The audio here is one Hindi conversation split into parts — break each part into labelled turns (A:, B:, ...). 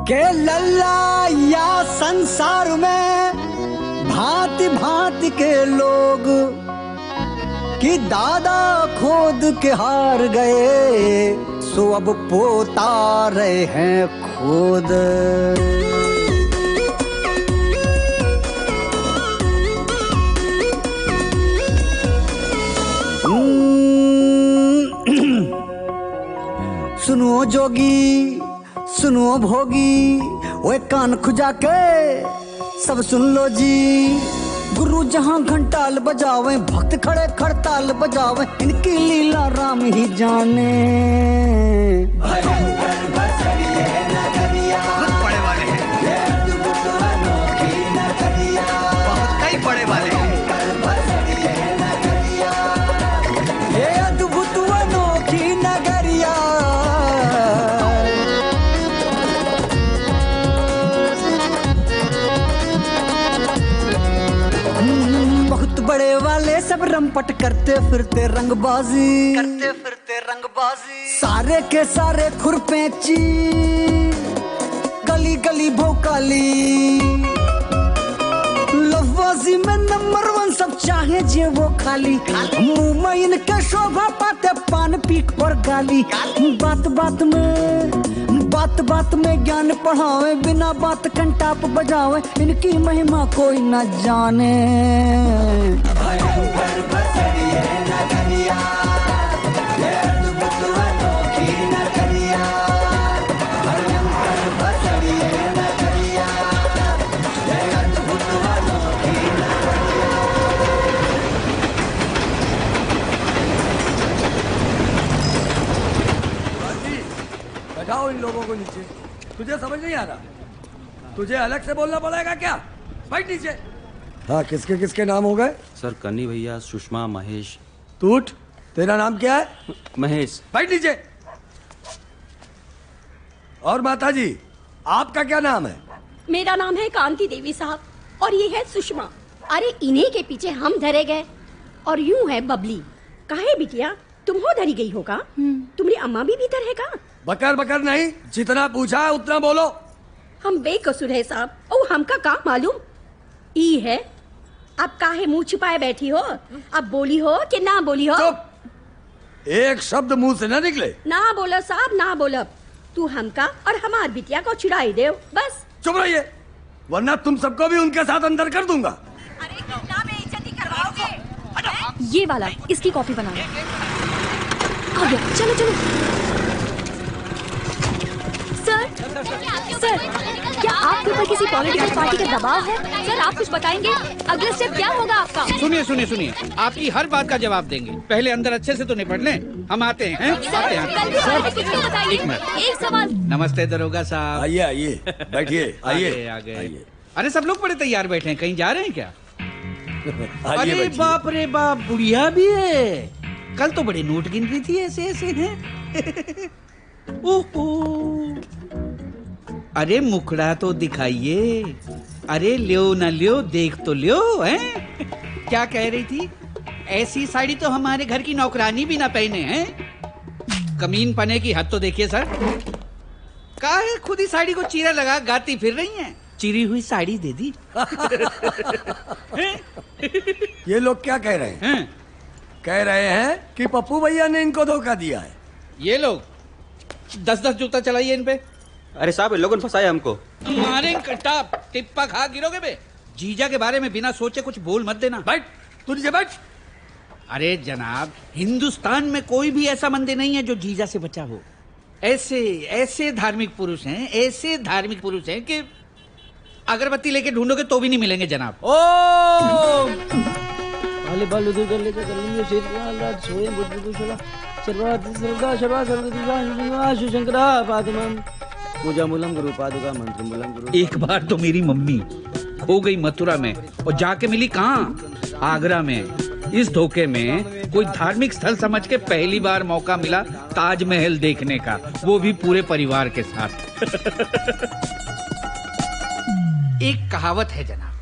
A: के लल्ला या संसार में भांति भांति के लोग कि दादा खोद के हार गए, सो अब पोता रहे हैं खुद। सुनो जोगी सुनो भोगी, ओए कान खुजा के सब सुन लो जी। गुरु जहां घंटाल बजावे, भक्त खड़े खड़ताल बजावे, इनकी लीला राम ही जाने।
B: बड़े वाले हैं, बहुत कई बड़े वाले हैं।
A: ये अद्भुत अनोखी नगरिया, बहुत बड़े वाले सब रमपट करते फिरते रंगबाजी, करते फिरते रंगबाजी। सारे के सारे खुरपेची, गली गली भौकाली, लफबाजी में नंबर 1 सब चाहे जे वो खाली। मुंह में इनके शोभा पाते पान पीक और गाली। बात बात में ज्ञान पढ़ावे, बिना बात कंटाप बजावे, इनकी महिमा कोई न जाने।
B: बैठाओ इन लोगों को नीचे। तुझे समझ नहीं आ रहा? तुझे अलग से बोलना पड़ेगा क्या? बैठ नीचे। हाँ, किसके किसके नाम हो गए?
C: सर कन्नी भैया, सुषमा, महेश।
B: तू उठ, तेरा नाम क्या है?
C: महेश।
B: बैठ नीचे। और माता जी, आपका क्या नाम है?
D: मेरा नाम है कांति देवी साहब, और ये है सुषमा। अरे इन्हीं के पीछे हम धरे गए। और यूं है बबली। काहे बिटिया, तुम हो धरी गई होगा? तुम्हारी अम्मा भी भीतर है का?
B: बकर बकर नहीं, जितना पूछा है उतना बोलो।
D: हम बेकसूर है साहब, और हमका का मालूम? ई है, अब काहे मुंह छुपाए बैठी हो? अब बोली हो कि ना बोली हो?
B: चुप, एक शब्द मुंह से न निकले।
D: ना बोलो साहब, ना बोलो। तू हमका और हमार बिटिया को छुड़ाई दे बस।
B: चुप रहिए, वरना तुम सबको भी उनके साथ अंदर कर दूंगा।
D: अरे कितना बेइज्जती करवाओगे?
E: ये वाला, इसकी कॉपी बना लो। आ गया, चलो चलो। सर, क्या आपके ऊपर किसी पॉलिटिकल पार्टी का दबाव है? सर, आप कुछ बताएंगे? अगला स्टेप क्या होगा आपका?
F: सुनिए, आपकी हर बात का जवाब देंगे। पहले अंदर अच्छे से तो निपट लें, हम आते हैं।
E: एक मिनट, एक सवाल।
F: नमस्ते दरोगा साहब।
B: आइए, बैठिए।
F: आइए। अरे सब लोग बड़े तैयार बैठे हैं, कहीं जा रहे हैं क्या? अरे बाप रे बाप, बुढ़िया भी है। कल तो बड़े नोट गिन रही थी, ऐसे ऐसे हैं। ओहो, अरे मुखड़ा तो दिखाइए। अरे लियो न लियो, देख तो लियो। हैं? क्या कह रही थी? ऐसी साड़ी तो हमारे घर की नौकरानी भी ना पहने हैं। कमीन पने की हद तो देखिए सर। काहे खुद ही साड़ी को चीरा लगा गाती फिर रही हैं? चिरी हुई साड़ी दे दी।
B: ये लोग क्या कह रहे हैं? कह रहे हैं कि पप्पू भैया ने इनको धोखा दिया है।
F: ये लोग 10-10 जूता चलाइए इन पे।
C: अरे साहब, लोगों ने फंसाया हमको।
F: मारे कट्टा, टिप्पा खा गिरोगे बे। जीजा के बारे में बिना सोचे कुछ बोल मत देना।
B: बैठ, तू नीचे बैठ।
F: अरे जनाब, हिंदुस्तान में कोई भी ऐसा मंदिर नहीं है जो जीजा से बचा हो। ऐसे धार्मिक पुरुष हैं कि अगरबत्ती लेके ढूंढोगे तो भी नहीं मिलेंगे जनाब।
B: ओम
C: पूजा मूलम गुरु पादुका मंत्र मूलम गुरु।
F: एक बार तो मेरी मम्मी खो गई मथुरा में और जाके मिली कहाँ? आगरा में। इस धोखे में कोई धार्मिक स्थल समझ के पहली बार मौका मिला ताजमहल देखने का, वो भी पूरे परिवार के साथ। एक कहावत है जनाब,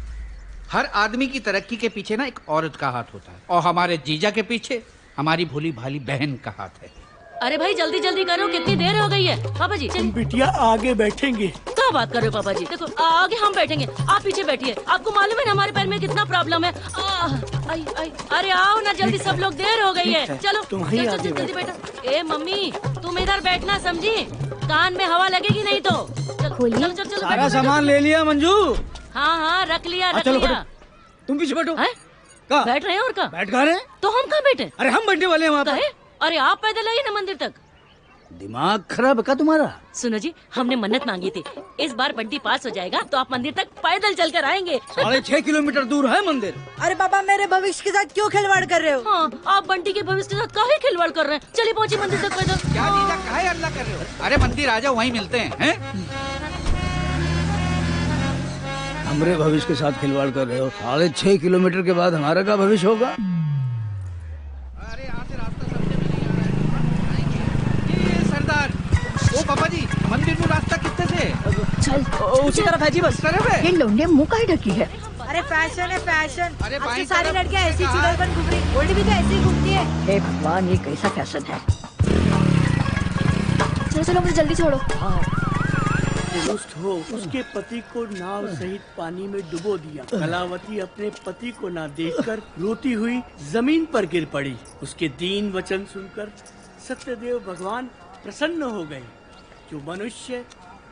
F: हर आदमी की तरक्की के पीछे ना एक औरत का हाथ होता है, और हमारे जीजा के पीछे हमारी भोली भाली बहन का हाथ है।
G: अरे भाई जल्दी जल्दी करो, कितनी देर हो गई है। पापा जी चलिए।
H: बिटिया आगे बैठेंगे।
G: क्या बात कर रहे हो पापा जी? देखो आगे हम बैठेंगे, आप पीछे बैठिए। आपको मालूम है ना हमारे पैर में कितना प्रॉब्लम है। आई आई अरे आओ ना जल्दी, सब लोग देर हो गई है। चलो जल्दी बैठो। ए मम्मी तुम इधर बैठना, समझी? कान में हवा लगेगी नहीं तो। चलो चलो
H: सारा सामान ले लिया मंजू?
G: हाँ रख लिया रख
H: चलो
G: लिया।
H: तुम पीछे बैठो।
G: बैठ रहे हैं और कहाँ
H: बैठ रहे हैं?
G: तो हम कहाँ बैठे?
H: अरे हम बैठने वाले हैं वहाँ पे।
G: अरे आप पैदल आइए ना मंदिर तक।
H: दिमाग खराब है क्या तुम्हारा?
G: सुनो जी, हमने मन्नत मांगी थी, इस बार बंटी पास हो जाएगा तो आप मंदिर तक पैदल चलकर आएंगे।
H: 6.5 किलोमीटर दूर है मंदिर।
I: अरे बाबा मेरे भविष्य के साथ क्यों खिलवाड़ कर रहे हो?
G: हाँ, आप बंटी के भविष्य के साथ काहे खिलवाड़ कर रहे हैं? चलिए पहुँचे मंदिर तक पैदल।
F: क्या जीजा काहे हल्ला कर रहे हो? अरे मंदिर आ जाओ, वहीं मिलते हैं।
H: हमारे भविष्य के साथ खिलवाड़ कर रहे हो। 6.5 किलोमीटर के बाद हमारा क्या भविष्य होगा?
F: अरे यहाँ से रास्ता समझ में नहीं आ रहा है। ये सरदार, ओ पापा जी, मंदिर में रास्ता कितने से?
I: चल
H: उसी तरफ है जी, बस
F: तरफ है।
I: ये लौंडे मुंह काहे ढकी है? अरे फैशन है फैशन।
F: अरे
I: अब
F: बाईं
I: तो सारी
F: तरफ
I: लड़कियां ऐसी
F: कहाँ?
I: चुड़ैल बन घूम रही, ओल्ड भी तो ऐसी ही घूमती है।
D: हे भगवान, ये कैसा फैशन है?
E: चलो चलो मुझे जल्दी छोड़ो।
H: दुष्ट हो उसके पति को नाव सहित पानी में डुबो दिया। कलावती अपने पति को ना देखकर रोती हुई जमीन पर गिर पड़ी। उसके दीन वचन सुनकर सत्यदेव भगवान प्रसन्न हो गए। जो मनुष्य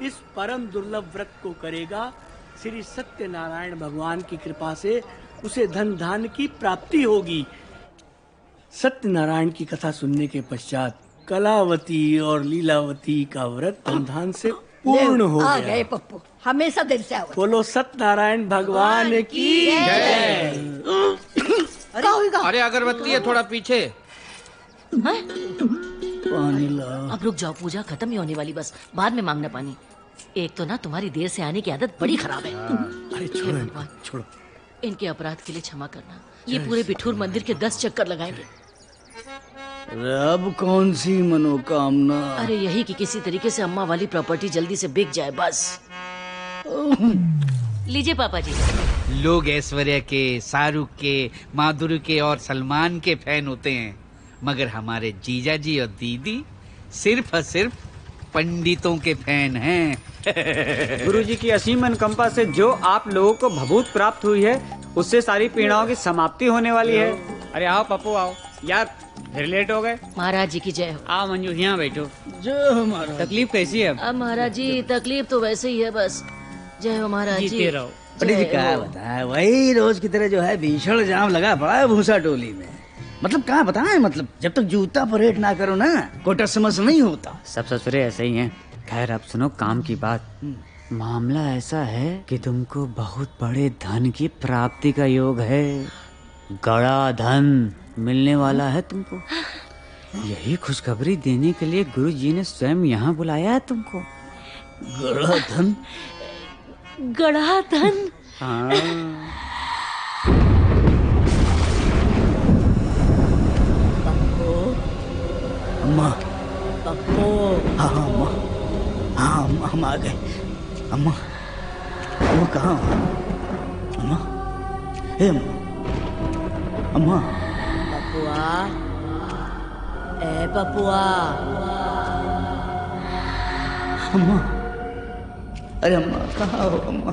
H: इस परम दुर्लभ व्रत को करेगा, श्री सत्यनारायण भगवान की कृपा से उसे धन धान्य की प्राप्ति होगी। सत्यनारायण की कथा सुनने के पश्चात कलावती और लीलावती का व्रत धन से पूर्ण हो
D: आ
H: गया।
D: गए पप्पू, हमेशा देर से आओ।
H: बोलो सत्यनारायण भगवान की जय।
D: क्या होगा?
F: अरे अगरबत्ती है थोड़ा पीछे।
H: पानी लाओ।
G: अब रुक जाओ, पूजा खत्म ही होने वाली, बस बाद में मांगना पानी। एक तो ना तुम्हारी देर से आने की आदत बड़ी खराब है।
H: अरे
G: हे
H: छोड़ो
G: भगवान,
H: छोड़ो।
G: इनके अपराध के लिए क्षमा करना। ये पूरे बिठूर मंदिर के 10 चक्कर लगाएंगे।
H: अब कौन सी मनोकामना?
G: अरे यही कि किसी तरीके से अम्मा वाली प्रॉपर्टी जल्दी से बिक जाए बस। लीजिए पापा जी।
F: लोग ऐश्वर्या के, शाहरुख के, माधुरी के और सलमान के फैन होते हैं, मगर हमारे जीजा जी और दीदी सिर्फ और सिर्फ पंडितों के फैन हैं।
C: गुरुजी की असीम अनुकंपा से जो आप लोगों को भभूत प्राप्त हुई है, उससे सारी पीड़ाओं की समाप्ति होने वाली है। अरे आओ पप्पू आओ, यार फिर लेट हो गए।
G: महाराज जी की जय हो।
C: आओ मंजू यहाँ बैठो।
H: जो हमारा
C: तकलीफ कैसी है?
G: अब महाराज जी तकलीफ तो वैसे ही है, बस जय हो महाराज जी।
C: जीते रहो।
H: पंडित जी क्या बताए, वही रोज की तरह जो है भीषण जाम लगा पड़ा है भूसा टोली में। मतलब कहाँ बताएं, मतलब जब तक जूता परेड ना करो ना कोटा समझ नहीं होता।
C: सब ससुरे ऐसे ही हैं। खैर अब सुनो काम की बात। मामला ऐसा है कि तुमको बहुत बड़े धन की प्राप्ति का योग है। गड़ा धन मिलने वाला है तुमको। यही खुशखबरी देने के लिए गुरु जी ने स्वयं यहाँ बुलाया है तुमको।
H: गड़ा धन?
G: गड़ा धन?
C: हाँ।
H: अम्मा।
D: पप्पू,
H: हाँ अम्मा, हाँ अम्मा हम आ गए। अम्मा वो कहाँ? अम्मा, हे अम्मा, अम्मा।
D: पपुआ, ए पपुआ।
H: अम्मा, अरे अम्मा कहाँ हो अम्मा?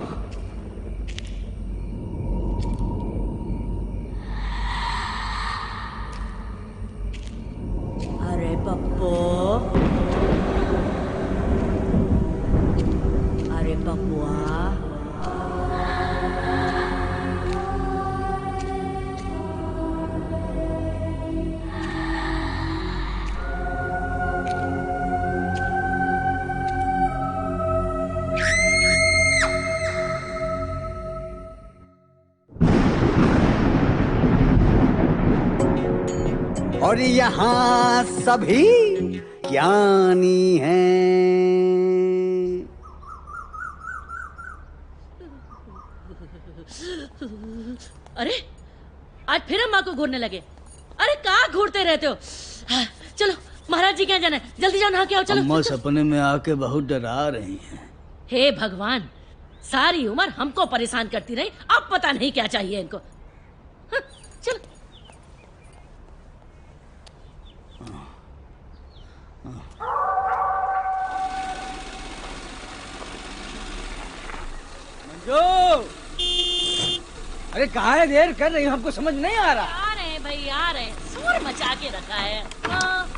D: अरे पप्पू, अरे पपुआ।
A: और यहाँ सभी ज्ञानी हैं।
G: अरे आज फिर अम्मा को घूरने लगे। अरे कहाँ घूरते रहते हो? चलो महाराज जी क्या जाना है, जल्दी जाओ नहा के आओ। चलो
H: अम्मा सपने में आके बहुत डरा रही हैं।
G: हे भगवान, सारी उम्र हमको परेशान करती रही, अब पता नहीं क्या चाहिए इनको। हाँ, चलो।
F: अरे काहे देर कर रही हो, हमको समझ नहीं आ रहा।
G: आ रहे हैं भाई, आ रहे हैं, शोर मचा के रखा है। हाँ।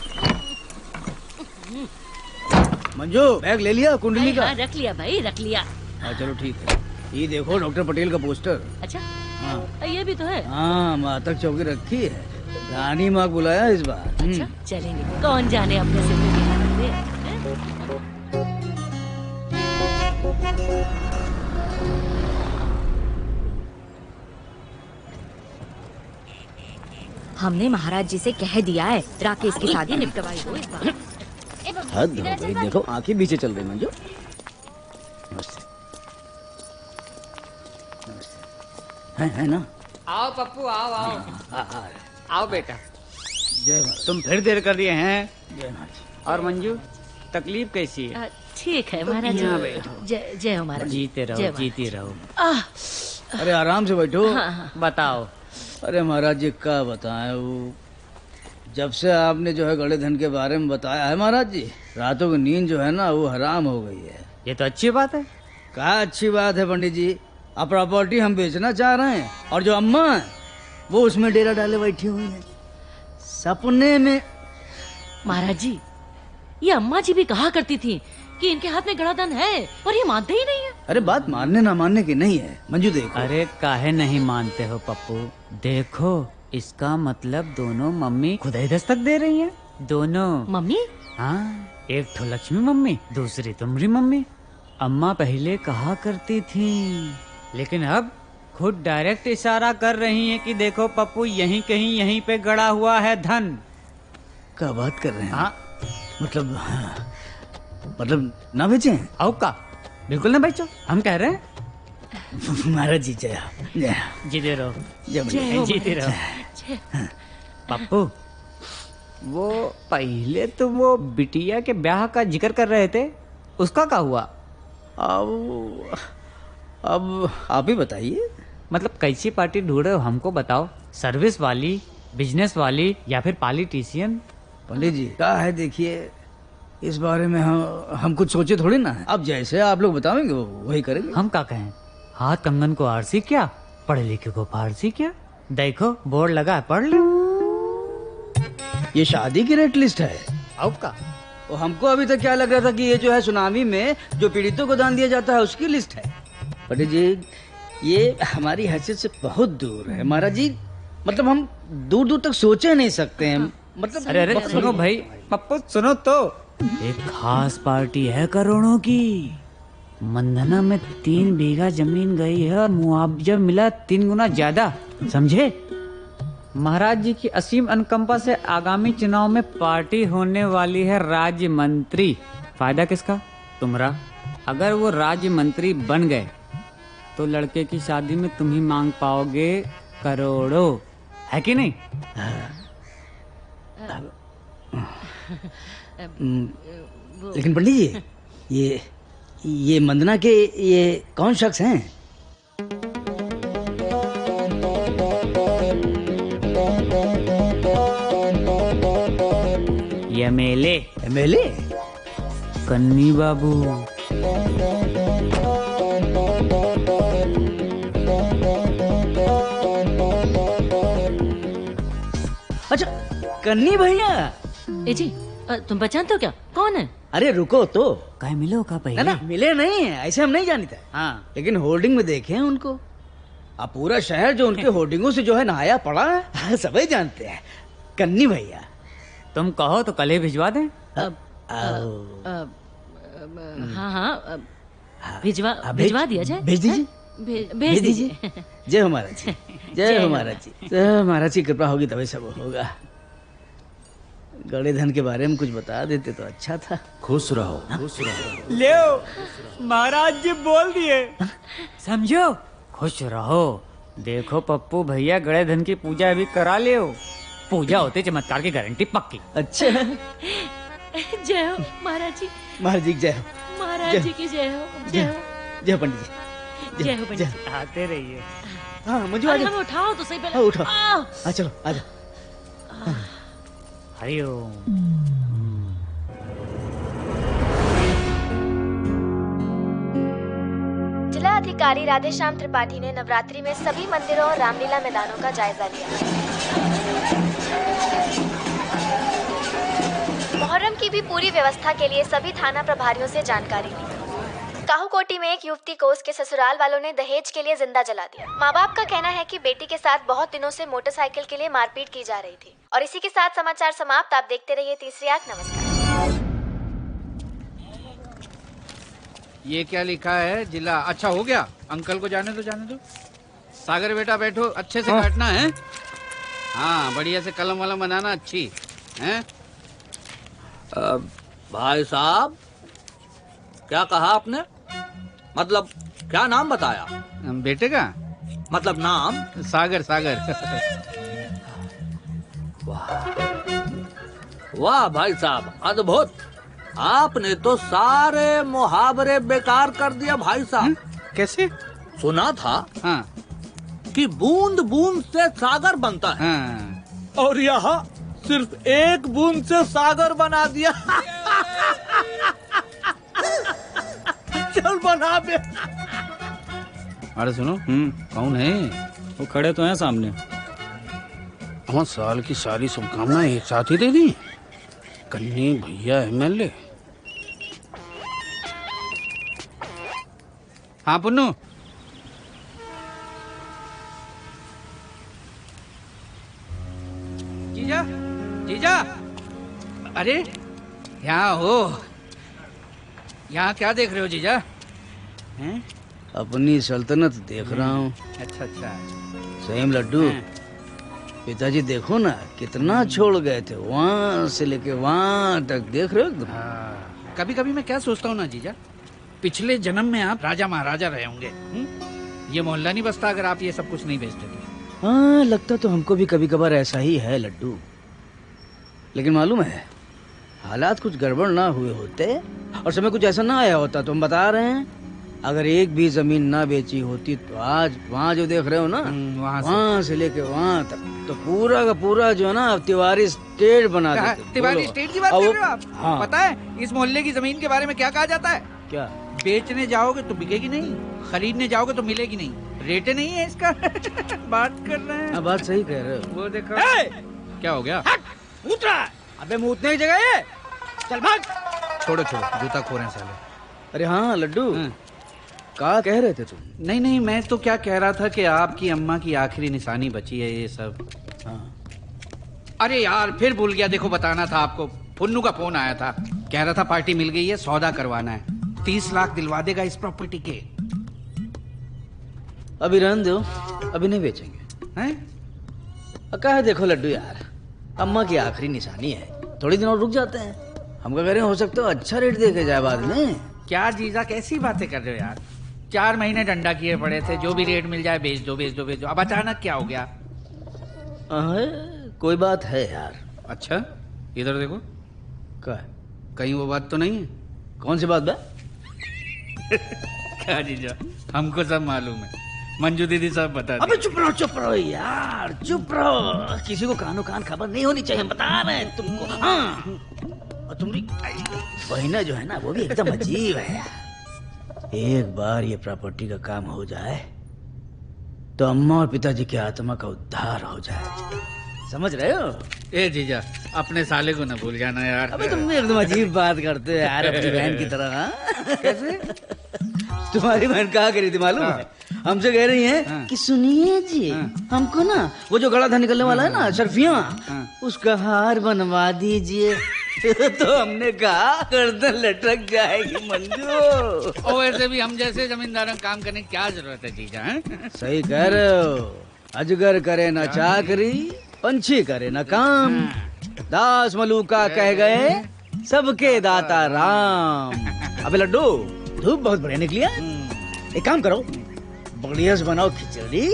F: मंजू बैग ले लिया कुंडली का?
G: हाँ, रख लिया भाई, रख लिया।
F: हाँ चलो ठीक है। ये देखो डॉक्टर पटेल का पोस्टर।
G: अच्छा
F: हाँ
G: ये भी तो है।
F: हाँ, मातक चौकी रखी है, रानी माँ बुलाया इस बार।
G: अच्छा चलेंगे, कौन जाने अपने से क्या करते हैं?
E: हमने महाराज जी से कह दिया है राकेश की शादी निपटवाई दो इस बार।
A: हद हो गई, देखो आंखें पीछे चल रही मंजू। नमस्ते। नमस्ते। है ना?
C: आओ पप्पू आओ आओ। आओ बेटा।
F: जय माँ।
C: तुम फिर देर कर दिए हैं।
F: जय माँ जी।
C: और मंजू तकलीफ कैसी है?
G: ठीक है महाराज
C: यहाँ
G: जी।
C: बैठो।
G: जय हो महाराज।
C: जीते
G: जय
C: रहो
G: महाराज।
C: जीती रहो।
F: अरे आराम से बैठो।
C: बताओ।
F: अरे महाराज जी क्या बताएं, वो जब से आपने जो है गड़े धन के बारे में बताया है महाराज जी, रातों की नींद जो है ना वो हराम हो गई है।
C: ये तो अच्छी बात है।
F: क्या अच्छी बात है पंडित जी, अब प्रॉपर्टी हम बेचना चाह रहे हैं और जो अम्मा है वो उसमें डेरा डाले बैठी हुई है सपने में।
G: महाराज जी ये अम्मा जी भी कहा करती थी कि इनके हाथ में गड़ा धन है, और ये मानते ही नहीं है।
F: अरे बात मानने ना मानने की नहीं है मंजू, देखो।
C: अरे काहे नहीं मानते हो पप्पू? देखो इसका मतलब दोनों मम्मी खुद ही दस्तक दे रही हैं। दोनों
G: मम्मी?
C: हाँ, एक तो लक्ष्मी मम्मी, दूसरी तुम्हारी मम्मी। अम्मा पहले कहा करती थी, लेकिन अब खुद डायरेक्ट इशारा कर रही हैं कि देखो पप्पू यहीं कहीं यहीं पे गड़ा हुआ है धन।
F: क्या बात कर रहे हैं?
C: हाँ
F: मतलब ना बेचे?
C: आओ का बिल्कुल ना बेचो, हम कह रहे हैं।
F: महाराज जी जय जय
C: जीते रहो,
F: जय
C: जीते रहो। पप्पू वो पहले तो वो बिटिया के ब्याह का जिक्र कर रहे थे, उसका क्या हुआ?
F: अब आप ही बताइए।
C: मतलब कैसी पार्टी ढूंढ रहे हो, हमको बताओ। सर्विस वाली, बिजनेस वाली, या फिर पॉलिटिशियन?
F: पंडित जी क्या है, देखिए इस बारे में हम कुछ सोचे थोड़ी ना है। अब जैसे आप लोग बताएंगे वही करेंगे।
C: हम क्या कहें? हाथ कंगन को आरसी क्या, पढ़े लिखे को फारसी क्या? देखो बोर्ड लगा है, पढ़ लो।
F: ये शादी की रेट लिस्ट है।
C: अब का
F: वो हमको अभी तक क्या लग रहा था कि ये जो है सुनामी में जो पीड़ितों को दान दिया जाता है उसकी लिस्ट है। पंडित जी ये हमारी हैसियत से बहुत दूर है महाराज जी, मतलब हम दूर दूर तक सोचे नहीं सकते हैं। मतलब
C: अरे सुनो भाई, पप्पू सुनो तो, एक खास पार्टी है करोड़ों की। मंधना में 3 बीघा जमीन गई है और मुआवजा मिला 3 गुना ज्यादा, समझे? महाराज जी की असीम अनुकंपा से आगामी चुनाव में पार्टी होने वाली है राज्य मंत्री। फायदा किसका? तुम्हारा। अगर वो राज्य मंत्री बन गए तो लड़के की शादी में तुम ही मांग पाओगे करोड़ों, है कि नहीं?
F: लेकिन पंडित जी ये मंदना के ये कौन शख्स हैं?
C: ये एमएलए कन्नी बाबू।
F: अच्छा कन्नी भैया।
G: ए जी तुम पहचानते हो क्या, कौन है?
F: अरे रुको तो,
C: कहीं मिलो का पहले?
F: ना मिले नहीं है, ऐसे हम नहीं जानते।
C: हाँ
F: लेकिन होर्डिंग में देखे हैं उनको। अब पूरा शहर जो उनके होर्डिंगों से जो है नहाया पड़ा है, सभी जानते हैं कन्नी भैया।
C: तुम कहो तो कल ही भिजवा दें।
G: हाँ भिजवा दिया जाए।
F: भेज दीजिए,
G: भेज दीजिए।
F: जय हो महाराज जी, जय हो महाराज जी, जय महाराज की कृपा होगी तभी सब होगा। गड़े धन के बारे में कुछ बता देते तो अच्छा था।
J: खुश रहो, खुश रहो।
C: ले महाराज जी बोल दिए, समझो। खुश रहो। देखो पप्पू भैया गड़े धन की पूजा भी करा ले, पूजा होते चमत्कार की गारंटी पक्की।
F: अच्छा
G: जय हो महाराज जी।
F: महाराज जी जय हो।
G: महाराज जी की जय हो। जय हो।
F: जय पंडित जी।
G: जय हो पंडित जी।
C: आते रहिए।
F: हाँ मुझे आ
G: हमें उठाओ तो सही पहले।
F: हाँ उठाओ। हाँ चलो आ जाओ।
C: हरिओम।
E: जिला अधिकारी
K: जिलाधिकारी राधेश्याम त्रिपाठी ने नवरात्रि में सभी मंदिरों और रामलीला मैदानों का जायजा लिया। मुहर्रम की भी पूरी व्यवस्था के लिए सभी थाना प्रभारियों से जानकारी ली। काहूकोटी में एक युवती को उसके ससुराल वालों ने दहेज के लिए जिंदा जला दिया। माँ बाप का कहना है कि बेटी के साथ बहुत दिनों से मोटरसाइकिल के लिए मारपीट की जा रही थी। और इसी के साथ समाचार समाप्त। आप देखते रहिए तीसरी आंख। नमस्कार।
F: ये क्या लिखा है? जिला। अच्छा हो गया, अंकल को जाने दो। सागर बेटा बैठो, अच्छे से काटना है। हाँ, बढ़िया से कलम वलम बनाना अच्छी है।
J: भाई साहब, क्या कहा आपने? मतलब क्या नाम बताया?
F: बेटे का
J: मतलब नाम?
F: सागर।
J: वाह भाई साहब, अद्भुत। आपने तो सारे मुहावरे बेकार कर दिया भाई साहब।
F: कैसे?
J: सुना था
F: हाँ
J: कि बूंद बूंद से सागर बनता है।
F: हाँ।
J: और यहाँ सिर्फ एक बूंद से सागर बना दिया। चल बना बे।
F: अरे सुनो, कौन है
C: वो? खड़े तो हैं सामने।
F: हाँ, साल की सारी शुभकामनाएं एक साथ ही दे दी। कन्नी भैया MLA। हाँ पुन्नू। जीजा। अरे यहाँ हो। यहाँ क्या देख रहे हो जीजा? हैं?
L: अपनी सल्तनत देख रहा हूँ।
F: अच्छा।
L: सहीम लड्डू, पिताजी देखो ना कितना छोड़ गए थे, वहाँ से लेके वहाँ तक देख रहे हो?
F: कभी कभी मैं क्या सोचता हूँ ना जीजा, पिछले जन्म में आप राजा महाराजा रहे होंगे। ये मोहल्ला नहीं बसता अगर आप ये सब कुछ नहीं बेचते थे।
L: हाँ, लगता तो हमको भी कभी कभार ऐसा ही है लड्डू। लेकिन मालूम है, हालात कुछ गड़बड़ ना हुए होते और समय कुछ ऐसा ना आया होता तो हम बता रहे हैं, अगर एक भी जमीन ना बेची होती तो आज वहाँ जो देख रहे हो ना, वहाँ से लेके वहाँ तक तो पूरा का पूरा जो है ना तिवारी स्टेट बना देते।
F: तिवारी स्टेट की बात कर रहे हो आप?
L: हाँ।
F: पता है इस मोहल्ले की जमीन के बारे में क्या कहा जाता है?
L: क्या?
F: बेचने जाओगे तो बिकेगी नहीं, खरीदने जाओगे तो मिलेगी नहीं, रेट नहीं है इसका। बात कर रहे हैं।
L: बात सही कह रहे हो।
F: वो देखो। क्या हो गया?
L: मूत रहा है। अबे मूतने की जगह है, चल भाग।
F: छोड़ो जूता खो रहे हैं साले।
L: अरे हाँ लड्डू, क्या कह रहे थे तुम?
F: नहीं, मैं तो क्या कह रहा था कि आपकी अम्मा की आखिरी निशानी बची है ये सब।
L: हाँ।
F: अरे यार फिर भूल गया, देखो बताना था आपको। पुन्नू का फोन आया था, कह रहा था पार्टी मिल गई है, सौदा करवाना है, 30 लाख दिलवा देगा इस प्रॉपर्टी के।
L: अभी रहने दो, अभी नहीं बेचेंगे। हैं? क्या है देखो लड्डू यार, अम्मा की आखिरी निशानी है, थोड़ी दिन और रुक जाते हैं। हम क्या करें, हो सकता है अच्छा रेट दे के जाए बाद में।
F: क्या जीजा कैसी बातें कर रहे हो यार? 4 महीने डंडा किए पड़े थे, जो भी रेट मिल जाए बेच दो। अब अचानक क्या हो गया?
L: कोई बात है यार।
F: अच्छा, इधर देखो।
L: क्या?
F: कहीं वो बात तो नहीं है?
L: कौन सी बात बा?
F: क्या जीजा, हमको सब मालूम है, मंजू दीदी सब बता दी।
L: अबे चुप रहो यार, चुप रहो। किसी को कानो कान खबर नहीं होनी चाहिए, बता रहे हैं तुमको। हाँ, और तुम्हारी बहिना जो है ना वो भी एकदम अजीब है यार। एक बार ये प्रॉपर्टी का काम हो जाए तो अम्मा और पिताजी की आत्मा का उद्धार हो जाए, समझ रहे हो?
F: ए जीजा, अपने साले को ना भूल जाना यार।
L: अबे तुम भी एकदम अजीब बात करते हो यार, अपनी बहन की तरह। हाँ?
F: कैसे?
L: तुम्हारी बहन कहा करी थी मालूम है? हमसे कह रही है कि सुनिए जी, हमको ना वो जो गड़ा था निकलने वाला है ना शर्फिया, उसका हार बनवा दीजिए। तो हमने कहा गर्दन लटक जाएगी मंजू।
F: और वैसे भी हम जैसे जमींदारों काम करने की क्या जरूरत है जीजा?
L: सही कह रहे हो। अजगर करे ना चाकरी, पंछी करे ना काम, दास मलूका कह गए सबके दाता राम। अबे लड्डू, धूप बहुत बढ़िया निकली है, एक काम करो, बढ़िया से बनाओ खिचड़ी,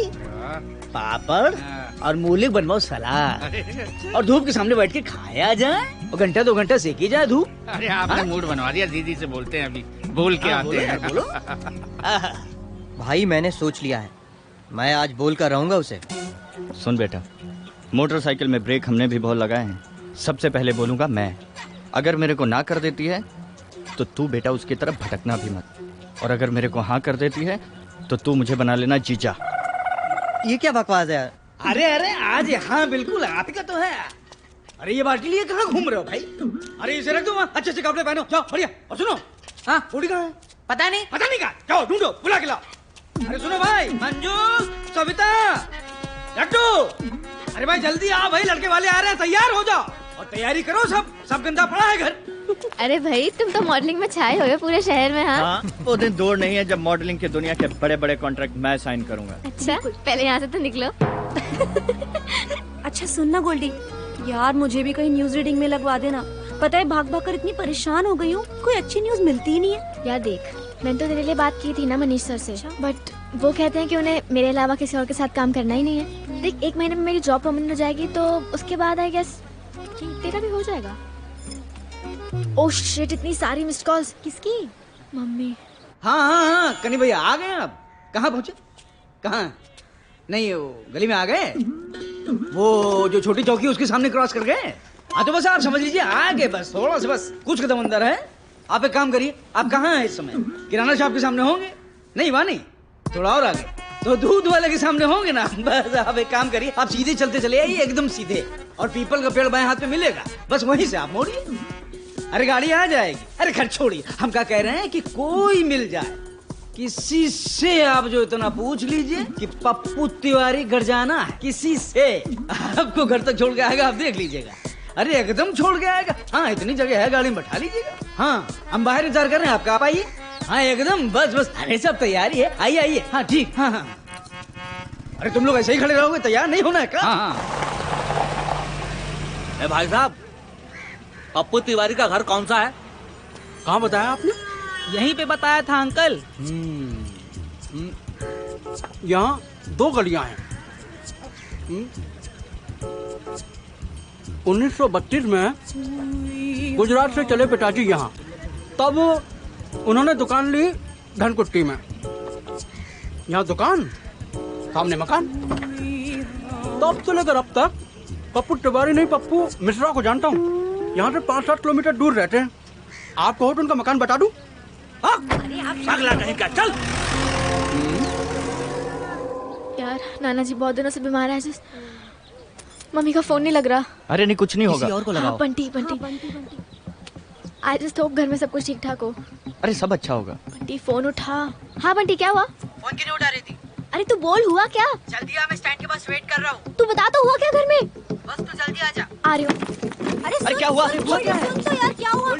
L: पापड़ और मूली बनवाओ सलाद, और धूप के सामने बैठ के खाया जाए और घंटा 2 घंटा सेकी जाए धूप।
F: अरे आपने मूड बनवा दिया, दीदी से बोलते हैं अभी, बोल के आते हैं।
L: बोलो।
M: भाई मैंने सोच लिया है, मैं आज बोल कर रहूंगा उसे।
N: सुन बेटा, मोटरसाइकिल में ब्रेक हमने भी बहुत लगाए हैं, सबसे पहले बोलूंगा मैं। अगर मेरे को ना कर देती है तो तू बेटा उसकी तरफ भटकना भी मत, और अगर मेरे को हाँ कर देती है तो तू मुझे बना लेना जीजा।
M: ये क्या बकवास है यार?
L: अरे अरे आज हाँ बिल्कुल आप ही का तो है। अरे ये बाल्टी लिए कहाँ घूम रहे हो भाई? अरे इसे रख दो वहाँ, अच्छे अच्छे कपड़े पहनो, जाओ बढ़िया। और सुनो, हाँ बूढ़ी कहाँ है?
I: पता नहीं
L: कहाँ? जाओ ढूंढो, बुला के लाओ। अरे सुनो भाई, मंजू, सविता, लट्टू, अरे भाई जल्दी आओ भाई, लड़के वाले आ रहे हैं, तैयार हो जाओ और तैयारी करो। सब गंदा पड़ा है घर।
K: अरे भाई तुम तो मॉडलिंग में छाए हुए पूरे शहर में। हाँ
N: वो दिन दूर नहीं है जब मॉडलिंग की दुनिया के बड़े बड़े कॉन्ट्रैक्ट मैं साइन करूंगा।
K: अच्छा पहले यहाँ से तो निकलो।
E: अच्छा सुनना गोल्डी, यार मुझे भी कहीं न्यूज रीडिंग में लगवा देना। पता है भाग भाग कर इतनी परेशान हो गई हूँ, कोई अच्छी न्यूज मिलती ही नहीं है।
K: यार देख, मैंने तो तेरे लिए बात की थी ना मनीष सर से, बट वो कहते हैं कि उन्हें मेरे अलावा किसी और के साथ काम करना ही नहीं है। देख 1 महीने में मेरी जॉब परमानेंट हो जाएगी, तो उसके बाद आई गेस तेरा भी हो जाएगा। ओह शिट, इतनी सारी मिस्ड कॉल्स। किसकी? मम्मी।
L: हाँ कनी भैया आ गए आप? कहाँ पहुँचे? कहाँ? नहीं वो गली में आ गए, वो जो छोटी चौकी उसके सामने क्रॉस कर गए। हाँ तो बस आप समझ लीजिए आ गए, बस थोड़ा सा, बस कुछ कदम अंदर है। आप एक काम करिए, आप कहाँ हैं इस समय? किराना शॉप के सामने होंगे? नहीं वहाँ नहीं, थोड़ा और आगे तो दूध वाले के सामने होंगे ना। बस आप एक काम करिए, आप सीधे चलते चले आइए एकदम सीधे, और पीपल का पेड़ बाएं हाथ में मिलेगा, बस वहीं से आप मोड़िए। अरे गाड़ी आ जाएगी। अरे खैर छोड़िए, हम क्या कह रहे हैं कि कोई मिल जाए किसी से, आप जो इतना पूछ लीजिए कि पप्पू तिवारी घर जाना है, किसी से आपको घर तक छोड़ के आएगा, आप देख लीजिएगा। अरे एकदम छोड़ के आएगा। हाँ इतनी जगह है, गाड़ी में बैठा लीजिएगा। हाँ हम बाहर इंतजार कर रहे हैं आपका, आप आइए। हाँ एकदम बस। अरे सब तैयारी है, आइए। हाँ ठीक। हाँ अरे तुम लोग ऐसे ही खड़े रहोगे, तैयार नहीं होना है क्या? हाँ
J: भाई साहब, पप्पू तिवारी का घर कौन सा है?
H: कहाँ बताया आपने?
F: यहीं पे बताया था अंकल।
H: यहाँ 2 गलियां हैं। 1932 में गुजरात से चले पिताजी यहाँ, तब उन्होंने दुकान ली धनकुट्टी में। यहाँ दुकान, सामने मकान। तब से लेकर अब तक पप्पू तिवारी नहीं, पप्पू मिश्रा को जानता हूँ। यहाँ से 5-7 किलोमीटर दूर रहते हैं। आप कहो तो उनका मकान बता दूं?
J: अगला नहीं क्या, चल।
K: यार नाना जी बहुत दिनों से बीमार है, मम्मी का फोन नहीं लग रहा।
N: अरे नहीं कुछ नहीं होगा।
M: किसी और को लगाओ।
K: बंटी आई जस्ट होप घर में सब कुछ ठीक ठाक हो।
N: अरे सब अच्छा होगा।
K: बंटी फोन उठा। हाँ बंटी क्या हुआ?
I: फोन क्यों नहीं उठा रही थी?
K: अरे तू बोल, हुआ क्या?
I: जल्दी आ, मैं स्टैंड के पास वेट कर रहा हूँ।
K: तू बता तो हुआ क्या घर में?
I: बस तू जल्दी आ जा।
K: आ रही हूँ।
M: अरे क्या हुआ?
K: सुन तो यार क्या हुआ?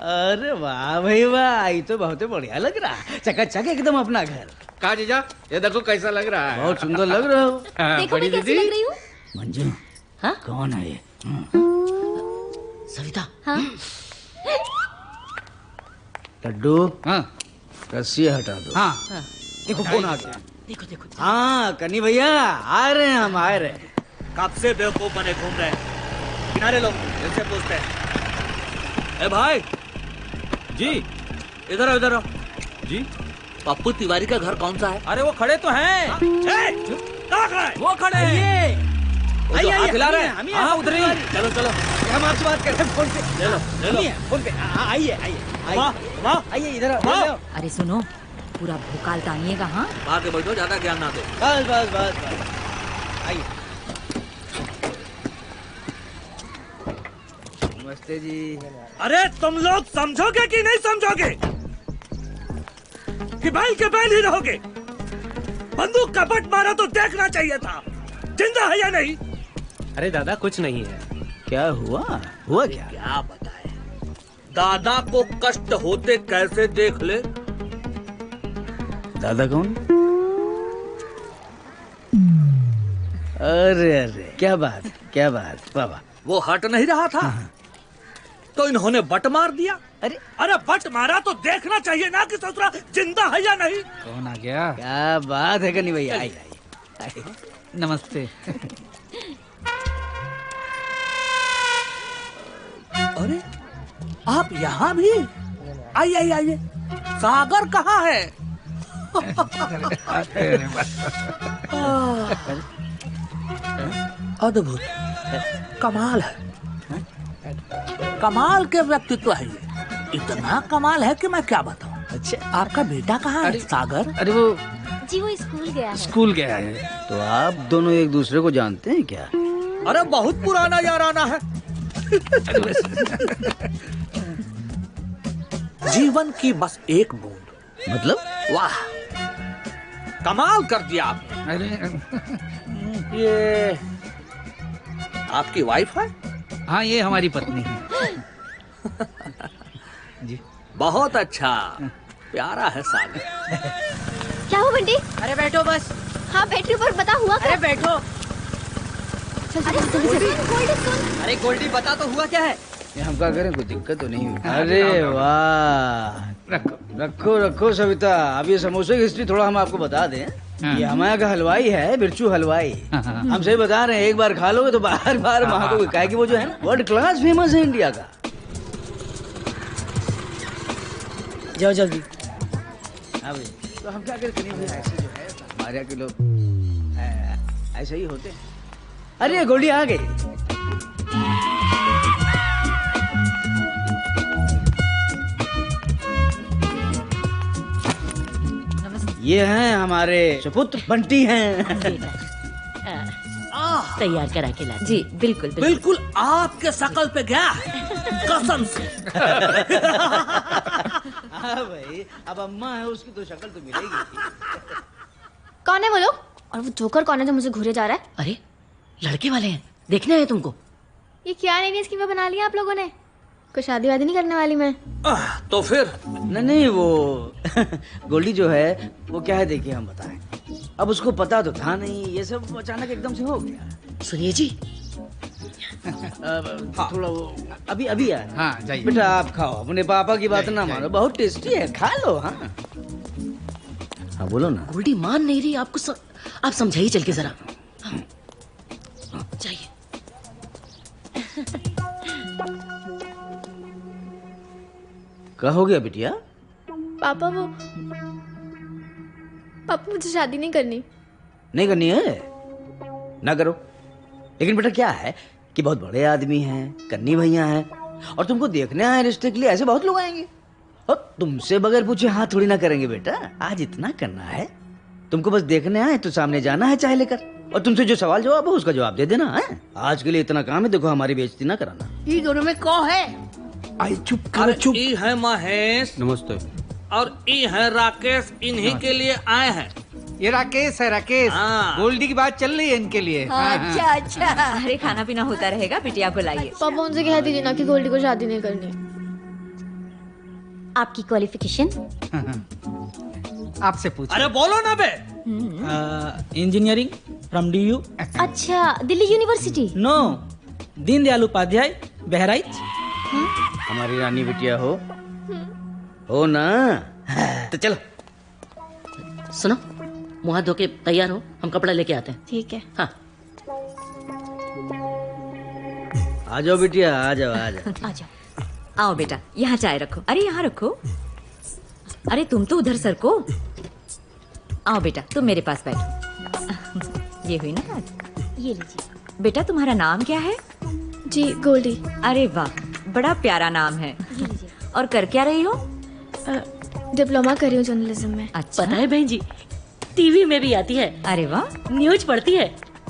L: अरे वाह भाई वाह, ये तो बहुत बढ़िया लग रहा है, चकाचक एकदम अपना घर।
F: कहा जीजा, ये देखो कैसा लग रहा है।
L: बहुत सुंदर लग रहा हो।
K: देखो मैं कैसी लग रही हूँ?
C: मंजू,
K: हाँ?
C: कौन है ये?
M: सविता।
K: हाँ?
L: लड्डू,
F: हाँ
L: रस्सी हटा दो।
F: हाँ
L: देखो कौन आ गया।
M: देखो।
L: हाँ कनी भैया आ रहे हैं, हम आ रहे हैं।
J: कब से बेवकूफ बने घूम रहे हैं? किनारे लोग इनसे पूछते हैं। ए भाई
H: जी
J: इधर आओ।
H: जी
J: पप्पू तिवारी का घर कौन सा है?
H: अरे वो खड़े तो हैं। वो खड़े हैं।
L: आइए
H: हाथ हिला रहे हैं।
L: हम ही
H: हाँ,
L: हैं,
H: उधर ही।
J: चलो
L: हम आपसे बात कर रहे हैं फोन पे।
J: ले लो
L: हम ही हैं, फोन पे। आइए आइए इधर आओ।
I: अरे सुनो, पूरा भूकाल तानिएगा। हाँ
J: आगे बैठो, ज्यादा ज्ञान ना दो।
L: बस आइए। नमस्ते जी।
J: अरे तुम लोग समझोगे कि नहीं समझोगे कि बैल के बैल ही रहोगे? बंदूक का बट मारा तो देखना चाहिए था, जिंदा है या नहीं।
H: अरे दादा कुछ नहीं है।
L: क्या हुआ क्या?
J: क्या बताए? दादा को कष्ट होते कैसे देख ले।
L: दादा कौन? अरे क्या बात बाबा।
J: वो हट नहीं रहा था तो इन्होंने बट मार दिया। अरे बट मारा तो देखना चाहिए ना कि ससुरा जिंदा है या नहीं।
F: कौन आ गया?
L: क्या बात है कनी भैया, आइए।
F: नमस्ते।
J: अरे आप यहाँ भी? आइए। सागर कहाँ है? अद्भुत, कमाल है। कमाल के व्यक्तित्व है ये, इतना कमाल है कि मैं क्या बताऊं। अच्छा, आपका बेटा कहाँ है सागर?
L: अरे वो
E: जी वो स्कूल गया है।
L: स्कूल गया है। तो आप दोनों एक दूसरे को जानते हैं क्या?
J: अरे बहुत पुराना याराना है। जीवन की बस एक बूंद।
L: मतलब?
J: वाह, कमाल कर दिया आपने।
F: अरे
J: ये आपकी वाइफ है?
F: हाँ, ये हमारी पत्नी है।
J: जी बहुत अच्छा, प्यारा है सागर।
E: क्या हो बंटी?
I: अरे बैठो बस।
E: हाँ बैठ रही हूँ, पर बता हुआ क्या?
I: अरे बैठो।
E: अरे सुन, गोल्डी सुन।
M: अरे गोल्डी बता तो हुआ क्या है?
L: हम क्या करें, कोई दिक्कत तो नहीं हुई? अरे वाह, रखो रखो सविता। अब ये समोसे की हिस्ट्री थोड़ा हम आपको बता दें। ये हमारे का हलवाई है, बिरचू हलवाई। हम सही बता रहे हैं, एक बार खा लोगे तो बार बार महाको क्या कि वो जो है ना वर्ल्ड क्लास फेमस है इंडिया का।
I: जाओ जल्दी।
L: हाँ भाई, तो हम क्या करें, ऐसे जो है हमारे यहाँ के लोग ऐसे ही होते हैं। अरे गोल्डी आ गई। ये हैं हमारे सुपुत्र बंटी हैं।
G: तैयार करा के ला।
E: जी बिल्कुल
J: बिल्कुल आपके शकल पे गया है, कसम से।
L: हाँ भाई, अब अम्मा है, उसकी तो शक्ल तो मिलेगी।
K: कौन है वो लोग? और वो जोकर कौन है जो मुझे घूरे जा रहा है?
G: अरे लड़के वाले हैं, देखने आए तुमको।
K: ये क्या नई स्कीम बना लिया आप लोगों ने? कोई शादी वादी नहीं करने वाली मैं।
J: तो फिर
L: नहीं वो गोल्डी जो है वो क्या है, देखिए हम बताएं। अब उसको पता तो था नहीं, ये सब अचानक एकदम से हो गया।
G: सुनिए जी,
L: थोड़ा वो अभी अभी आया।
F: हाँ जाइए
L: बेटा, आप खाओ, अपने पापा की बात ना मानो, बहुत टेस्टी है, खा लो। हाँ हाँ बोलो ना।
G: गोल्डी मान नहीं रही आपको। आप समझाइए चल के जरा। चाहिए।
L: क्या हो गया बिटिया?
K: पापा मुझे शादी नहीं करनी।
L: नहीं करनी है ना करो, लेकिन बेटा क्या है कि बहुत बड़े आदमी हैं, कन्नी भैया हैं, और तुमको देखने आए रिश्ते के लिए, ऐसे बहुत लोग आएंगे और तुमसे बगैर पूछे हाथ थोड़ी ना करेंगे। बेटा आज इतना करना है, तुमको बस देखने आए तो सामने जाना है चाय लेकर, और तुमसे जो सवाल जवाब हो उसका जवाब दे देना है। आज के लिए इतना काम है, देखो हमारी बेइज्जती ना कराना।
I: ये दोनों में कौन है?
J: आई चुप करो, चुप। ई है महेश।
L: नमस्ते।
J: और ई है राकेश, इन्हीं के लिए आए हैं।
F: ये राकेश है, राकेश। गोल्डी की बात चल रही है इनके लिए।
I: अच्छा अच्छा। अरे खाना पीना होता रहेगा, बिटिया को लाइए।
K: पापा उनसे कह दीजिए ना कि गोल्डी को शादी नहीं करनी।
E: आपकी क्वालिफिकेशन?
F: आपसे पूछ।
J: अरे बोलो ना बे।
H: Engineering from DU।
E: अच्छा, दिल्ली यूनिवर्सिटी?
H: नो, दीनदयाल उपाध्याय, बहराइच।
L: हमारी रानी बिटिया हो ना, तो चलो।
G: सुनो, मुँह धो के तैयार हो, हम कपड़ा लेके आते हैं।
K: ठीक है।
G: हाँ
L: आ जाओ बिटिया, आ जाओ आ जाओ।
I: आ जाओ। आओ बेटा, यहाँ चाय रखो। अरे यहाँ रखो। अरे तुम तो उधर सरको। आओ बेटा, तुम मेरे पास बैठो। ये हुई ना बात।
E: ये लीजिए।
I: बेटा तुम्हारा नाम क्या है?
K: जी गोल्डी।
I: अरे वाह, बड़ा प्यारा नाम है।
E: ये लीजिए।
I: और कर क्या रही हो?
K: डिप्लोमा कर रही हूँ जर्नलिज्म में।
I: अच्छा।
G: पता है बहन जी, टीवी में भी आती है।
I: अरे वाह।
G: न्यूज पढ़ती है,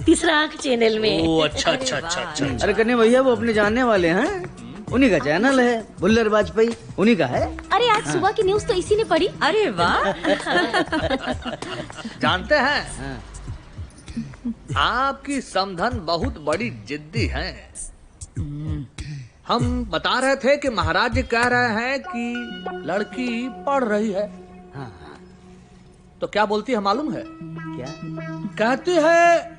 G: तीसरा आंख चैनल में।
J: ओ अच्छा अच्छा अच्छा अच्छा।
L: अरे कन्ने भैया वो अपने जानने वाले हैं, उन्हीं का चैनल है, बुल्लर वाजपेयी, उन्हीं का है।
E: अरे आज सुबह की न्यूज तो इसी ने पढ़ी।
I: अरे वाह।
J: जानते हैं आपकी समधन बहुत बड़ी जिद्दी है। हम बता रहे थे कि महाराज जी कह रहे हैं कि लड़की पढ़ रही है। हाँ। तो क्या बोलती है मालूम है?
L: क्या
J: कहती है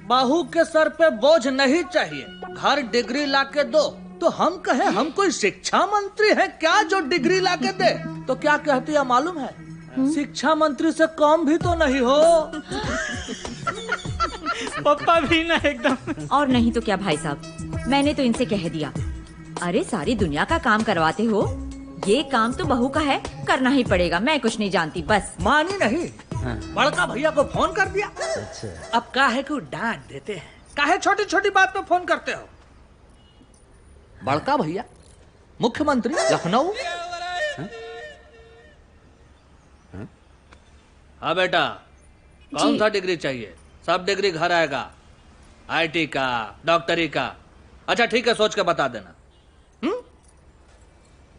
J: बहू के सर पे बोझ नहीं चाहिए, घर डिग्री लाके दो। तो हम कहे हम कोई शिक्षा मंत्री है क्या जो डिग्री लाके दे? तो क्या कहती है मालूम है? शिक्षा मंत्री से कम भी तो नहीं हो।
H: पप्पा भी ना एकदम।
I: और नहीं तो क्या भाई साहब, मैंने तो इनसे कह दिया। अरे सारी दुनिया का काम करवाते हो, ये काम तो बहू का है, करना ही पड़ेगा। मैं कुछ नहीं जानती, बस।
J: मानी नहीं।
L: हाँ।
J: बड़का भैया को फोन कर दिया।
L: अच्छा।
J: अब क्या है कि डांट देते हैं, काहे छोटी छोटी बात पे फोन करते हो? बड़का भैया मुख्यमंत्री लखनऊ। हाँ बेटा, कौन सा डिग्री चाहिए? सब डिग्री घर आएगा, आईटी का, डॉक्टरी का। अच्छा ठीक है, सोच के बता देना।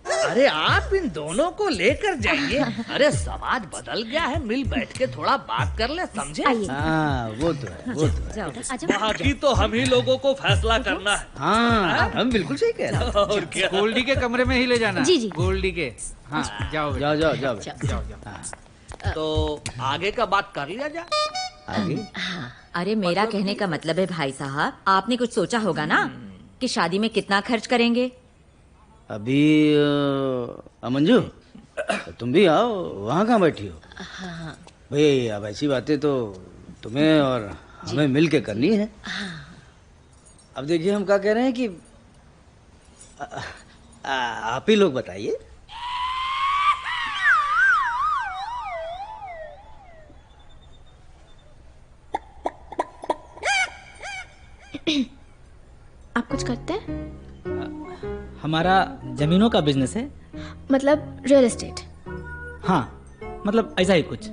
J: अरे आप इन दोनों को लेकर जाइए। अरे समाज बदल गया है, मिल बैठ के थोड़ा बात कर ले, समझे?
L: हाँ वो तो है, वो तो है।
J: बाकी तो हम ही लोगों को फैसला करना है।
L: हाँ हम बिल्कुल सही कह रहे हैं।
J: और क्या?
F: गोल्डी के कमरे में ही ले जाना।
E: जी, जी।
F: गोल्डी के। हाँ जाओ
L: जाओ जाओ जाओ
F: जाओ।
J: तो आगे का बात कर लिया जाए।
L: आगे?
I: अरे मेरा कहने का मतलब है भाई साहब, आपने कुछ सोचा होगा ना कि शादी में कितना खर्च करेंगे?
L: अभी मंजू तुम भी आओ, वहाँ कहाँ बैठी हो? भाई अब ऐसी बातें तो तुम्हें और हमें मिल के करनी है। अब देखिए हम क्या कह रहे हैं कि आप ही लोग बताइए।
E: आप कुछ करते हैं?
O: हमारा जमीनों का बिजनेस है।
E: मतलब रियल एस्टेट?
O: हाँ, मतलब ऐसा ही कुछ।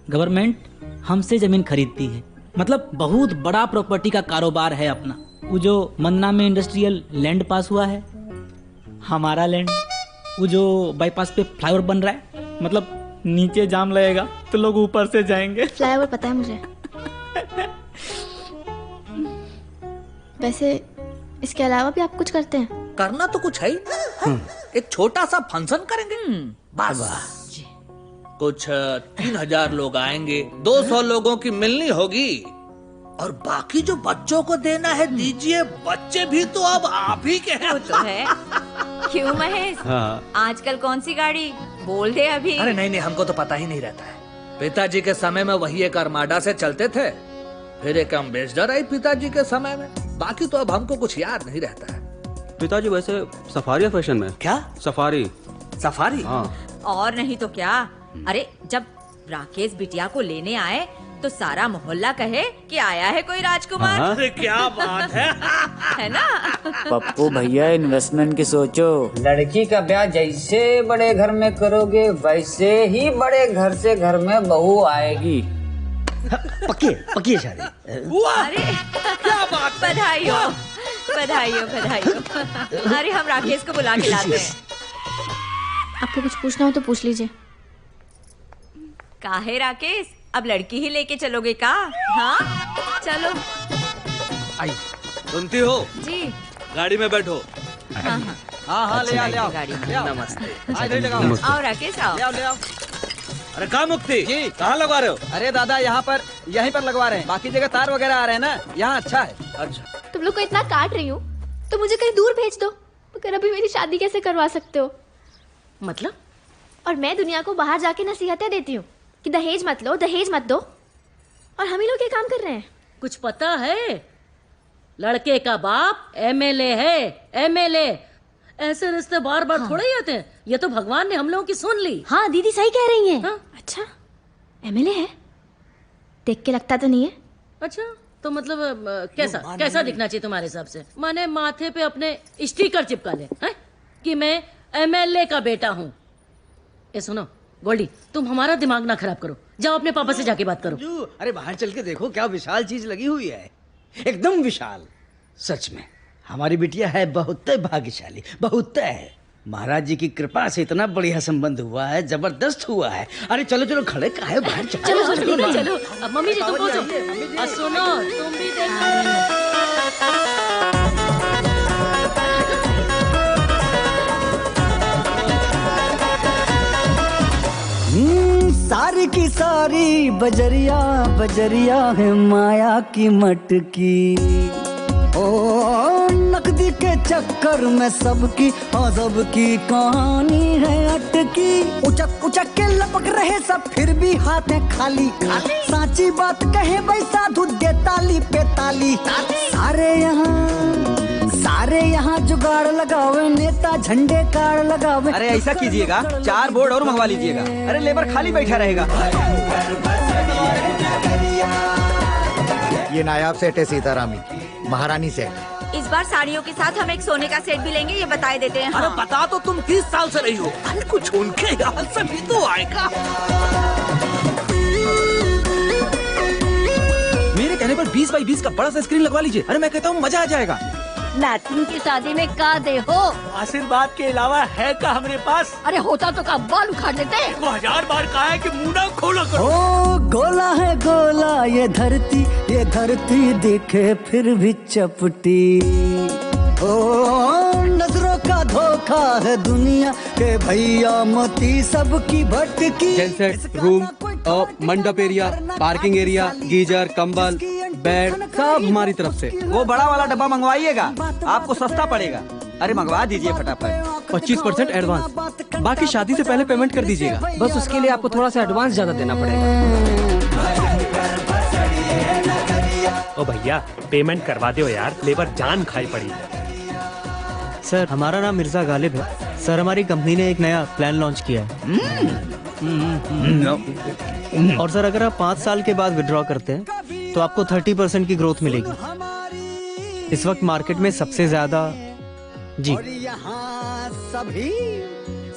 O: गवर्नमेंट हमसे जमीन खरीदती है, मतलब बहुत बड़ा प्रॉपर्टी का कारोबार है अपना। वो जो मन्ना में इंडस्ट्रियल लैंड पास हुआ है, हमारा लैंड। वो जो बाईपास पे फ्लाईओवर बन रहा है, मतलब नीचे जाम लगेगा तो लोग ऊपर से जाएंगे।
E: फ्लाईओवर पता है मुझे। वैसे इसके अलावा भी आप कुछ करते हैं?
J: करना तो कुछ है ही। एक छोटा सा फंक्शन करेंगे बस। कुछ 3000 लोग आएंगे, 200 लोगों की मिलनी होगी, और बाकी जो बच्चों को देना है दीजिए। बच्चे भी तो अब आप ही के हैं।
I: वो तो है। क्यों महेश?
L: हाँ।
I: आजकल कौन सी गाड़ी बोल दे अभी।
J: अरे नहीं नहीं, हमको तो पता ही नहीं रहता है। पिताजी के समय में वही एक अरमाडा से चलते थे, फिर एक एम्बेसडर आई पिताजी के समय में। बाकी तो अब हमको कुछ याद नहीं रहता है।
P: पिताजी वैसे सफारी फैशन में।
J: क्या?
P: सफारी।
J: सफारी?
P: हाँ।
I: और नहीं तो क्या। अरे जब राकेश बिटिया को लेने आए तो सारा मोहल्ला कहे कि आया है कोई राजकुमार।
J: अरे क्या बात है।
I: है ना?
C: पप्पू भैया इन्वेस्टमेंट की सोचो।
Q: लड़की का ब्याह जैसे बड़े घर में करोगे वैसे ही बड़े घर से घर में बहू आएगी।
L: पक्की शादी।
I: अरे क्या बात। बधाई हो, बधाई हो, बधाई हो। अरे हम राकेश को बुला के लाते हैं।
E: आपको कुछ पूछना हो तो पूछ लीजिए।
I: काहे राकेश, अब लड़की ही लेके चलोगे का? हाँ चलो।
J: आई सुनती हो?
I: जी।
J: गाड़ी में बैठो।
I: हाँ
L: हाँ ले आओ ले आओ।
J: नमस्ते।
I: आओ राकेश आओ।
L: ले आओ।
J: अरे कहाँ मुक्ति जी, कहाँ लगवा रहे हो?
L: अरे दादा यहाँ पर, यहीं पर लगवा रहे हैं। बाकी जगह तार वगैरह आ रहे हैं ना, यहाँ अच्छा है।
J: अच्छा
E: तुम लोग को इतना काट रही हूँ तो मुझे कहीं दूर भेज दो। मगर अभी मेरी शादी कैसे करवा सकते हो?
G: मतलब?
E: और मैं दुनिया को बाहर जाके नसीहतें देती हूँ कि दहेज मत लो, दहेज मत दो, और हम ही लोग ये काम कर रहे हैं।
G: कुछ पता है? लड़के का बाप एमएलए है, एमएलए। ऐसे रिश्ते बार बार थोड़े ही आते हैं। ये तो भगवान ने हम लोगों की सुन ली।
E: हाँ दीदी सही कह रही हैं। हाँ? अच्छा एमएलए है? देख के लगता तो नहीं है।
G: अच्छा तो मतलब कैसा कैसा दिखना चाहिए तुम्हारे हिसाब से? माने माथे पे अपने स्टिकर चिपका ले हैं कि मैं एमएलए का बेटा हूँ। ए सुनो गोल्डी, तुम हमारा दिमाग ना खराब करो। जाओ अपने पापा से जाके बात करो।
L: अरे बाहर चल के देखो क्या विशाल चीज लगी हुई है, एकदम विशाल। सच में हमारी बिटिया है बहुत भाग्यशाली, बहुत है। महाराज जी की कृपा से इतना बढ़िया संबंध हुआ है, जबरदस्त हुआ है। अरे चलो चलो खड़े काहे बाहर
G: चलो चलो चलो। अब मम्मी जी तुम पहुंचो। सुनो तुम भी देखो।
A: सारी की सारी बजरिया बजरिया है माया की मटकी। ओ नकदी के चक्कर में सबकी सबकी कहानी है अटकी। उचक उचक के लपक रहे सब फिर भी हाथ खाली। साची बात कहे भाई साधु दे ताली पे ताली। सारे यहाँ जुगाड़ लगावे, नेता झंडे कार लगावे।
L: अरे ऐसा कीजिएगा, 4 बोर्ड और मंगवा लीजिएगा। अरे लेबर खाली बैठा रहेगा।
R: ये नायाब सेठ है सीतारामी, महारानी सेठ।
I: इस बार साड़ियों के साथ हम एक सोने का सेट भी लेंगे, ये बताए देते हैं।
J: अरे बता तो तुम 30 साल से रही हो। अरे कुछ उनके यहाँ से भी तो आएगा।
L: कहने पर 20 बाई 20 का बड़ा सा स्क्रीन लगवा लीजिए। अरे मैं कहता हूँ मजा आ जाएगा।
D: नातिन की शादी में का दे हो?
H: आशीर्वाद के अलावा है का हमारे पास?
D: अरे होता तो का बाल उखाड़ लेते।
H: 1000 बार कहा है कि मुंह ना खोला करो।
A: ओ गोला है गोला ये धरती दिखे फिर भी चपटी। ओ नजरों का धोखा है दुनिया के भैया मोती सबकी भटकी।
P: जेनसेट, रूम, मंडप एरिया, पार्किंग एरिया, गीजर, कंबल, बेड सब हमारी तरफ से।
L: वो बड़ा वाला डब्बा मंगवाइएगा, आपको सस्ता पड़ेगा। अरे मंगवा दीजिए फटाफट।
P: 25% एडवांस, बाकी शादी से पहले पेमेंट कर दीजिएगा।
M: बस उसके लिए आपको थोड़ा सा एडवांस ज्यादा देना पड़ेगा।
S: ओ भैया पेमेंट करवा दो यार, लेबर जान खाई पड़ी।
M: सर हमारा नाम मिर्जा गालिब है। सर हमारी कंपनी ने एक नया प्लान लॉन्च किया है। और सर अगर आप 5 साल के बाद विड्रॉ करते हैं तो आपको 30% की ग्रोथ मिलेगी। इस वक्त मार्केट में सबसे ज्यादा जी।
A: और यहाँ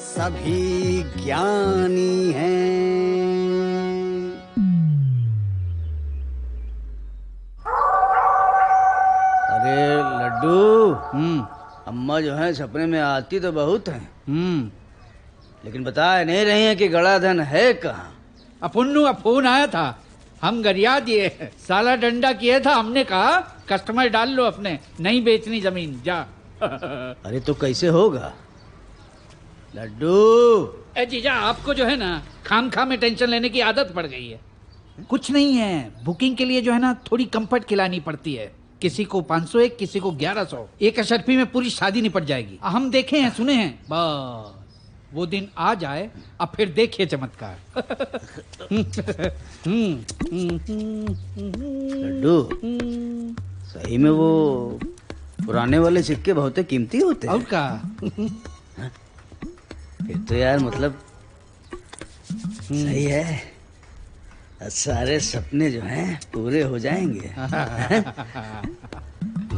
A: सभी ज्ञानी हैं।
L: अरे लड्डू, अम्मा जो है सपने में आती तो बहुत है, लेकिन बताए नहीं रही है कि गड़ा धन है कहाँ।
F: अपुन्नू का फोन आया था, हम गरिया दिए, साला डंडा किया था। हमने कहा कस्टमर डाल लो अपने, नहीं बेचनी जमीन, जा।
L: अरे तो कैसे होगा लड्डू?
F: ए जीजा, आपको जो है ना खाम में टेंशन लेने की आदत पड़ गई है। कुछ नहीं है, बुकिंग के लिए जो है ना थोड़ी कंफर्ट खिलानी पड़ती है। किसी को 501, किसी को 1100। एक अशर्फी में पूरी शादी निपट जाएगी। हम देखे हैं, सुने हैं, बस वो दिन आ जाए अब फिर देखिए चमत्कार।
L: लड्डू, सही में वो पुराने वाले सिक्के बहुत कीमती होते हैं।
F: और का?
L: फिर तो यार मतलब सही है, सारे सपने जो हैं पूरे हो जाएंगे।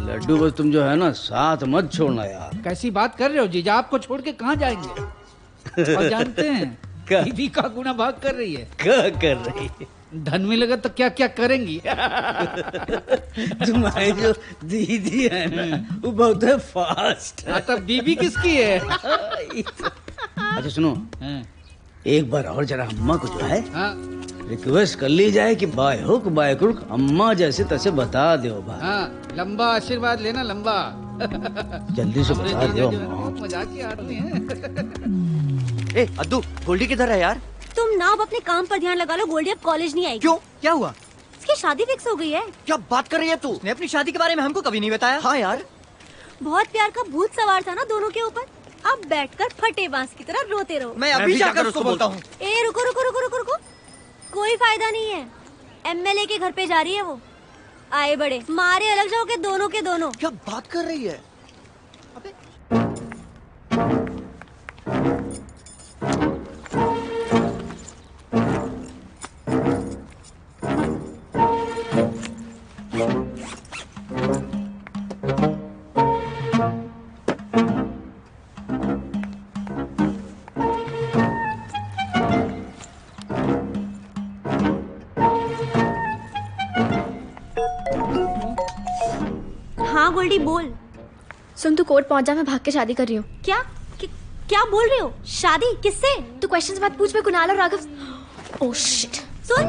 L: लड्डू बस तुम जो है ना साथ मत छोड़ना यार।
F: कैसी बात कर रहे हो जीजा, आपको छोड़ के कहाँ जाएंगे? और जानते हैं दीदी का गुना भाग कर रही है।
L: क्या कर रही है?
F: धन मिलेगा तो क्या क्या करेंगी।
L: तुम्हारी जो दीदी है ना वो बहुत है फास्ट।
F: तो बीबी किसकी है?
L: अच्छा सुनो, एक बार और जरा अम्मा को जो है रिक्वेस्ट कर ली जाए कि बाय हुक बाय क्रुक अम्मा जैसे तैसे बता दो भाई।
F: हाँ, लंबा आशीर्वाद लेना, लंबा।
L: जल्दी से बता दो अम्मा।
F: मजाक की आदमी है।
M: ए अद्दू, गोल्डी किधर है यार?
E: तुम ना अब अपने काम पर ध्यान लगा लो, गोल्डी अब कॉलेज नहीं आएगी।
M: क्यों, क्या हुआ?
E: इसकी शादी फिक्स हो गई है।
M: क्या बात कर रही है तू? उसने अपनी शादी के बारे में हमको कभी नहीं बताया। हाँ यार,
E: बहुत प्यार का भूत सवार था ना दोनों के ऊपर। अब बैठकर फटे बांस की तरह रोते रहो।
M: मैं अभी जाकर उसको बोलता हूँ।
E: ए रुको रुको रुको रुको रुको, कोई फायदा नहीं है। एमएलए के घर पे जा रही है वो। आए बड़े मारे अलग जाओगे दोनों के दोनों।
M: क्या बात कर रही है?
E: हाँ गोल्डी बोल।
K: सुन, तू कोर्ट पहुंच जा, मैं भाग के शादी कर रही हूँ।
E: क्या क्या बोल रही हो? शादी किससे?
K: तू क्वेश्चंस मत पूछ, मैं कुणाल और राघव। Oh shit.
E: सुन,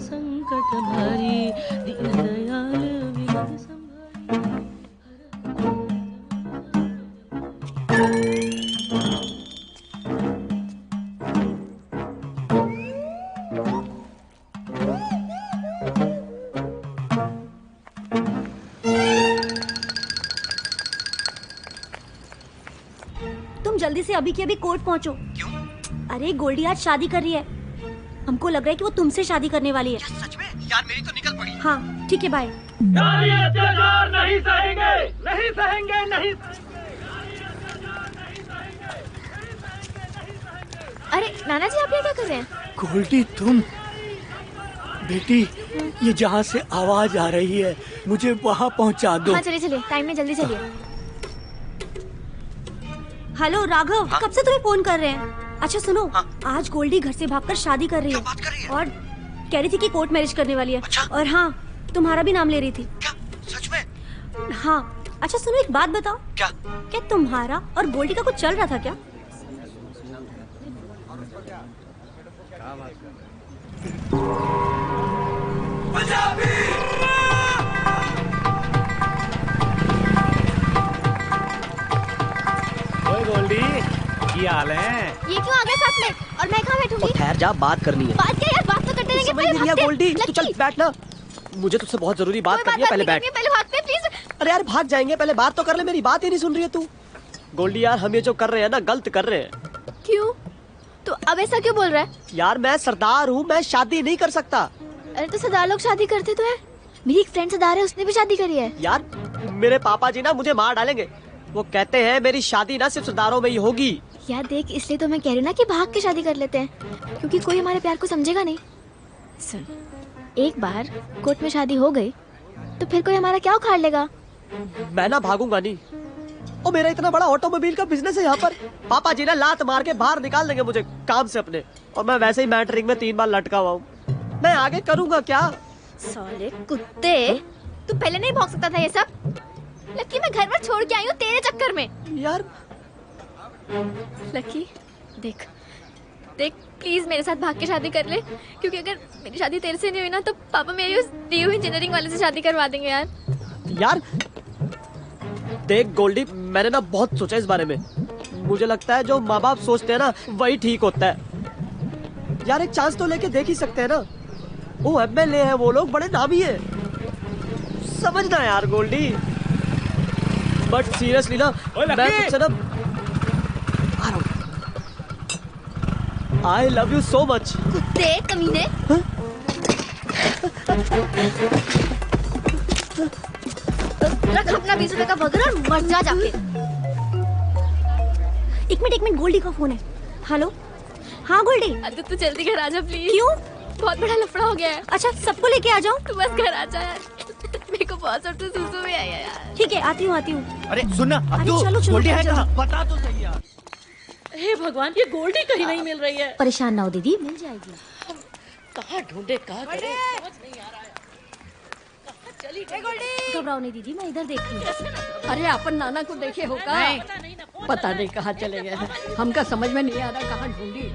G: संकट भारी दीन दयाल विगत संभारी।
E: तुम जल्दी से अभी के अभी कोर्ट पहुंचो। क्यों? अरे गोल्डी आज शादी कर रही है। हमको लग रहा है कि वो तुमसे शादी करने वाली है।
M: सच में? यार मेरी तो निकल पड़ी।
E: हाँ ठीक है, बाय।
S: नारी अत्याचार नहीं सहेंगे, नहीं सहेंगे, नहीं।
K: अरे नाना जी, आप ये क्या कर रहे हैं?
H: गोल्डी तुम, बेटी ये जहाँ से आवाज आ रही है मुझे वहाँ पहुँचा दो।
K: हाँ चलिए चलिए, टाइम में जल्दी चलिए।
E: हेलो राघव, कब से तुम्हें फोन कर रहे हैं? अच्छा सुनो, आज गोल्डी घर से भागकर शादी कर रही है और कह रही थी कि कोर्ट मैरिज करने वाली है। और हाँ, तुम्हारा भी नाम ले रही थी।
L: क्या सच में?
E: हाँ। अच्छा सुनो, एक बात बताओ। क्या तुम्हारा और गोल्डी का कुछ चल रहा था क्या?
S: ओए गोल्डी, क्या हाल है?
K: ये क्यों आ गए साथ में? और मैं कहाँ बैठूंगी?
L: ठहर जा, बात करनी है।
K: बात क्या यार, बात तो करते रहेंगे। पहले भागते।
L: गोल्डी तू चल बैठ ना, मुझे तुझसे बहुत जरूरी बात करनी है। पहले बैठ।
K: पहले भागते प्लीज।
L: अरे यार भाग जाएंगे, पहले बात तो कर ले। मेरी बात ही नहीं सुन रही है तू। गोल्डी यार, हम ये जो कर रहे हैं ना, गलत कर रहे हैं।
K: क्यों? तो अब ऐसा क्यों बोल रहा है?
L: यार मैं सरदार हूँ, मैं शादी नहीं कर सकता।
K: अरे तो सरदार लोग शादी करते तो है। मेरी एक फ्रेंड सरदार है, उसने भी शादी करी है।
L: यार मेरे पापा जी ना मुझे मार डालेंगे। वो कहते हैं मेरी शादी ना सिर्फ सरदारों में ही होगी।
K: यार देख, इसलिए तो मैं कह रही हूँ ना कि भाग के शादी कर लेते हैं, क्योंकि कोई हमारे प्यार को समझेगा नहीं। सुन, एक बार कोर्ट में शादी हो गई तो फिर कोई हमारा क्या उखाड़ लेगा?
L: मैं ना भागूंगा नहीं। और मेरा इतना बड़ा ऑटोमोबाइल का बिजनेस है यहाँ पर। पापा जी ना लात मार के बाहर निकाल देंगे मुझे काम से अपने। और मैं वैसे ही मैटरिंग में 3 बार लटका हुआ हूँ। मैं आगे करूँगा क्या?
K: साले कुत्ते, तू पहले नहीं भौंक सकता था ये सब? लकी, मैं घर पर छोड़ के आई हूँ तेरे चक्कर में।
L: यार
K: लकी देख देख, प्लीज मेरे साथ भाग के शादी कर ले, क्योंकि अगर मेरी शादी तेरे से नहीं हुई ना तो पापा मेरी उस डी इंजीनियरिंग वाले से शादी करवा देंगे। यार
L: देख गोल्डी, मैंने ना बहुत सोचा इस बारे में। मुझे लगता है जो माँ बाप सोचते हैं ना वही ठीक होता है। यार एक चांस तो लेके देख ही सकते हैं ना। वो एमएलए है, वो लोग बड़े नामी है, समझना यार गोल्डी। बट सीरियसली ना, मैं तुझसे ना I love you so much.
K: कुत्ते कमीने। रख अपना 20 रुपए का बर्गर और मर जा जाके।
E: एक मिनट गोल्डी का फोन है। हेलो, हाँ गोल्डी।
K: अरे तू जल्दी घर आ जा प्लीज।
E: क्यों?
K: बहुत बड़ा लफड़ा हो गया है।
E: अच्छा सबको लेके आ जाओ।
K: तू बस घर आ जा यार, मेरे को बहुत जोर से सुसु भी आई है यार।
E: ठीक है, आती हूँ।
N: अरे सुनना, अब तू गोल्डी है कहाँ? बता तो सही यार।
G: हे भगवान, ये गोल्डी कहीं नहीं मिल रही है।
K: परेशान ना हो दीदी, मिल जाएगी।
G: कहाँ ढूंढे, कहाँ करे, समझ नहीं आ रहा है। कहाँ चली गई?
K: घबराओ नहीं दीदी, मैं इधर देख रही हूँ।
D: अरे अपन नाना को देखे होगा? पता नहीं कहाँ चले गए हैं। हमका समझ में नहीं आ रहा कहाँ ढूंढी।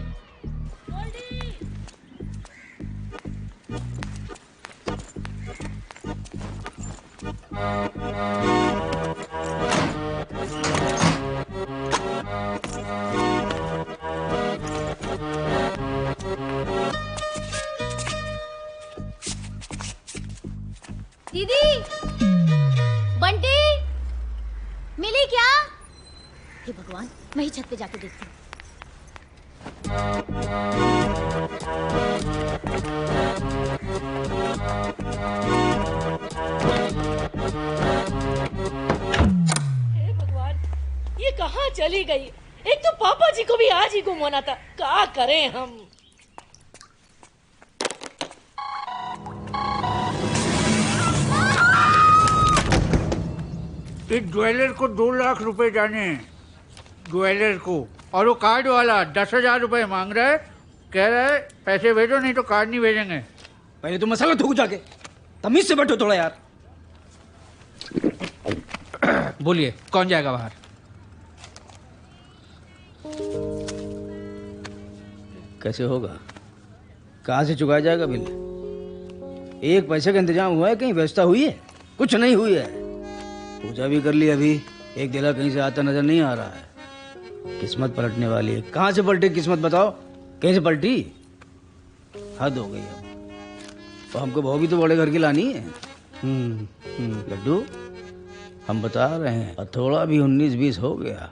K: दीदी, बंटी, मिली क्या? हे भगवान, मैं ही छत पे जाके देखती हूँ।
G: हे भगवान, ये कहाँ चली गई? एक तो पापा जी को भी आज ही गुम होना था। क्या करें हम?
F: इस ज्वेलर को 2 लाख रुपए जाने हैं, ज्वेलर को। और वो कार्ड वाला 10,000 रुपए मांग रहा है, कह रहा है पैसे भेजो नहीं तो कार्ड नहीं भेजेंगे।
L: पहले तो मसाला थूक जाके, तमीज से बैठो थोड़ा यार।
F: बोलिए, कौन जाएगा बाहर?
L: कैसे होगा? कहाँ से चुकाया जाएगा बिल? 1 पैसे का इंतजाम हुआ है? कहीं व्यवस्था हुई है? कुछ नहीं हुई है। पूजा भी कर ली अभी, 1 दिला कहीं से आता नजर नहीं आ रहा है। किस्मत पलटने वाली है। कहाँ से पलटी किस्मत बताओ? कहीं से पलटी? हद हो गई अब। तो हमको बहू भी तो बड़े घर की लानी है। लड्डू, हम बता रहे हैं, और थोड़ा भी 19-20 हो गया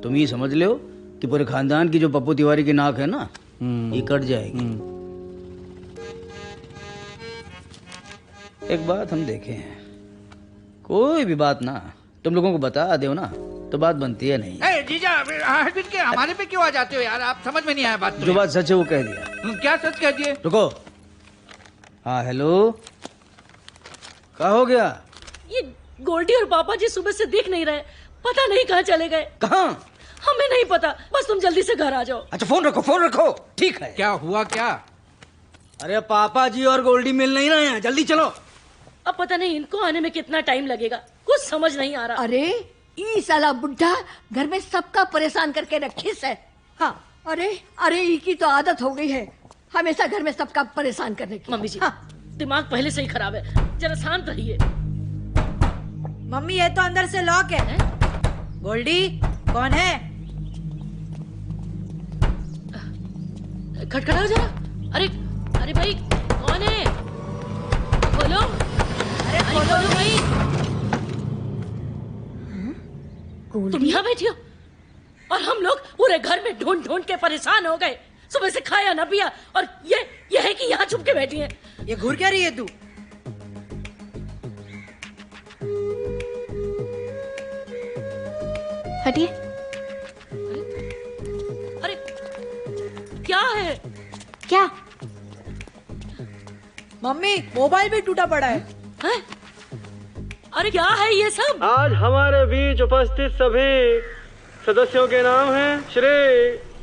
L: तुम ये समझ लो कि पूरे खानदान की जो पप्पू तिवारी की नाक है ना, ये कट जाएगी। एक बात हम देखे हैं, कोई भी बात ना तुम लोगों को बता दो ना तो बात बनती है नहीं।
F: जीजा, हर दिन के हमारे पे क्यों आ जाते हो यार? आप समझ में नहीं आया बात।
L: जो बात सच है वो कह दिया।
F: क्या सच कह दिए?
L: रुको। हाँ हेलो, क्या हो गया?
G: ये गोल्डी और पापा जी सुबह से दिख नहीं रहे, पता नहीं कहाँ चले गए।
L: कहाँ?
G: हमें नहीं पता, बस तुम जल्दी से घर आ जाओ।
L: अच्छा फोन रखो। ठीक है।
F: क्या हुआ क्या?
L: अरे पापा जी और गोल्डी मिल नहीं रहे हैं, जल्दी चलो।
G: अब पता नहीं इनको आने में कितना टाइम लगेगा, कुछ समझ नहीं आ रहा।
D: अरे ई साला बुढ़ा घर में सबका परेशान करके रखिस है। हाँ अरे ई की तो आदत हो गई है हमेशा घर में सबका परेशान करने की।
G: मम्मी जी दिमाग पहले से ही खराब है, जरा शांत रहिए।
T: मम्मी ये तो अंदर से लॉक है। गोल्डी कौन है?
G: खटखटाओ जरा। अरे भाई कौन है? बोलो। अरे बोलो भाई। तुम यहाँ बैठी हो और हम लोग पूरे घर में ढूंढ के परेशान हो गए। सुबह से खाया ना पिया और ये है कि यहाँ छुप के बैठी है।
T: ये घूर क्या रही है तू?
K: हटिए।
G: अरे क्या है?
K: क्या?
T: मम्मी मोबाइल भी टूटा पड़ा है।
G: अरे क्या है ये सब?
P: आज हमारे बीच उपस्थित सभी सदस्यों के नाम हैं श्री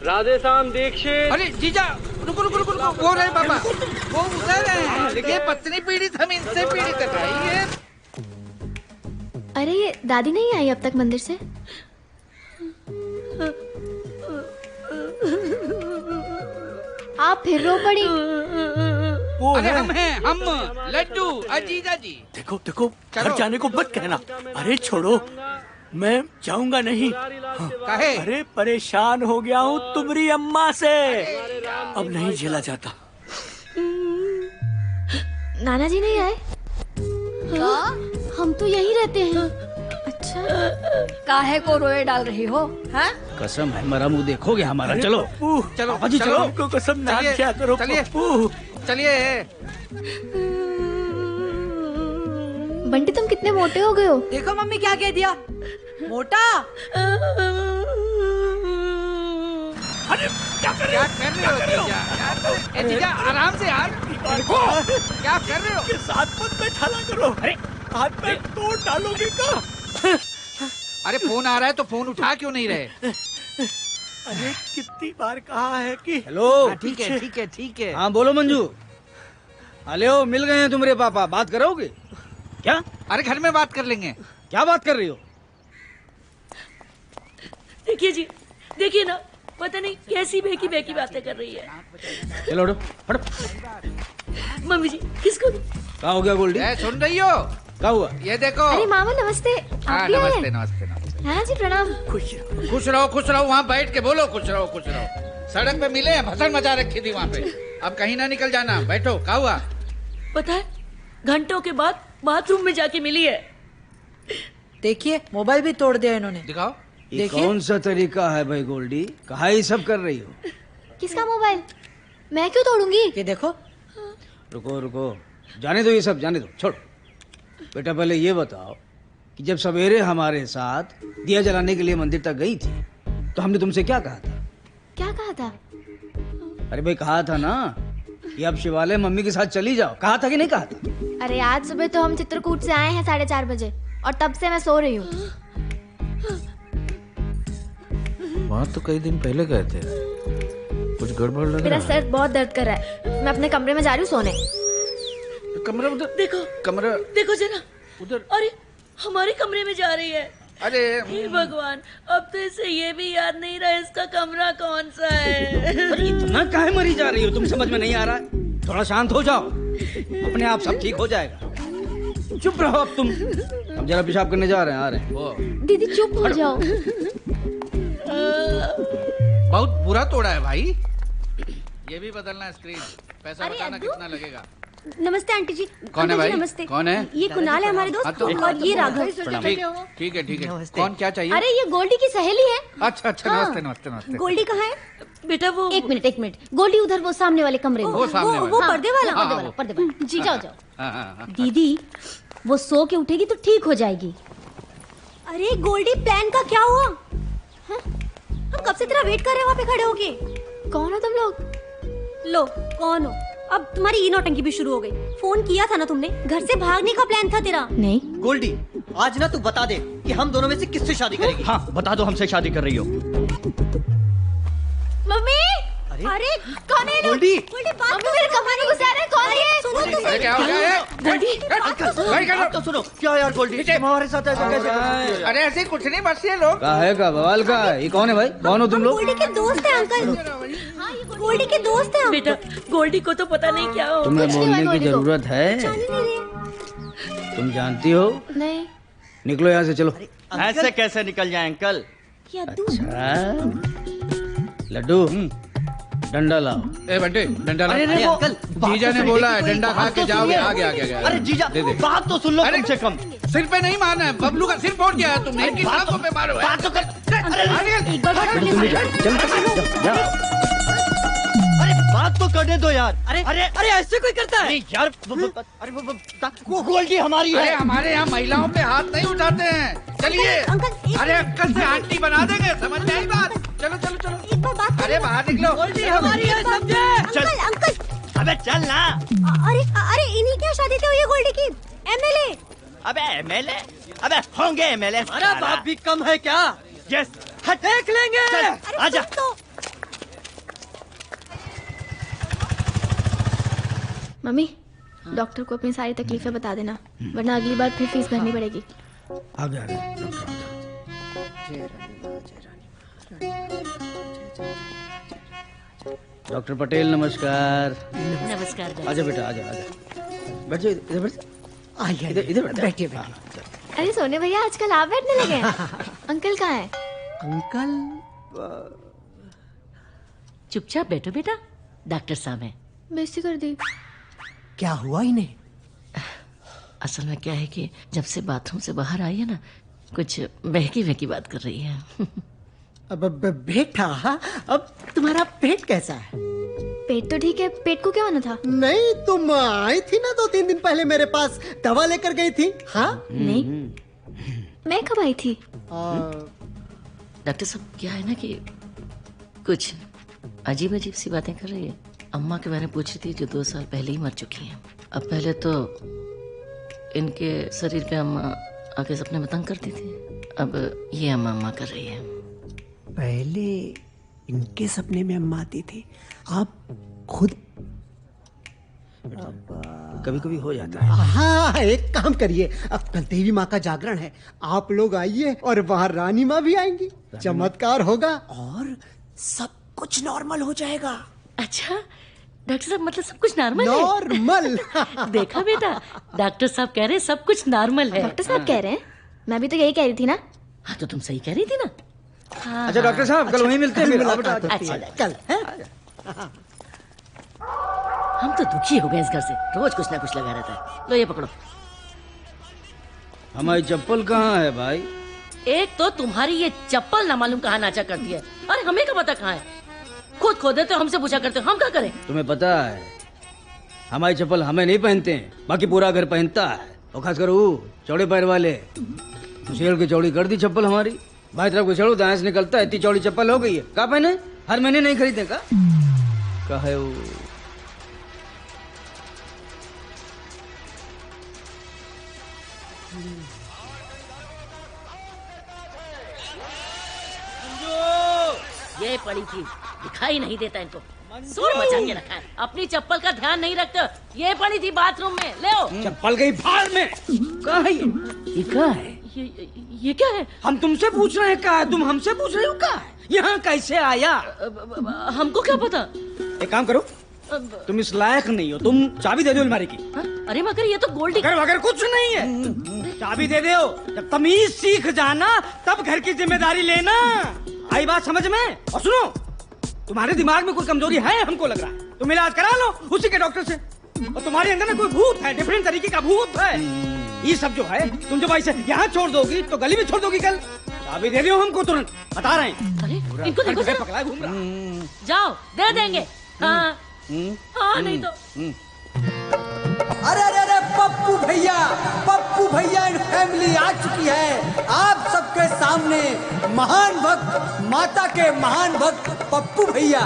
P: राधेश्याम दीक्षित।
F: अरे जीजा रुको वो रहे पापा, वो उधर है। देखिए पत्नी पीड़ित, हम इनसे पीड़ित है।
K: अरे ये दादी नहीं आई अब तक मंदिर से? आप फिर रो पड़ी।
F: अरे हम लड्डू अजीजा जी।
H: देखो घर जाने को मत कहना। अरे छोड़ो, मैं जाऊंगा नहीं।
F: काहे?
H: अरे परेशान हो गया हूँ तुम्हारी अम्मा से, अब नहीं झेला जाता।
K: नाना जी नहीं आए? हम तो यहीं रहते हैं। अच्छा
D: काहे को रोए डाल रही हो? हाँ?
L: कसम है हमारा मुंह देखोगे हमारा। चलो
F: चलो
L: पापा जी चलो।
H: हमको कसम ना क्या करो।
F: चलिए।
K: बंटी तुम कितने मोटे हो गए हो।
T: देखो मम्मी क्या कह दिया, मोटा।
H: अरे क्या कर रहे हो
F: जीजा? आराम से यार। क्या कर रहे हो?
H: के साथ मत बैठाला करो। अरे हाथ में तोड़ डालोगे का?
F: अरे फोन आ रहा है तो फोन उठा क्यों नहीं रहे?
H: अरे कितनी बार कहा है कि
L: हेलो।
F: ठीक है।
L: हाँ बोलो मंजू। हेलो मिल गए हैं तुम्हारे पापा, बात करोगे क्या?
F: अरे घर में बात कर लेंगे।
L: क्या बात कर रही हो?
G: देखिए जी, देखिए ना, पता नहीं कैसी बेकी बातें कर रही है।
L: चलो हटो।
G: मम्मी जी किसको?
L: क्या हो गया गोल्डी?
F: सुन रही हो?
L: क्या हुआ?
F: ये देखो।
K: अरे मामा नमस्ते। आप भी आए?
F: नमस्ते।
K: नाना जी प्रणाम।
F: खुश रहो। वहाँ बैठ के बोलो खुश रहो। सड़क पे मिले हैं, भसड़ मचा रखी थी वहाँ पे। अब कहीं ना निकल जाना, बैठो। क्या हुआ?
G: पता है घंटों के बाद बाथरूम में जाके मिली है।
T: देखिए मोबाइल भी तोड़ दिया इन्होंने।
F: दिखाओ।
L: ये कौन सा तरीका है भाई गोल्डी? कहा ये सब कर रही हो?
K: किसका मोबाइल? मैं क्यों तोड़ूंगी?
T: ये देखो।
L: रुको जाने दो, ये सब जाने दो, छोड़ो। बेटा पहले ये बताओ कि जब सवेरे हमारे साथ दिया जलाने के लिए मंदिर तक गई थी तो हमने तुमसे क्या कहा था?
K: क्या कहा था?
L: अरे भाई कहा था ना कि अब शिवालय मम्मी के साथ चली जाओ। कहा था कि नहीं कहा था?
K: अरे आज सुबह तो हम चित्रकूट से आए हैं 4:30 बजे और तब से मैं सो रही हूँ।
F: वहाँ तो कई दिन पहले गए थे, कुछ गड़बड़ लग रहा है।
K: मेरा सर बहुत दर्द कर रहा है, मैं अपने कमरे में जा रही हूँ सोने।
F: कमरा उधर
G: देखो जना उधर। अरे हमारे कमरे में जा रही है।
F: अरे
G: हे भगवान, अब तो इसे ये भी याद नहीं रहा इसका कमरा कौन सा है।
L: अरे इतना काहे मरी जा रही हो? तुम समझ में नहीं आ रहा है? थोड़ा शांत हो जाओ, अपने आप सब ठीक हो जाएगा। चुप रहो अब तुम। हम जरा पेशाब करने जा रहे हैं, आ रहे हैं।
K: दीदी चुप हो जाओ।
F: बहुत बुरा तोड़ा है भाई। ये भी बदलना है स्क्रीन। पैसा बताना कितना लगेगा?
D: नमस्ते आंटी जी।
F: कौन है भाई?
D: नमस्ते।
F: कौन है?
D: ये कुणाल है हमारे दोस्त और ये राघव।
F: ठीक है। कौन क्या चाहिए?
D: अरे ये गोल्डी की सहेली है।
F: अच्छा नमस्ते।
D: गोल्डी कहाँ है?
G: बेटा वो
K: एक मिनट गोल्डी उधर वो सामने वाले कमरे में।
F: वो सामने वाला।
D: वो पर्दे वाला।
K: पर्दे वाला। जी जाओ।
F: हाँ।
K: दीदी वो सो के उठेगी तो ठीक हो जाएगी।
D: अरे गोल्डी प्लान का क्या हुआ? हम कब से तेरा वेट कर रहे हैं वहाँ पे खड़े होके।
K: कौन हो तुम लोग?
D: लो कौन हो? अब तुम्हारी ये नौटंकी भी शुरू हो गई। फोन किया था ना तुमने? घर से भागने का प्लान था तेरा।
K: नहीं
L: गोल्डी
M: आज ना तू बता दे कि हम दोनों में से किससे शादी करेगी।
N: हाँ बता दो हमसे शादी कर रही हो।
K: मम्मी अरे कौन है लोग?
M: गोल्डी
K: मम्मी मेरे कमरे में घुस आ रहे हैं। कौन है? सुनो तो
F: अरे क्या हो गया है?
M: गोल्डी तो सुनो क्या यार गोल्डी तुम हमारे साथ ऐसा कैसे?
F: अरे ऐसे कुछ नहीं, बस ये लोग
L: का है का बवाल का। ये कौन है भाई? कौन हो तुम लोग?
D: गोल्डी के दोस्त है अंकल। गोल्डी के दोस्त है।
G: बेटा गोल्डी को तो पता नहीं क्या हो।
L: तुम्हें बोलने की जरूरत है? तुम जानती हो?
K: नहीं।
L: निकलो यहाँ से, चलो।
N: ऐसे कैसे निकल जाए अंकल?
L: अच्छा लड्डू डंडा लाओ।
F: ए बंटे डंडा ला।
L: अरे
F: अंकल जीजा ने बोला है डंडा खा के जाओगे। आगे आगे आगे।
L: अरे जीजा बात तो सुन लो कम से कम।
F: सिर पे नहीं मारना है, बबलू का सिर फोड़ दिया है तुमने। इनकी आंखों पे मारो है।
L: बात तो कर।
M: अरे बात तो करने दो यार। अरे अरे अरे ऐसे कोई करता है?
L: अरे यार अरे गोल्डी हमारी है।
F: अरे हमारे यहाँ महिलाओं पे हाथ नहीं उठाते हैं। चलिए अरे अंकल से आंटी बना देंगे, समझ में आई बात? चलो चलो चलो अरे बाहर निकलो।
M: गोल्डी हमारी है, समझे?
D: अंकल अंकल
N: अबे चल ना।
D: अरे अरे इन्हीं क्या शादी थी ये गोल्डी की? एमएलए।
N: अबे एमएलए? अबे होंगे एमएलए।
M: अरे बाप भी कम है क्या?
N: यस
M: देख लेंगे।
N: आजा।
K: मम्मी डॉक्टर को अपनी सारी तकलीफें बता देना, वरना अगली बार फिर फीस भरनी पड़ेगी।
B: आ गया
L: डॉक्टर पटेल नमस्कार।
G: नमस्कार।
L: आजा बेटा आजा आजा। बैठ जाओ इधर बैठ।
A: आइए
L: इधर
A: बैठिए।
K: अरे सोने भैया आजकल आप बैठने लगे हैं। अंकल कहाँ है?
A: अंकल
G: चुपचाप बैठो बेटा, डॉक्टर साहब हैं।
K: बेइज्जती कर दी।
A: क्या हुआ इन्हें?
G: असल में क्या है कि जब से बाथरूम से बाहर आई है ना, कुछ बहकी बहकी बात कर रही है।
A: अब बेटा अब तुम्हारा पेट कैसा है?
K: पेट तो ठीक है, पेट को क्या होना था?
A: नहीं तुम आई थी ना 2-3 दिन पहले मेरे पास, दवा लेकर गई थी। हाँ
K: नहीं मैं कब आई थी?
G: डॉक्टर साहब क्या है ना कि कुछ अजीब अजीब सी बातें कर रही है। अम्मा के बारे में पूछ रही थी जो 2 साल पहले ही मर चुकी हैं। अब पहले तो इनके शरीर पे अम्मा आके सपने में तंग करती थी, अब ये अम्मा कर रही है।
A: पहले इनके सपने में अम्मा आती थी, आप खुद?
L: कभी कभी हो जाता है।
A: हाँ एक काम करिए, अब कल देवी माँ का जागरण है, आप लोग आइए और वहाँ रानी माँ भी आएंगी। चमत्कार होगा और सब कुछ नॉर्मल हो जाएगा।
G: अच्छा डॉक्टर साहब मतलब सब कुछ नॉर्मल है?
A: नॉर्मल।
G: देखा बेटा डॉक्टर साहब कह रहे हैं सब कुछ नॉर्मल है।
K: डॉक्टर साहब कह रहे हैं, मैं भी तो यही कह रही थी ना।
G: हाँ तो तुम सही कह रही थी ना। हाँ,
L: अच्छा डॉक्टर साहब कल वहीं मिलते हैं फिर।
G: अच्छा
A: कल
G: हम तो दुखी हो गए इस घर से, रोज कुछ ना कुछ लगा रहता है। लो ये पकड़ो।
L: हमारी चप्पल कहाँ है भाई?
G: एक तो तुम्हारी ये चप्पल ना मालूम कहाँ नाचा करती है, अरे हमें क्या पता कहाँ है। खुद खो देते हो, हमसे पूछा करते हो, हम क्या करें?
L: तुम्हें पता है हमारी चप्पल हमें नहीं पहनते हैं, बाकी पूरा घर पहनता है। और खासकर वो चौड़े पैर वाले शेर की चौड़ी कर दी चप्पल हमारी। भाई तरफ को चढ़ो दाएं से निकलता है, इतनी चौड़ी चप्पल हो गई है। कहाँ पहने? हर महीने नहीं खरीदे का है वो।
G: ये पड़ी थी, दिखाई नहीं देता इनको, शोर मचा के रखा है। अपनी चप्पल का ध्यान नहीं रखते। ये पड़ी थी बाथरूम में, ले आओ।
L: चप्पल गई भाड़ में। कहाँ है ये क्या है?
G: ये क्या है?
L: हम तुमसे पूछ रहे हैं, क्या है? तुम हमसे पूछ रहे हो क्या है? यहाँ कैसे आया?
G: हमको क्या पता।
L: एक काम करो, तुम इस लायक नहीं हो, तुम चाबी दे दो अलमारी की।
G: अरे मगर ये तो गोल्डी
L: मगर कुछ नहीं है, चाबी दे दो। जब तमीज सीख जाना तब घर की जिम्मेदारी लेना। आई बात समझ में? और सुनो, तुम्हारे दिमाग में कोई कमजोरी है हमको लग रहा है, तुम इलाज करा लो उसी के डॉक्टर से। और तुम्हारे अंदर में कोई भूत है, डिफरेंट तरीके का भूत है। ये सब जो है, तुम जब ऐसे यहाँ छोड़ दोगी तो गली में छोड़ दोगी कल। चाबी दे दो हमको तुरंत, बता रहे हैं।
G: अरे इनको देखो जरा।
L: पकड़ा घूम रहा।
G: जाओ दे देंगे। हाँ हाँ नहीं तो।
A: अरे अरे अरे पप्पू भैया एंड फैमिली आ चुकी है आप सबके सामने। महान भक्त, माता के महान भक्त पप्पू भैया।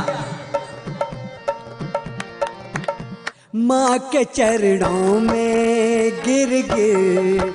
A: माँ के चरणों में गिर गिर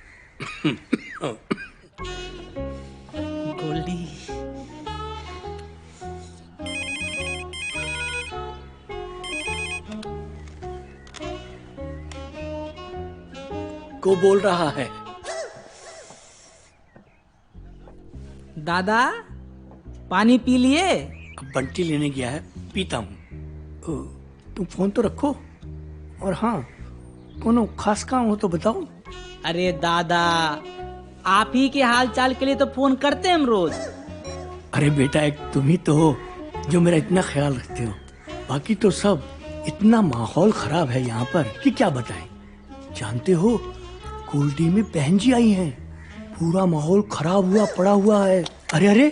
O: गोल्डी।
H: को बोल रहा है?
O: दादा पानी पी लिए?
H: अब बंटी लेने गया है, पीता हूँ। तुम फोन तो रखो, और हाँ कोनो खास काम हो तो बताओ।
O: अरे दादा आप ही के हाल चाल के लिए तो फोन करते हैं हम रोज।
H: अरे बेटा, एक तुम ही तो हो जो मेरा इतना ख्याल रखते हो, बाकी तो सब इतना माहौल खराब है यहाँ पर कि क्या बताएं। जानते हो गोल्डी में बहन जी आई हैं, पूरा माहौल खराब हुआ पड़ा हुआ है। अरे अरे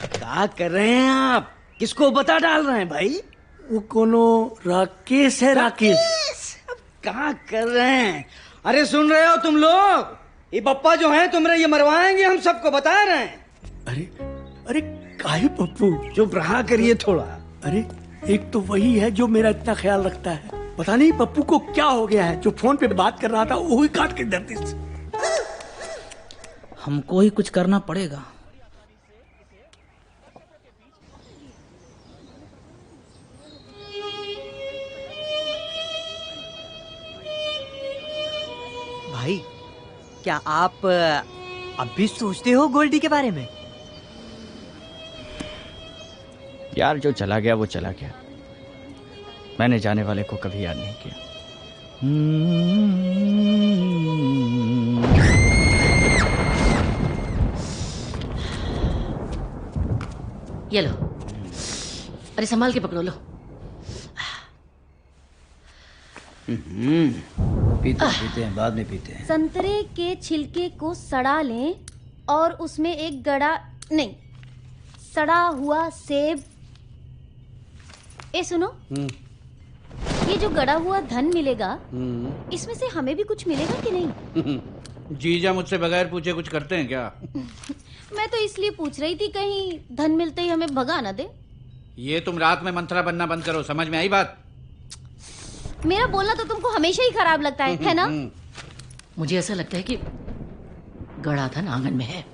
L: क्या कर रहे हैं आप? किसको बता डाल रहे हैं भाई?
H: वो कोनो राकेश है। राकेश
L: क्या कर रहे हैं? अरे सुन रहे हो तुम लोग? ये पप्पा जो हैं तुम्हारे ये मरवाएंगे, हम सबको बता रहे हैं।
H: अरे अरे काहे पप्पू?
L: चुप रहा करिए थोड़ा।
H: अरे एक तो वही है जो मेरा इतना ख्याल रखता है, पता नहीं पप्पू को क्या हो गया है, जो फोन पे बात कर रहा था वही काट के दर्द से।
O: हमको ही कुछ करना पड़ेगा।
M: भाई क्या आप अब भी सोचते हो गोल्डी के बारे में?
N: यार जो चला गया वो चला गया, मैंने जाने वाले को कभी याद नहीं किया।
G: ये लो, अरे संभाल के पकड़ो। लो
L: पीते हैं, बाद में पीते हैं।
E: संतरे के छिलके को सड़ा लें और उसमें एक सड़ा हुआ सेब। सुनो, ये जो गड़ा हुआ धन मिलेगा, इसमें से हमें भी कुछ मिलेगा कि नहीं?
F: जीजा मुझसे बगैर पूछे कुछ करते हैं क्या?
E: मैं तो इसलिए पूछ रही थी, कहीं धन मिलते ही हमें भगा ना दे।
F: ये तुम रात में मंत्रा बनना बंद करो, समझ में आई बात?
E: मेरा बोलना तो तुमको हमेशा ही खराब लगता है ना?
G: मुझे ऐसा लगता है कि गड़ा धन आंगन में है।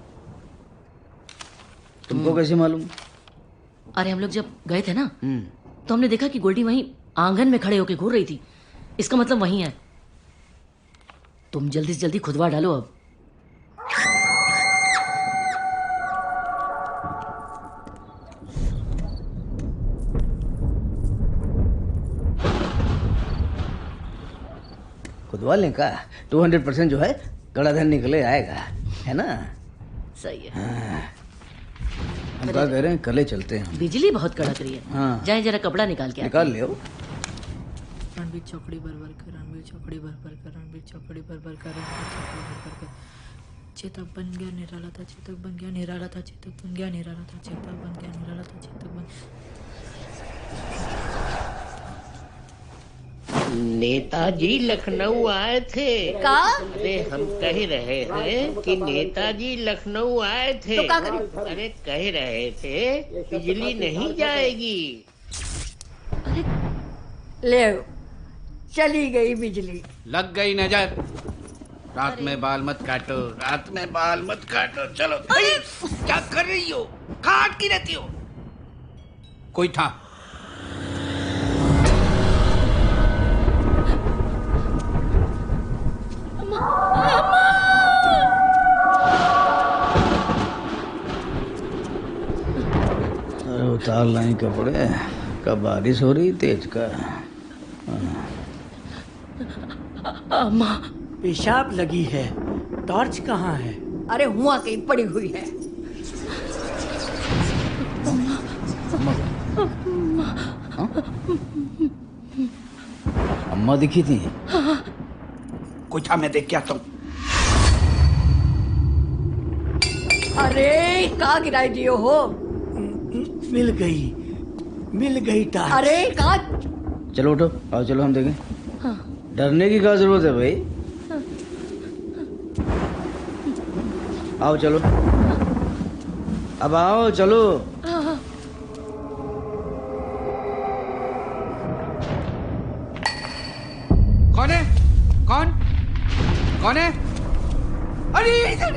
L: तुमको कैसे मालूम?
G: अरे हम लोग जब गए थे ना, तो हमने देखा कि गोल्डी वहीं आंगन में खड़े होकर घूर रही थी। इसका मतलब वहीं है। तुम जल्दी से जल्दी खुदवा डालो अब।
L: खुदवा लें का? 200% जो है गड़ा धन निकले आएगा, है ना?
G: सही है।
L: हाँ। हम क्या कह रहे हैं, कल चलते हैं।
G: बिजली बहुत कड़क रही है।
L: हाँ।
G: जाए जरा कपड़ा निकाल के
L: निकाल ले।
G: रणबीर चौकड़ी भर कर, रणबीर चौकड़ी भर कर, रणबीर चौकड़ी भर कर, रणबीर चौकड़ी भर कर। चेतक बन गया निराला था, चेतक बन गया निराला था, चेतक बन गया निराला था, चेतक बन गया निराला था, चेतक बन।
U: नेताजी लखनऊ आए थे।
E: का?
U: अरे हम कह रहे हैं कि नेताजी लखनऊ आए थे।
E: तो क्या करें?
U: अरे कह रहे थे बिजली नहीं जाएगी।
D: ले चली गई बिजली।
F: लग गई नजर। रात में बाल मत काटो, रात में बाल मत काटो। चलो क्या कर रही हो? काट की रहती हो? कोई था?
L: अरे उतार लाए कपड़े, कब बारिश हो रही तेज का।
H: अम्मा पेशाब लगी है, टॉर्च कहाँ है?
D: अरे हुआ कहीं पड़ी हुई है।
L: अम्मा दिखी थी?
F: कोई था? मैं देख के आता हूँ।
D: अरे कहाँ गिराई दियो हो?
H: मिल गई टॉर्च।
D: अरे कहाँ?
L: चलो उठो, आओ चलो हम देखें। डरने की क्या जरूरत है भाई? आओ चलो, अब आओ चलो।
F: कौन है? कौन है? अरे इधर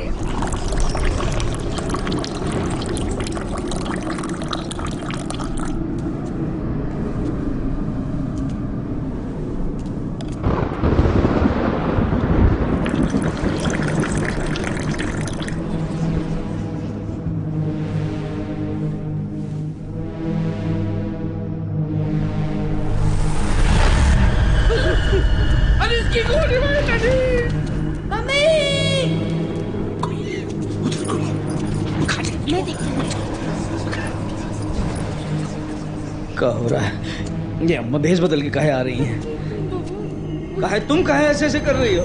T: इसकी गोली मार कटी। मम्मी
D: मैं देखती हूँ।
L: क्या हो रहा है? ये अम्मा भेष बदल के काहे आ रही हैं? काहे तुम काहे ऐसे ऐसे कर रही हो?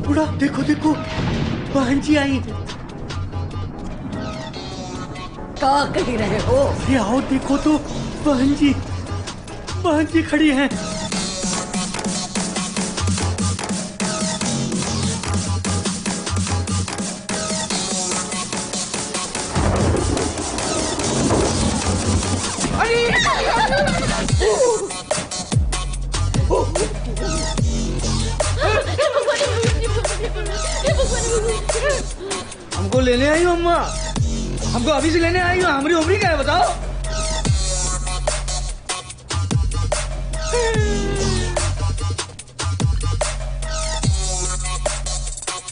H: बूढ़ा देखो देखो, बहन जी आई।
D: क्या कह रहे हो?
H: अरे आओ देखो तो, बहन जी खड़ी हैं।
L: हमको लेने आई हो अम्मा? हमको अभी से लेने आई हो? हमारी उम्र क्या है बताओ?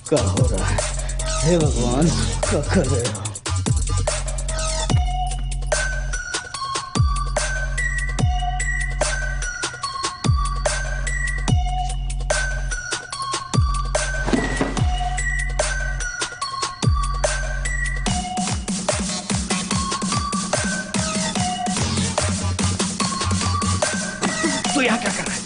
L: क्या हो रहा है? हे भगवान, क्या कर रहे हो?
F: तू यहाँ क्या कर रहा है?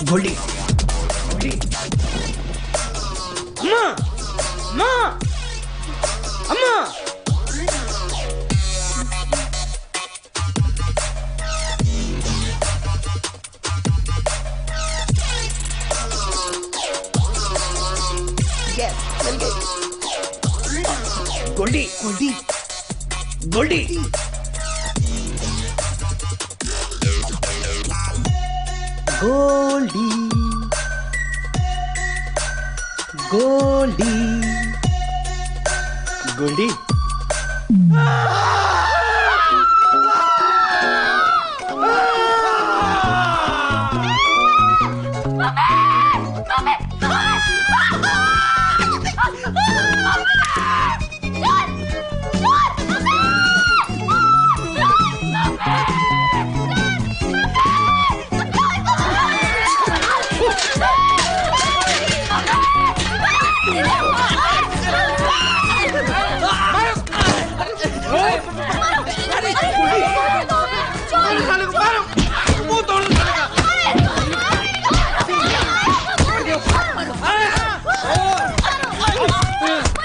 F: गोल्डी, गोल्डी,
L: अम्मा, अम्मा, अम्मा,
F: गोल्डी, गोल्डी, गोल्डी।
L: गोल्डी, गोल्डी, गोल्डी।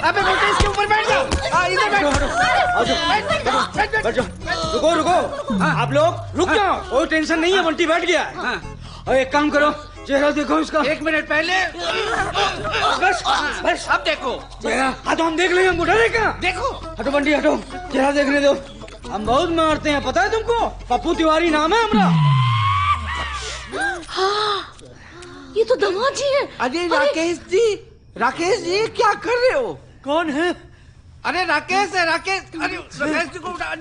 F: अबे बेटा इसके ऊपर बैठ जाओ। इधर बैठ जाओ।
L: रुको रुको, आप लोग रुक जाओ। कोई टेंशन नहीं है, बंटी बैठ गया है। और एक काम करो, चेहरा देखो इसका।
F: 1 मिनट पहले
L: बस बस,
F: अब देखो
L: चेहरा। हाँ तो हम देख लेंगे, हमको डरे क्या?
F: देखो।
L: हटो बंटी हटो, चेहरा देखने दो। हम बहुत मारते हैं, पता है तुमको? पप्पू तिवारी नाम है हमारा।
G: हाँ, ये तो दामाद जी है।
F: अरे राकेश जी क्या कर रहे हो?
H: कौन है?
F: अरे राकेश है, राकेश। अरे राकेश जी को
G: उठाओ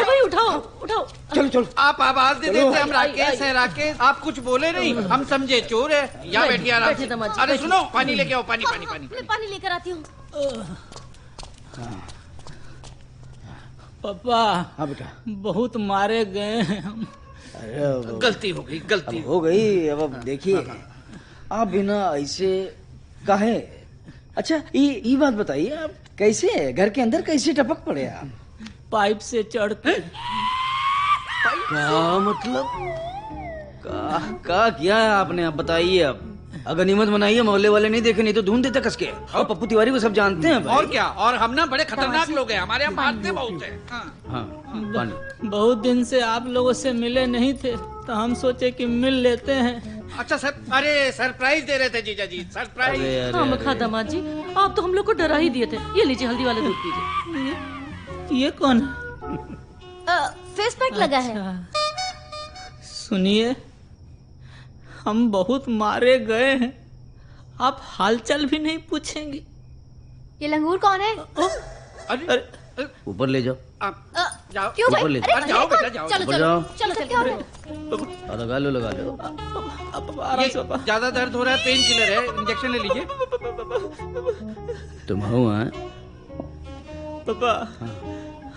G: भाई, उठाओ।
L: चलो चलो,
F: आप आवाज दे देते हम राकेश है, राकेश। आप कुछ बोले नहीं, हम समझे चोर है। यहाँ बैठिए आराम से। अरे सुनो, पानी लेके आओ, पानी।
G: मैं पानी लेकर आती हूँ।
O: पापा।
L: हाँ बेटा।
O: बहुत मारे गए हैं हम।
L: अरे
F: गलती हो गई, गलती
L: हो गई। अब देखिए, आप बिना ऐसे काहे? अच्छा ये बात बताइए, आप कैसे घर के अंदर कैसे टपक पड़े आप?
O: पाइप से चढ़ के।
L: क्या मतलब? का किया है आपने? आप बताइए। अब गनीमत मनाइए, मोहल्ले वाले नहीं देखे, नहीं तो ढूंढ देते कसके। और पप्पू तिवारी को सब जानते हैं भाई।
F: और क्या, और हम ना बड़े खतरनाक लोग हैं, हमारे यहाँ मारते बहुत हैं।
L: हाँ,
O: बहुत दिन से आप लोगों से मिले नहीं थे तो हम सोचे कि मिल लेते हैं।
F: अच्छा सर, अरे सरप्राइज दे रहे थे जीजा जी, सरप्राइज।
G: हाँ मखा दामाद जी, आप तो हम लोग को डरा ही दिए थे। ये लीजिए हल्दी वाला दूध पीजिए।
O: ये कौन?
K: फेस पैक लगा है।
O: सुनिए, हम बहुत मारे गए हैं, आप हालचाल भी नहीं पूछेंगी।
K: ये लंगूर कौन है?
F: अरे
L: ऊपर ले जाओ।
F: जाओ।
K: क्यों भाई?
L: ऊपर ले
K: अरे
F: जाओ बेटा, जाओ।
K: चलो
L: ऊपर
K: चलो
L: जाओ।
K: चलो चलो। क्या हो रहा है?
L: लगा लो, लगा लो।
F: ये ज्यादा दर्द हो रहा है, पेन किलर है, इंजेक्शन ले लीजिए।
L: तुम हो?
O: पापा,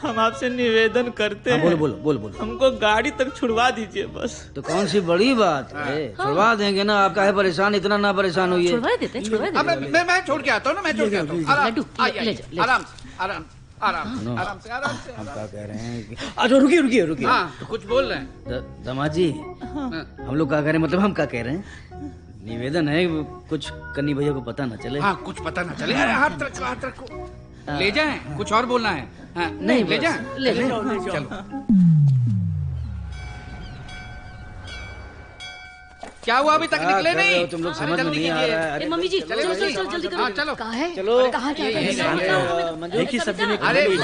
O: हम आपसे निवेदन करते हैं।
L: बोलो बोलो बोलो बोलो।
O: हमको गाड़ी तक छुड़वा दीजिए बस।
L: तो कौन सी बड़ी बात है, छुड़वा देंगे ना। आपका है परेशान, इतना ना परेशान होइए।
G: छुड़वा देते, छुड़वा देते।
F: मैं छोड़ के आता हूँ ना, मैं छोड़ के आता हूँ। आराम आराम आराम आराम से आराम से।
L: हम क्या कह रहे हैं कि... अच्छा रुकिए रुकिए रुकिए।
F: हाँ, तो कुछ बोल रहे हैं
L: दामाद जी। हम लोग क्या कह रहे हैं, मतलब हम क्या कह रहे हैं, निवेदन है कुछ कन्नी भैया को पता ना चले।
F: हाँ, कुछ पता ना चले। अरे हाथ रखो, हाथ रखो। ले जाएं, कुछ और बोलना है? हाँ,
L: नहीं
F: ले जाएं,
G: ले
F: चलो। क्या हुआ, अभी तक निकले नहीं?
L: तुम लोग समझ में नहीं आ रहा है।
G: मम्मी जी चलो चलो चलो जल्दी करो।
F: चलो
G: कहाँ है?
L: चलो।
G: कहाँ क्या
L: एक ही सब्जी में
F: अरे
G: ले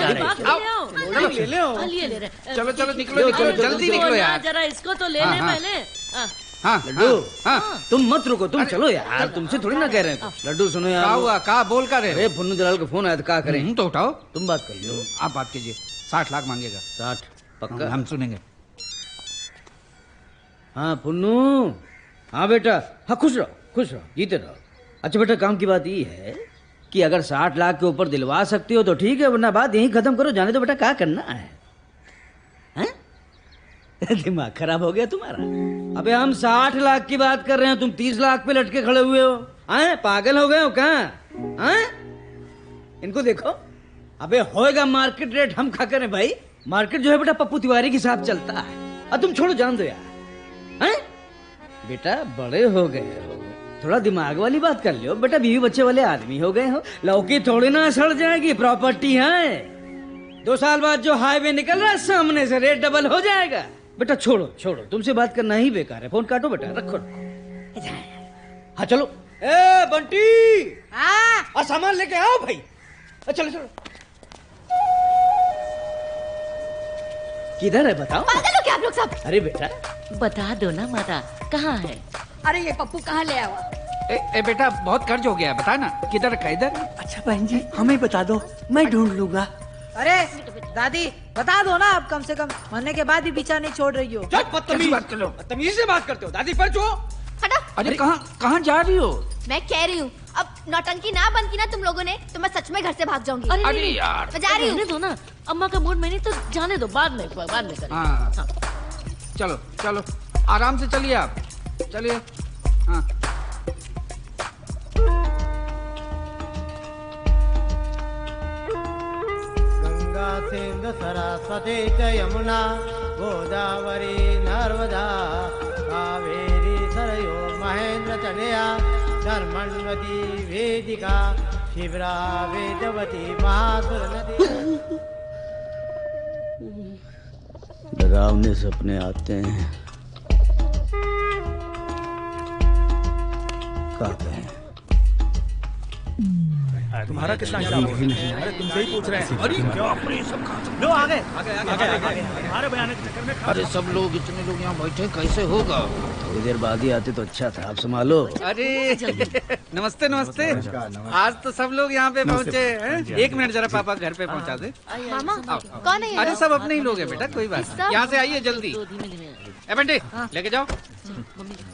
G: ले
F: चलो चलो निकलो निकलो, जल्दी निकलो यार।
G: जरा इसको तो ले ले पहले।
L: हाँ लड्डू, तुम मत रुको, तुम चलो यार, तुमसे थोड़ी ना कह रहे हैं। लड्डू सुनो यार।
F: क्या हुआ, क्या बोल कर रहे?
L: अरे फुन्नू दलाल का फोन आया था, क्या करें?
F: तो उठाओ,
L: तुम बात कर लो।
F: आप बात कीजिए। 60 लाख मांगेगा।
L: 60 पक्का?
F: हम सुनेंगे।
L: हाँ फुन्नू, हाँ बेटा, हाँ खुश रहो, जीते रहो। अच्छा बेटा, काम की बात ये है कि अगर 60 लाख के ऊपर दिलवा सकती हो तो ठीक है, वरना बात यहीं खत्म करो। जाने दो बेटा, क्या करना है? दिमाग खराब हो गया तुम्हारा? अबे हम 60 लाख की बात कर रहे हैं, तुम 30 लाख पे लटके खड़े हुए हो। हैं, पागल हो गए हो क्या? हैं? इनको देखो। अबे होएगा मार्केट रेट, हम क्या करें भाई? मार्केट जो है बेटा पप्पू तिवारी के साथ चलता है। अब तुम छोड़ो, जान दो यार। हैं? बेटा बड़े हो गए हो, थोड़ा दिमाग वाली बात कर लो बेटा। बीवी बच्चे वाले आदमी हो गए हो, लौकी थोड़ी ना सड़ जाएगी, प्रॉपर्टी है। 2 साल बाद जो हाईवे निकल रहा है सामने से, रेट डबल हो जाएगा। बेटा छोड़ो छोड़ो, तुमसे बात करना ही बेकार है। फोन काटो बेटा, रखो। हाँ चलो। ए बंटी, हाँ सामान लेके आओ भाई। चलो चलो। किधर है बताओ?
D: पागल हो क्या आप लोग सब?
L: अरे बेटा
G: बता दो ना माता, कहाँ है?
D: अरे ये पप्पू कहाँ ले आवा?
F: ए बेटा, बहुत कर्ज हो गया, बता ना किधर रखा है? इधर।
H: अच्छा बहन जी, हमें बता दो, मैं ढूंढ लूंगा।
T: अरे दादी बता दो ना, आप कम से कम मरने के बाद भी पीछा नहीं छोड़ रही हो।
L: बदतमीज से बात करते हो। दादी पर जो
F: अरे कहाँ जा रही हो?
K: मैं कह रही हूँ, अब नौटंकी ना बंद की ना तुम लोगों ने, तो मैं सच में घर से भाग जाऊंगी।
G: अरे
F: यार,
K: मैं जा रही हूँ।
G: दो ना, अम्मा का मूड में नहीं तो जाने दो, बाद में करेंगे।
F: हाँ। चलो चलो, आराम से चलिए आप, चलिए। हाँ।
C: गंगा सिंधु सरस्वती च यमुना गोदावरी नर्मदा कावेरी सरयो महेंद्र चलया धर्मण्वती वेदिका शिवरा वेदवती महासुर नदी।
L: डरावने सपने आते हैं, क्या कहें?
S: तुम्हारा कितना हिसाब है? अरे तुमसे ही पूछ रहे हैं। अरे क्या अपने सब कहां? लो आगे आगे आगे आगे। हमारे बयान के चक्कर में
F: अरे सब लोग, इतने लोग यहाँ बैठे, कैसे होगा?
L: थोड़ी देर बाद ही आते तो अच्छा था। आप संभालो।
F: अरे नमस्ते नमस्ते। आज तो सब लोग यहाँ पे पहुँचे हैं। 1 मिनट जरा पापा घर पे पहुँचा दे।
K: मामा कौन है?
F: अरे सब अपने ही लोग हैं बेटा, कोई बात नहीं। यहाँ से आइए जल्दी। ए बंटी लेके जाओ।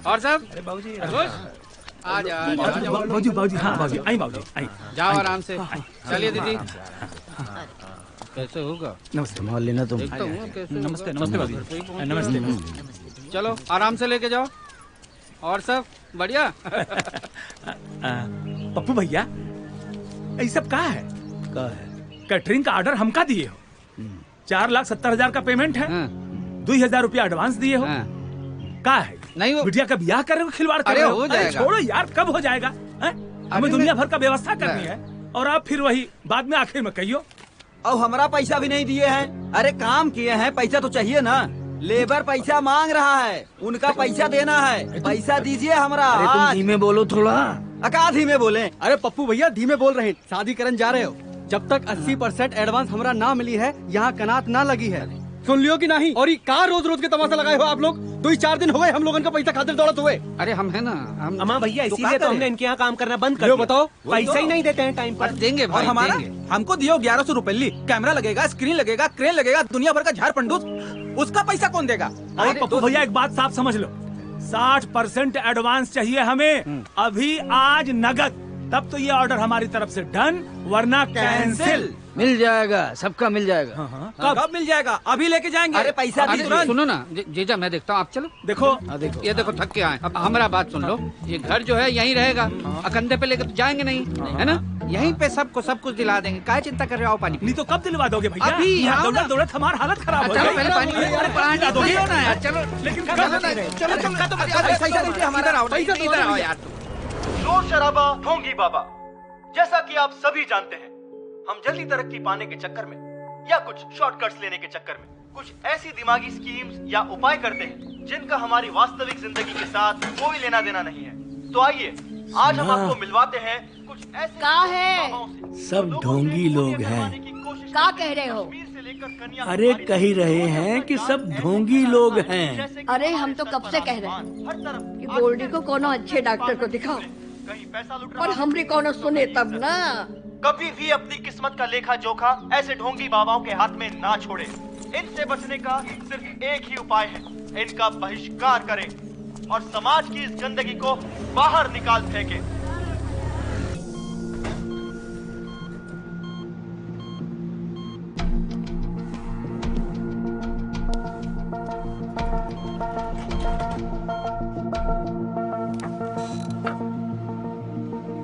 F: और सब आ जाओ।
S: बाबूजी, हाँ बाबूजी, आई बाबूजी, आई।
F: जाओ आराम से। चलिए दीदी। कैसे होगा?
L: नमस्ते। संभाल लेना तुम।
S: नमस्ते नमस्ते बाबूजी, नमस्ते।
F: चलो आराम से लेके जाओ। और सब बढ़िया?
S: पप्पू भैया, ये सब क्या है? कैटरिंग का ऑर्डर हमका दिए हो। 4,70,000 का पेमेंट है। 2000 रुपया एडवांस दिए हो। का है
F: नहीं वो
S: बिटिया का ब्याह करे हो, खिलवाड़ कर
F: अरे
S: रहे हो?
F: हो जाएगा।
S: छोड़ो यार, कब हो जाएगा? हमें दुनिया भर का व्यवस्था करनी है और आप फिर वही बाद में आखिर में कहियो।
L: और हमारा पैसा भी नहीं दिए हैं। अरे काम किए हैं, पैसा तो चाहिए ना। लेबर पैसा मांग रहा है, उनका पैसा देना है। पैसा दीजिए हमारा।
B: अरे तुम धीमे बोलो थोड़ा।
L: अका धीमे बोले।
P: अरे पप्पू भैया धीमे बोल रहे हैं, शादी करन जा रहे हो। जब तक 80% एडवांस हमारा ना मिली है, यहाँ कनात ना लगी है। सुन लियो कि नहीं? और ये कहा रोज रोज के तमाशा लगाए हो आप लोग? 2-4 दिन हो गए हम लोगों का पैसा खातिर दौड़त हुए।
F: अरे हम है ना, हम
P: अम्मा भैया इसीलिए तो हमने इनके यहाँ काम करना बंद कर दिया। बताओ, पैसा ही नहीं देते हैं टाइम पर।
F: देंगे
Q: और हमारा हमको दियो 1100 रुपये। कैमरा लगेगा, स्क्रीन लगेगा, क्रेन लगेगा, दुनिया भर का झाड़ पंडूस, उसका पैसा कौन देगा?
S: अरे पप्पू भैया एक बात साफ समझ लो, 60% एडवांस चाहिए हमें अभी, आज नगद। तब तो ये ऑर्डर हमारी तरफ से डन, वरना कैंसिल।
B: मिल जाएगा, सबका मिल जाएगा।
Q: कब मिल जाएगा? अभी लेके जाएंगे।
F: अरे पैसा सुनो ना जीजा, मैं देखता हूँ, आप चलो।
S: देखो
F: ये देखो थक के आए। अब हमारा बात सुन लो, ये घर जो है यहीं रहेगा, कंधे पे लेकर तो जाएंगे नहीं, है ना? यहीं पे सबको सब कुछ दिला देंगे। क्या चिंता कर रहे हो? पानी
S: नहीं तो कब दिलवा दोगे भैया?
F: अभी
S: यहाँ दौड़त दौड़त हमारी हालत खराब हो
F: चलो
S: गई।
F: पहले पानी
S: दोगे
F: ना यार, चलो।
S: लेकिन
F: इधर आओ यार।
V: शोर शराबा ढोंगी बाबा, जैसा कि आप सभी जानते हैं, हम जल्दी तरक्की पाने के चक्कर में या कुछ शॉर्टकट्स लेने के चक्कर में कुछ ऐसी दिमागी स्कीम्स या उपाय करते हैं जिनका हमारी वास्तविक जिंदगी के साथ कोई लेना देना नहीं है। तो आइए आज हम आपको मिलवाते हैं कुछ ऐसे
H: का है।
B: सब ढोंगी लोग हैं।
H: का कह रहे हो?
B: अरे कह रहे हैं कि सब ढोंगी लोग हैं।
D: अरे हम तो कब से कह रहे हैं कि गोल्डी को कोनो अच्छे डॉक्टर को दिखाओ, और हमरी कोनो सुने तब ना।
V: कभी भी अपनी किस्मत का लेखा जोखा ऐसे ढोंगी बाबाओं के हाथ में ना छोड़े। इनसे बचने का सिर्फ एक ही उपाय है, इनका बहिष्कार करें और समाज की इस गंदगी को बाहर निकाल फेंकें।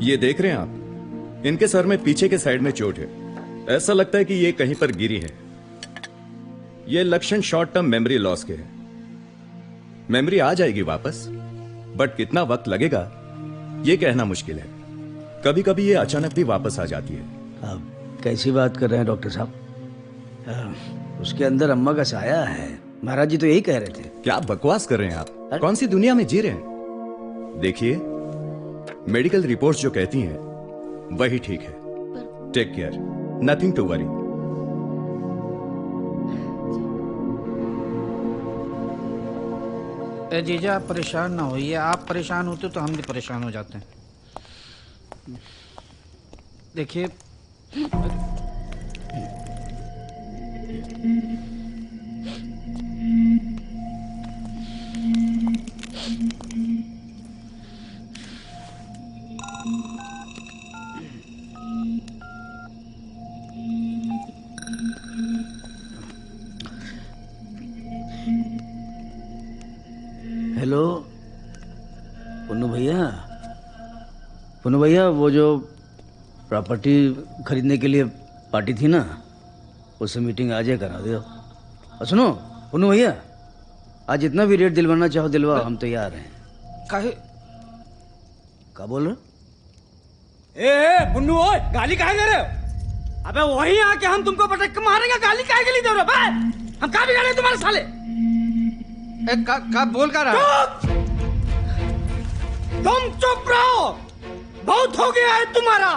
W: ये देख रहे हैं आप, इनके सर में पीछे के साइड में चोट है। ऐसा लगता है कि ये कहीं पर गिरी है। ये लक्षण शॉर्ट टर्म मेमोरी लॉस के हैं। मेमोरी आ जाएगी वापस, बट कितना वक्त लगेगा ये कहना मुश्किल है। कभी कभी ये अचानक भी वापस आ जाती है।
B: अब कैसी बात कर रहे हैं डॉक्टर साहब? उसके अंदर अम्मा का साया है। महाराज जी तो यही कह रहे थे।
W: क्या बकवास कर रहे हैं आप? कौन सी दुनिया में जी रहे हैं? देखिए, मेडिकल रिपोर्ट्स जो कहती हैं वही ठीक है। Take care, nothing to worry.
F: जीजा आप परेशान ना होइए, आप परेशान होते तो हम भी परेशान हो जाते हैं। देखिए
B: हेलो पुन्नू भैया, पुन्नू भैया, वो जो प्रॉपर्टी खरीदने के लिए पार्टी थी ना, उससे मीटिंग आज ही करा दो। और सुनो पुन्नू भैया, आज जितना भी रेट दिलवाना चाहो दिलवाओ, हम तैयार हैं।
F: काहे?
B: क्या बोल रहे?
H: ए पुन्नू, ओए गाली काहे दे रहे हो? अबे वहीं आके हम तुमको पटक के मारेंगे, गाली काहे के लिए दे रहे हो? बे हम कहाँ बिगाड़े तुम्हारे साले?
F: का बोल का रहा?
H: तुम चुप रहो, बहुत हो गया है तुम्हारा।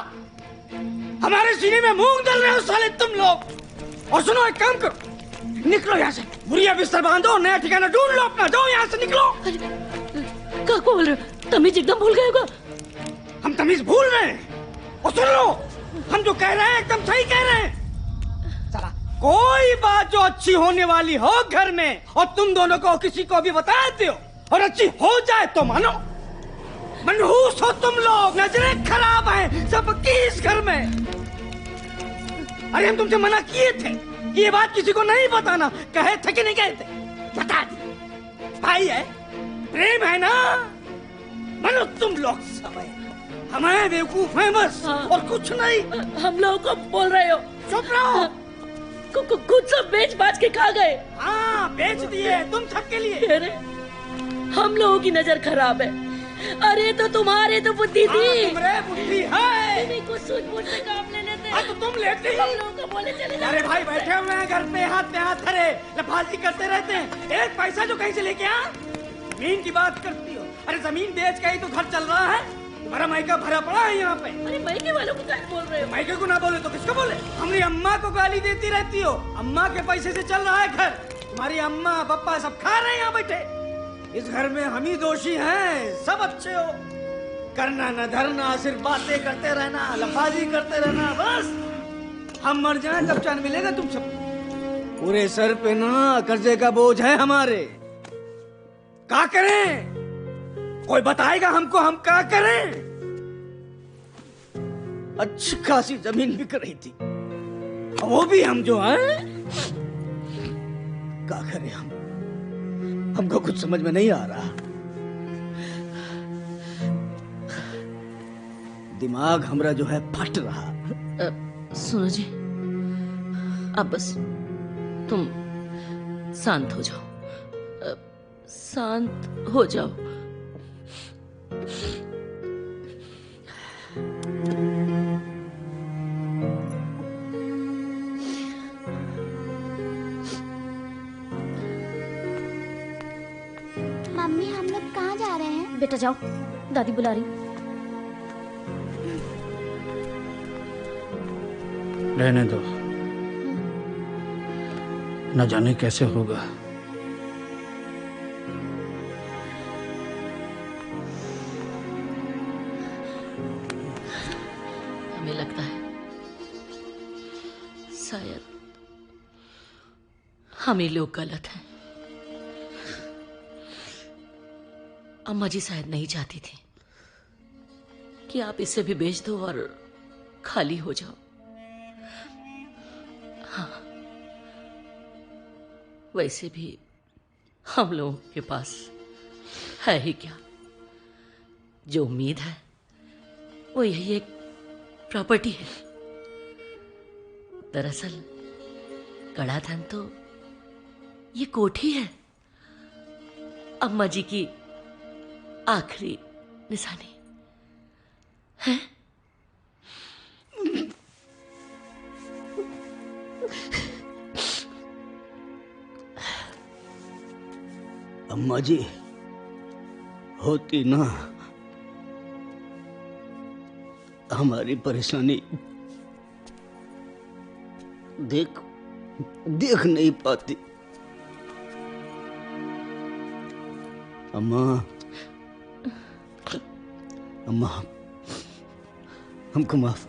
H: हमारे सीने में मूंग डाल रहे हो साले तुम लोग। और सुनो, एक काम करो, निकलो यहाँ से, बुढ़िया बिस्तर बांधो, नया ठिकाना ढूंढ लो अपना, जाओ यहाँ से, निकलो।
G: क्या बोल रहे हो? तमीज एकदम भूल गए होगा।
H: हम तमीज भूल रहे हैं? और सुन लो, हम जो कह रहे हैं एकदम सही कह रहे हैं। कोई बात जो अच्छी होने वाली हो घर में, और तुम दोनों को किसी को भी बताते हो, और अच्छी हो जाए तो मानो। मनहूस हो तुम लोग, नजरें खराब हैं सबकी इस घर में। अरे हम तुमसे मना किए थे कि ये बात किसी को नहीं बताना, कहे थे कि नहीं कहे थे? बता दी। भाई है, प्रेम है ना, मनो तुम लोग सब हमें बेवकूफ है बस, और कुछ नहीं।
G: हम लोगों को बोल रहे हो?
H: चुप रहो।
G: खुद सब बेच बाच के खा गए।
H: हाँ बेच दिए तुम सबके लिए।
G: अरे हम लोगों की नजर खराब है। अरे तो तुम्हारे तो बुद्धि थी।
H: तुम्हारे बुद्धि है।
G: तुम्हें कुछ सूझबूझ से काम ले लेते।
H: तो तुम लेते ही।
G: हम लोगों को बोले चले जाओ।
H: अरे भाई बैठे हुए हैं घर पे हाथ धरे लफाजी करते रहते हैं। एक पैसा जो कहीं से लेके आ। जमीन की बात करती हो। अरे जमीन बेच के ही तो घर चल रहा है। तुम्हारा मायका भरा पड़ा है यहाँ पे।
G: अरे मायके वालों को क्या बोल रहे हो?
H: मायके को ना बोले तो किसको बोले? हमारी अम्मा को गाली देती रहती हो। अम्मा के पैसे से चल रहा है घर। तुम्हारी अम्मा पापा सब खा रहे हैं यहाँ बैठे। इस घर में हम ही दोषी हैं। सब अच्छे हो, करना न धरना, सिर्फ बातें करते रहना, लफाजी करते रहना। बस हम मर जाए तब चैन मिलेगा तुम सब। पूरे सर पे ना कर्जे का बोझ है हमारे। क्या करें? कोई बताएगा हमको हम क्या करें? अच्छी खासी जमीन बिक रही थी, वो भी हम जो हैं क्या करें? हमको कुछ समझ में नहीं आ रहा। दिमाग हमरा जो है फट रहा।
G: सुनो जी, अब बस तुम शांत हो जाओ। शांत हो जाओ।
K: मम्मी हम लोग कहाँ जा रहे हैं?
E: बेटा जाओ, दादी बुला रही।
F: रहने दो, न जाने कैसे होगा।
G: हमें लगता है शायद हम ही लोग गलत हैं। अम्मा जी शायद नहीं चाहती थी कि आप इसे भी बेच दो और खाली हो जाओ। हाँ, वैसे भी हम लोगों के पास है ही क्या? जो उम्मीद है वो यही एक प्रॉपर्टी है। दरअसल कड़ा धन तो ये कोठी है, अम्मा जी की आखिरी निशानी है।
H: अम्मा जी होती ना हमारी परेशानी देख नहीं पाती। अम्मा हमको माफ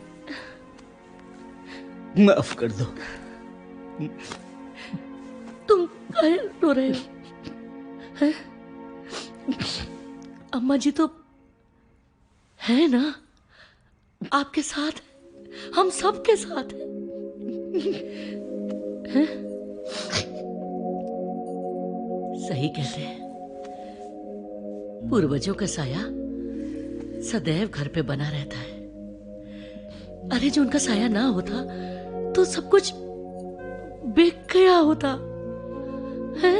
H: कर दो।
G: तुम काहे रो रहे हो? हैं? अम्मा जी तो है ना आपके साथ, हम सब के साथ हैं। सही कहते हैं, पूर्वजों का साया सदैव घर पे बना रहता है। अरे जो उनका साया ना होता तो सब कुछ बिक गया होता है।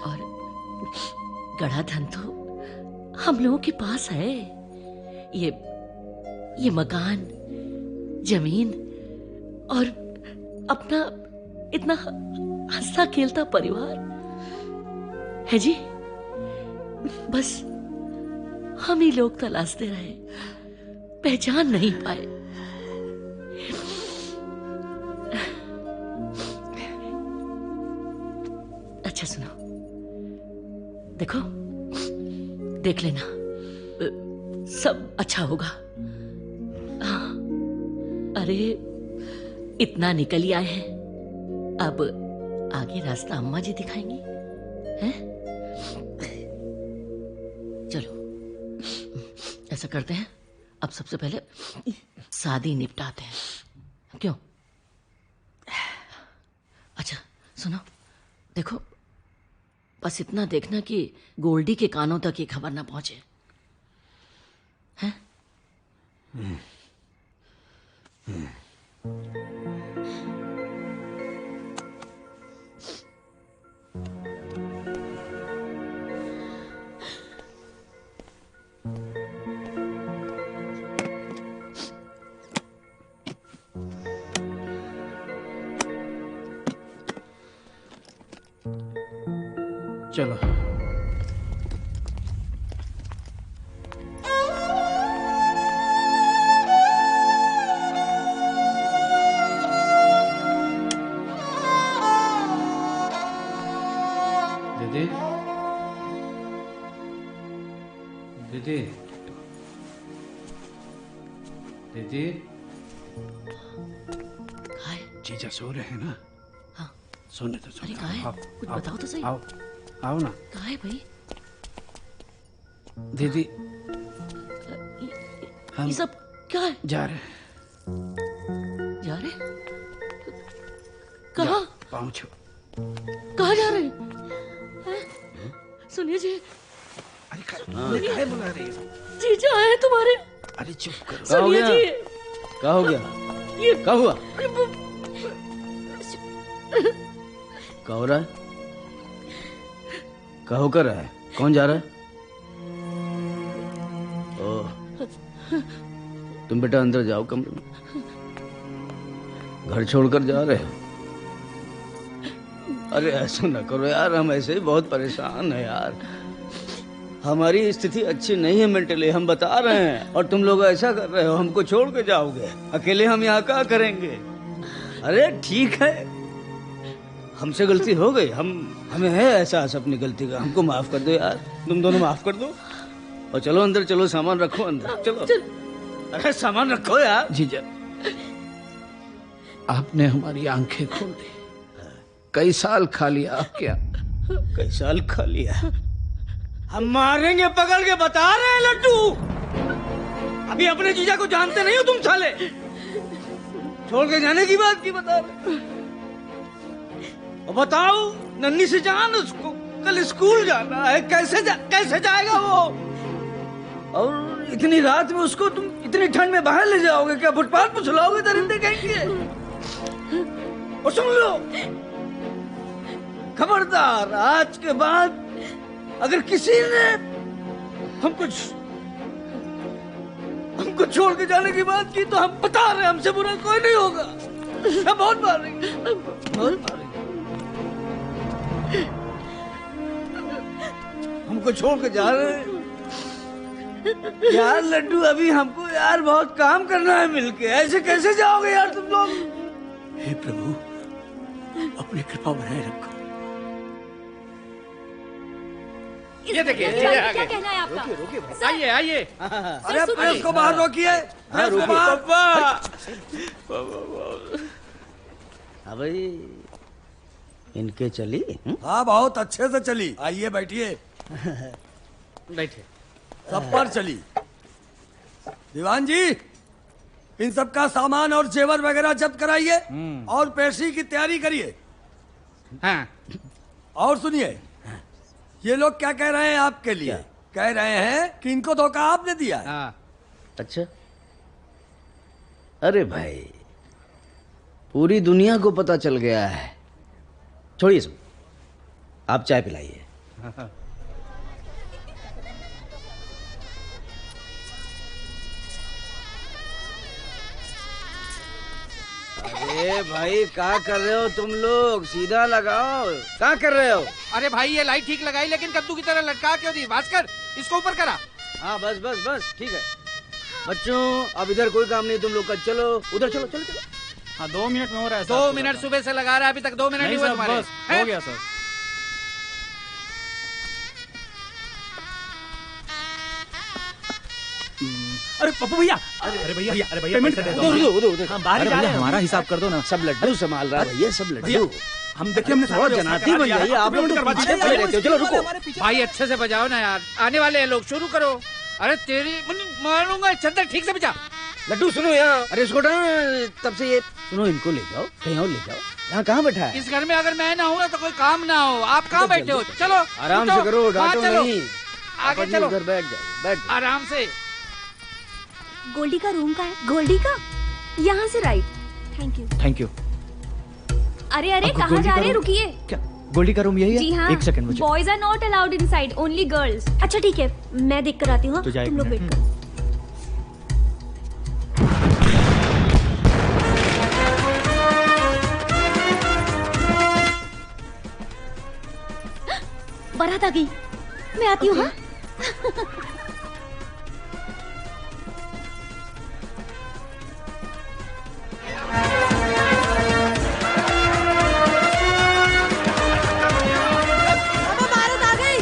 G: और गड़ा धन तो हम लोगों के पास है। ये मकान, जमीन और अपना इतना हंसता खेलता परिवार है जी। बस हम ही लोग तलाशते रहे, पहचान नहीं पाए। अच्छा सुनो, देखो, देख लेना, सब अच्छा होगा। हाँ, अरे इतना निकल ही आए हैं, अब आगे रास्ता अम्मा जी दिखाएंगी, हैं? चलो ऐसा करते हैं, अब सबसे पहले शादी निपटाते हैं, क्यों? अच्छा सुनो, देखो, बस इतना देखना कि गोल्डी के कानों तक ये खबर ना पहुंचे, हैं?
F: चलो। दीदी, दीदी, दीदी, जीजा सो रहे हैं ना?
G: हाँ।
F: सोने तो सोने।
G: अरे कहाँ है? कुछ बताओ तो सही।
F: आओ, आओ ना।
G: कहाँ है भाई?
F: दीदी,
G: ये सब क्या है?
F: जा रहे हैं।
G: जा रहे? कहाँ?
F: पाँव छू।
G: कहाँ जा रहे हैं? सुनिए जी।
F: अरे काहे बुला रही हो?
G: जीजा आए तुम्हारे।
F: अरे चुप करो।
G: सुनिए जी।
L: क्या हो गया?
G: ये
L: क्या हुआ? क्या हो रहा है? क्या होकर रहा है? कौन जा रहा है? ओह, तुम बेटा अंदर जाओ कमरे में। घर छोड़कर जा रहे हो? अरे ऐसा ना करो यार, हम ऐसे ही बहुत परेशान हैं यार। हमारी स्थिति अच्छी नहीं है मेंटली, हम बता रहे हैं, और तुम लोग ऐसा कर रहे हो, हमको छोड़ के जाओगे। अकेले हम यहाँ क्या करेंगे? अरे ठीक है, हमसे गलती हो गई, हमें है एहसास अपनी गलती का, हमको माफ कर दो यार, तुम दोनों माफ कर दो। और चलो अंदर, चलो सामान रखो अंदर, चलो। अरे सामान रखो यार।
F: जीजा, आपने हमारी आंखें खोल दी। कई साल खा लिया, अब क्या?
L: कई साल खा लिया? हम मारेंगे पकड़ के, बता रहे हैं लड्डू। अभी अपने जीजा को जानते नहीं हो तुम साले। छोड़ के जाने की बात की बता रहे। और बताओ, नन्ही से जान उसको, कल स्कूल जाना है, कैसे जाएगा वो? और इतनी रात में उसको तुम इतनी ठंड में बाहर ले जाओगे क्या? फुटपाथ पर सुलाओगे दरिंदे कहेंगे? और सुन लो, खबरदार, आज के बाद अगर किसी ने हमको छोड़ के जाने की बात की तो हम बता रहे हैं, हमसे बुरा कोई नहीं होगा। हम बहुत मारेंगे, बहुत मारेंगे। हमको छोड़ के जा रहे हैं यार लड्डू। अभी हमको यार बहुत काम करना है मिलके, ऐसे कैसे जाओगे यार तुम लोग?
H: हे प्रभु, अपनी कृपा बनाए रखो।
F: ये देखिए,
E: क्या कहना है आपका?
F: रोकिए, आइए आइए।
A: अरे प्रेस को बाहर रोकिए।
L: हाँ भाई, इनके चली?
A: हाँ बहुत अच्छे से चली। आइए बैठिए।
F: बैठे।
A: सब पर चली। दीवान जी, इन सब का सामान और जेवर वगैरह जब्त कराइए और पेशी की तैयारी करिए।
F: हाँ।
A: और सुनिए, ये लोग क्या कह रहे हैं आपके लिए? कह रहे हैं कि इनको धोखा आपने दिया है।
L: अच्छा, अरे भाई, पूरी दुनिया को पता चल गया है। छोड़िए सब, आप चाय पिलाइए। अरे भाई, क्या कर रहे हो तुम लोग? सीधा लगाओ, क्या कर रहे हो?
F: अरे भाई, ये लाइट ठीक लगाई, लेकिन कद्दू की तरह लटका क्यों दी? भास्कर, इसको ऊपर करा।
L: हाँ बस बस बस, ठीक है। बच्चों, अब इधर कोई काम नहीं तुम लोग का, चलो उधर चलो चलो चलो।
S: हाँ 2 मिनट में हो रहा है।
F: 2 मिनट सुबह से लगा रहा है, अभी तक 2 मिनट नहीं हुए तुम्हारे।
S: हो गया सर। अरे पप्पू भैया, अरे भैया, पेमेंट कर दो।
L: हाँ,
S: बाहर जा रहे हैं,
L: हमारा हिसाब कर दो ना। सब लड्डू संभाल रहा है भैया, सब लड्डू।
S: हम देखिए, हमने
L: थोड़ा जनाती बन जाइए, आप लोग तो पीछे पड़े रहते हो। चलो रुको
F: भाई, अच्छे से बजाओ ना यार, आने वाले हैं लोग, शुरू करो। अरे तेरी मारूंगा, चंदर ठीक से बजा।
L: लड्डू सुनो यहाँ। अरे इसको तब से ये सुनो, इनको ले जाओ कहीं और ले जाओ। यहाँ कहाँ बैठा है?
F: इस घर में अगर मैं ना हूँ ना तो कोई काम ना हो। आप कहाँ बैठे हो? चलो
L: आराम से करो, डांटो नहीं।
F: आगे चलो,
L: उधर बैठ जाओ, बैठ जाओ
F: आराम से।
E: गोल्डी का रूम का है? गोल्डी का? यहाँ से right. Thank you.
M: Thank you.
E: अरे अरे, कहाँ जा रहे हैं? रुकिए।
M: क्या गोल्डी का रूम यही है?
E: जी हाँ,
M: एक सेकंड मुझे।
E: Boys are not allowed inside, only girls. अच्छा ठीक है, मैं देख कर आती हूँ।
M: तो
E: तुम लोग वेट करो। बारात आ गई। मैं आती हूँ। हाँ
T: बारात आ गई।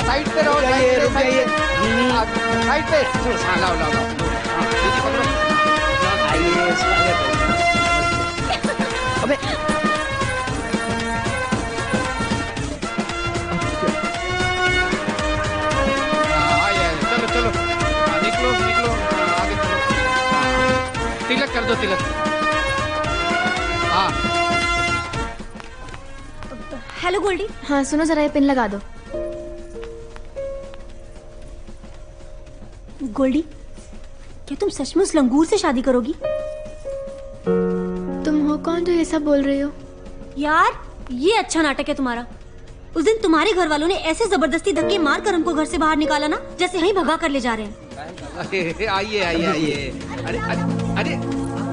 F: साइड पे रहो, साइड पे। हाँ, लाओ लाओ लाओ। दीदी पकड़ो। आइए, स्वागत है। अबे चलो चलो, निकलो निकलो, आगे चलो। तिलक कर दो, तिलक। हाँ।
E: हेलो गोल्डी।
K: हाँ सुनो जरा ये पिन लगा दो।
E: गोल्डी, क्या तुम सचमुच लंगूर से शादी करोगी?
K: तुम हो कौन जो ये सब बोल रही हो?
E: यार ये अच्छा नाटक है तुम्हारा। उस दिन तुम्हारे घर वालों ने ऐसे जबरदस्ती धक्के मार कर हमको घर से बाहर निकाला ना, जैसे यहीं भगा कर ले जा रहे हैं।
F: आइए आइए आइए। अरे अरे अरे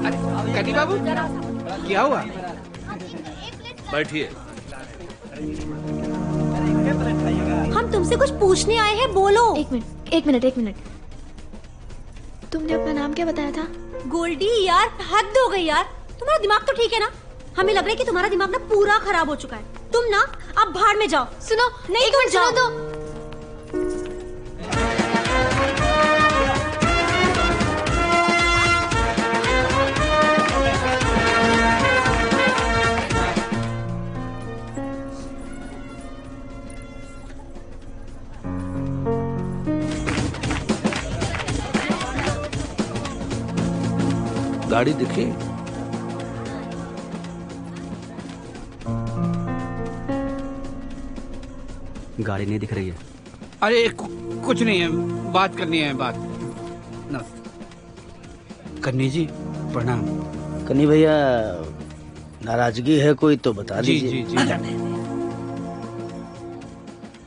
F: अरे कनी बाबू, क्या हुआ?
I: बैठिए।
E: हम तुमसे कुछ पूछने आए हैं, बोलो।
K: एक मिनट। तुमने अपना नाम क्या बताया था?
E: गोल्डी यार हद हो गई यार। तुम्हारा दिमाग तो ठीक है ना? हमें लग रहा है कि तुम्हारा दिमाग ना पूरा खराब हो चुका है। तुम ना अब भाड़ में जाओ।
K: सुनो,
E: नहीं तुम जाओ तो।
I: गाड़ी दिखी?
P: गाड़ी नहीं दिख रही है।
F: अरे कुछ नहीं है, बात करनी है, बात। कन्नी जी प्रणाम।
B: कन्नी भैया, नाराजगी है कोई तो बता दीजिए।
F: जी जी जी।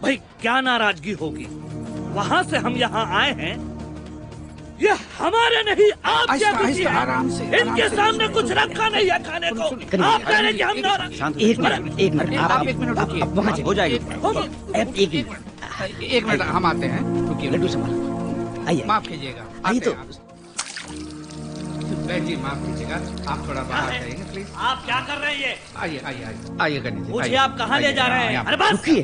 I: भाई क्या नाराजगी होगी? वहाँ से हम यहाँ आए हैं, ये हमारे नहीं आप क्या खुशी है?
F: आराम से,
I: इनके सामने कुछ रखा नहीं है खाने को। आप कह रहे हैं कि हम नाराज।
B: एक मिनट
F: आप एक मिनट रुकिए,
B: वहाँ हो जाएगी।
F: एक मिनट हम आते हैं, रुकिए।
B: लड्डू संभाल, आइए।
F: माफ कीजिएगा,
B: आइए तो।
F: बहन जी माफ कीजिएगा, आप थोड़ा बाहर जाइए प्लीज।
I: आप क्या कर रहे हैं ये?
F: आइए आइए आइए आइए कन्नी जी।
I: मुझे आप कहाँ ले जा रहे हैं? अरे बस
B: रुकिए।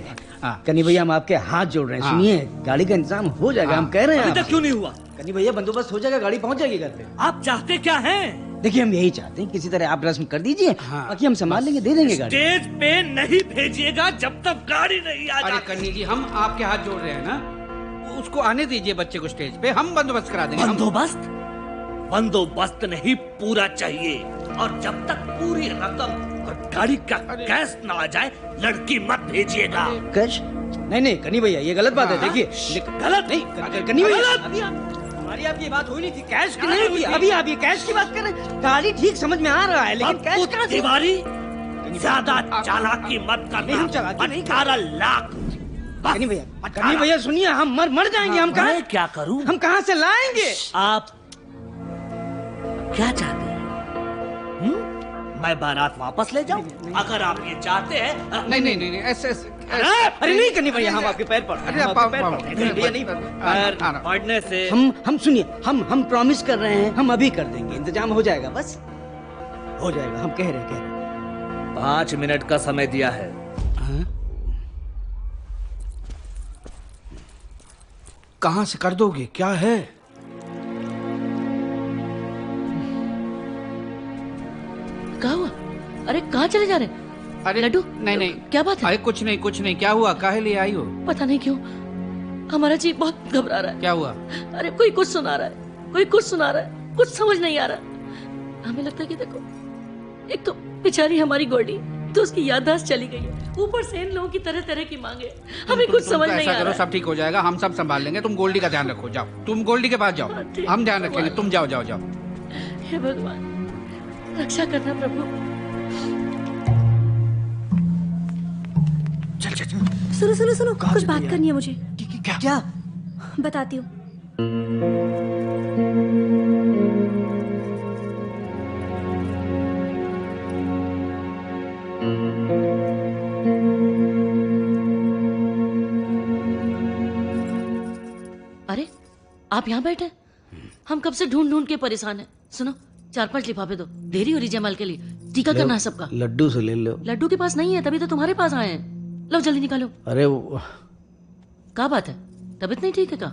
B: कन्नी भैया हम आपके हाथ जोड़ रहे हैं। सुनिए, गाड़ी का इंतजाम हो जाएगा, हम कह रहे हैं।
I: अभी तक क्यों नहीं हुआ?
B: कन्नी भैया बंदोबस्त हो जाएगा, गाड़ी पहुंच जाएगी घर पे।
I: आप चाहते क्या हैं?
B: देखिए हम यही चाहते हैं, किसी तरह आप रस्म कर दीजिए, बाकी हम संभाल लेंगे, दे देंगे गाड़ी।
I: स्टेज पे नहीं भेजिएगा जब तक गाड़ी नहीं आ जाती।
F: अरे कन्नी जी हम आपके हाथ जोड़ रहे हैं ना, उसको आने दीजिए बच्चे को स्टेज पे, हम बंदोबस्त करा देंगे।
I: बंदोबस्त? बंदोबस्त नहीं, पूरा चाहिए। और जब तक पूरी रकम और गाड़ी का कैश ना आ जाए, लड़की मत भेजिएगा।
B: कैश? नहीं कन्नी भैया ये गलत बात है। देखिए
I: गलत
B: नहीं कन्नी भैया, अभी हमारी आपकी बात हुई नहीं थी, कैश की नहीं हुई। अभी आप ये कैश की बात कर रहे हैं। गाड़ी ठीक समझ में आ रहा है, लेकिन कैश कहाँ से?
I: तिवारी ज्यादा चालाकी मत करना।
B: नहीं हम चालाकी नहीं।
I: 18 लाख।
B: कन्नी भैया सुनिए, हम मर जाएंगे। हम कहाँ
I: क्या करूं?
B: हम कहाँ से लाएंगे?
I: आप क्या चाहते हैं? मैं बारात वापस ले जाऊं? अगर आप ये चाहते हैं।
F: नहीं ऐसे
B: अरे नहीं कन्नी भैया, हम आपके पैर पड़।
F: अरे आप
B: भैया नहीं
I: पढ़ने से
B: हम सुनिए, हम प्रॉमिस कर रहे हैं, हम अभी कर देंगे, इंतजाम हो जाएगा, बस हो जाएगा। हम कह रहे हैं
I: 5 मिनट का समय दिया है।
F: कहाँ से कर दोगे? क्या है?
G: क्या हुआ? अरे कहाँ चले जा रहे हैं?
F: अरे
G: लड्डू
F: नहीं
G: क्या बात है?
F: अरे कुछ नहीं, क्या हुआ? काहे लिए आई हो?
G: पता नहीं क्यों हमारा जी बहुत घबरा रहा है।
F: क्या हुआ?
G: अरे कोई कुछ सुना रहा है, कुछ समझ नहीं आ रहा। हमें लगता है कि देखो, एक तो बेचारी हमारी गोल्डी, तो उसकी याददाश्त चली गई है, ऊपर से इन लोगों की तरह की मांगे। हमें कुछ समझ नहीं आ रहा।
F: सब ठीक हो जाएगा, हम सब संभाल लेंगे। तुम गोल्डी का ध्यान रखो, जाओ तुम गोल्डी के पास जाओ, हम ध्यान रखेंगे। तुम जाओ।
G: हे भगवान, रक्षा करना प्रभु।
E: चल। सुनो, कुछ बात करनी है मुझे।
A: क्या?
E: बताती हूँ।
G: आप यहाँ बैठे? हम कब से ढूंढ ढूंढ के परेशान हैं। सुनो 4-5 लिफाफे दो, देरी हो रही जमाल के लिए, टीका करना है सबका।
B: लड्डू से ले लो।
G: लड्डू के पास नहीं है, तभी तो तुम्हारे पास आए हैं। लो जल्दी निकालो।
B: अरे वो
G: क्या बात है, तबीयत नहीं ठीक है का?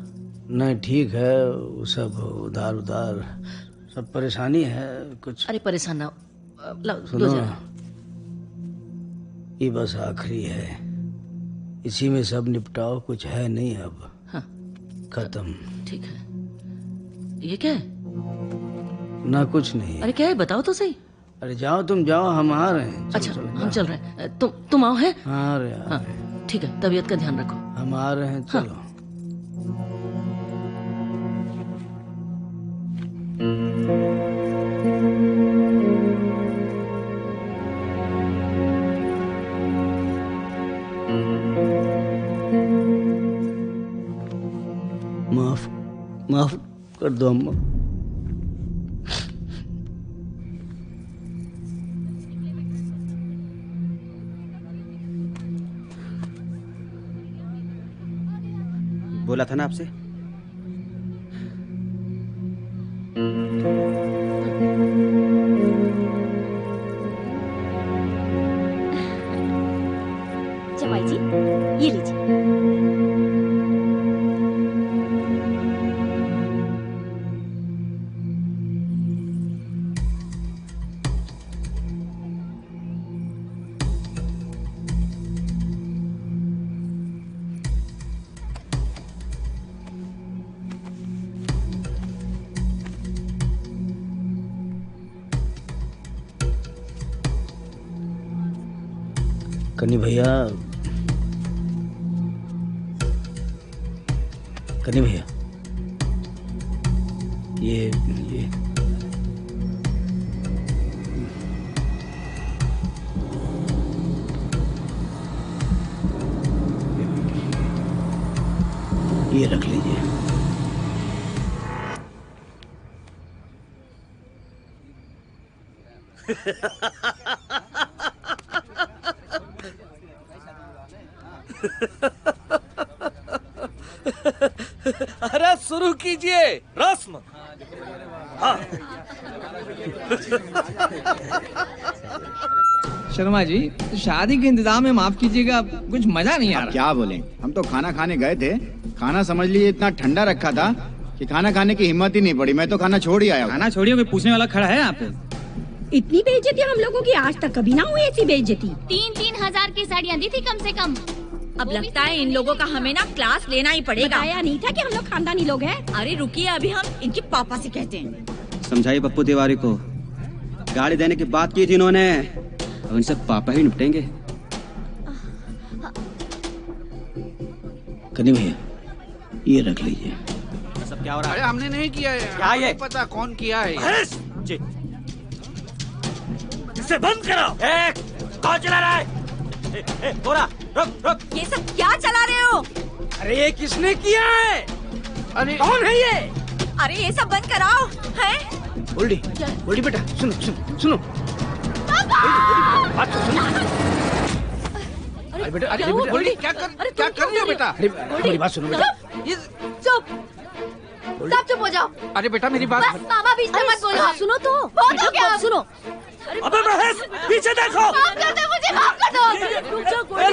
B: नहीं ठीक है, वो सब उधार उधार सब परेशानी है कुछ।
G: अरे परेशान ना हो, लो
B: सुनो,
G: जरा।
B: ये बस आखिरी है, इसी में सब निपटाओ, कुछ है नहीं अब।
G: हाँ।
B: खत्म।
G: ठीक है। ये क्या है?
B: ना कुछ नहीं।
G: अरे क्या है बताओ तो सही।
B: अरे जाओ तुम जाओ, हम आ रहे हैं।
G: अच्छा हम चल रहे हैं, तुम आओ है?
B: हाँ रे
G: हाँ ठीक है, तबीयत का ध्यान रखो।
B: हम आ रहे हैं, चलो। माफ कर दो अम्मा।
P: बोला था ना आपसे।
D: जमाई जी ये लीजिए।
B: कनी भैया, कनी भैया, ये रख लीजिए।
I: अरे शुरू कीजिए रस्म। हाँ।
J: शर्मा जी, तो शादी के इंतजाम में माफ कीजिएगा, कुछ मजा नहीं आ रहा।
N: क्या बोले, हम तो खाना खाने गए थे, खाना समझ लीजिए इतना ठंडा रखा था कि खाना खाने की हिम्मत ही नहीं पड़ी। मैं तो खाना छोड़ ही आया।
J: खाना छोड़िए, कोई पूछने वाला खड़ा है आप?
D: इतनी बेइज्जती हम लोगों की आज तक कभी ना हुई ऐसी बेइज्जती।
E: 3-3 हजार की साड़ियाँ दी थी कम से कम।
T: अब लगता है इन लोगों का हमें ना क्लास लेना ही पड़ेगा।
D: बताया नहीं था कि हम लोग खानदानी लोग हैं।
T: अरे रुकिए, अभी हम इनके पापा से कहते हैं।
M: समझाइए पप्पू तिवारी को, गाड़ी देने की बात की थी इन्होंने, अब इनसे पापा ही निपटेंगे।
B: कनी भैया ये रख लीजिए।
M: सब क्या हो रहा है?
F: अरे हमने नहीं किया है।
M: क्या ये?
F: पता कौन किया है।
I: इसे बंद कराओ। कौन चला रहा है?
M: गोरा, रुक रुक।
T: ये सब क्या चला रहे हो?
J: अरे ये किसने किया है?
F: अरे
J: कौन है ये?
T: अरे ये सब बंद कराओ। हैं?
B: गोल्डी, गोल्डी बेटा सुनो सुनो सुनो। बात तो सुनो।
F: अरे बेटा, अरे गोल्डी क्या कर रही हो बेटा?
B: अरे मेरी बात सुनो बेटा।
K: चुप, सब चुप हो जाओ।
F: अरे बेटा मेरी बात।
K: बस मामा बीच में मत बोलो।
D: सुनो तो।
K: बहुत हो गया।
D: सुनो।
I: अबे महेश, पीछे देखो।
K: माफ कर दो मुझे, माफ कर दो।
I: अरे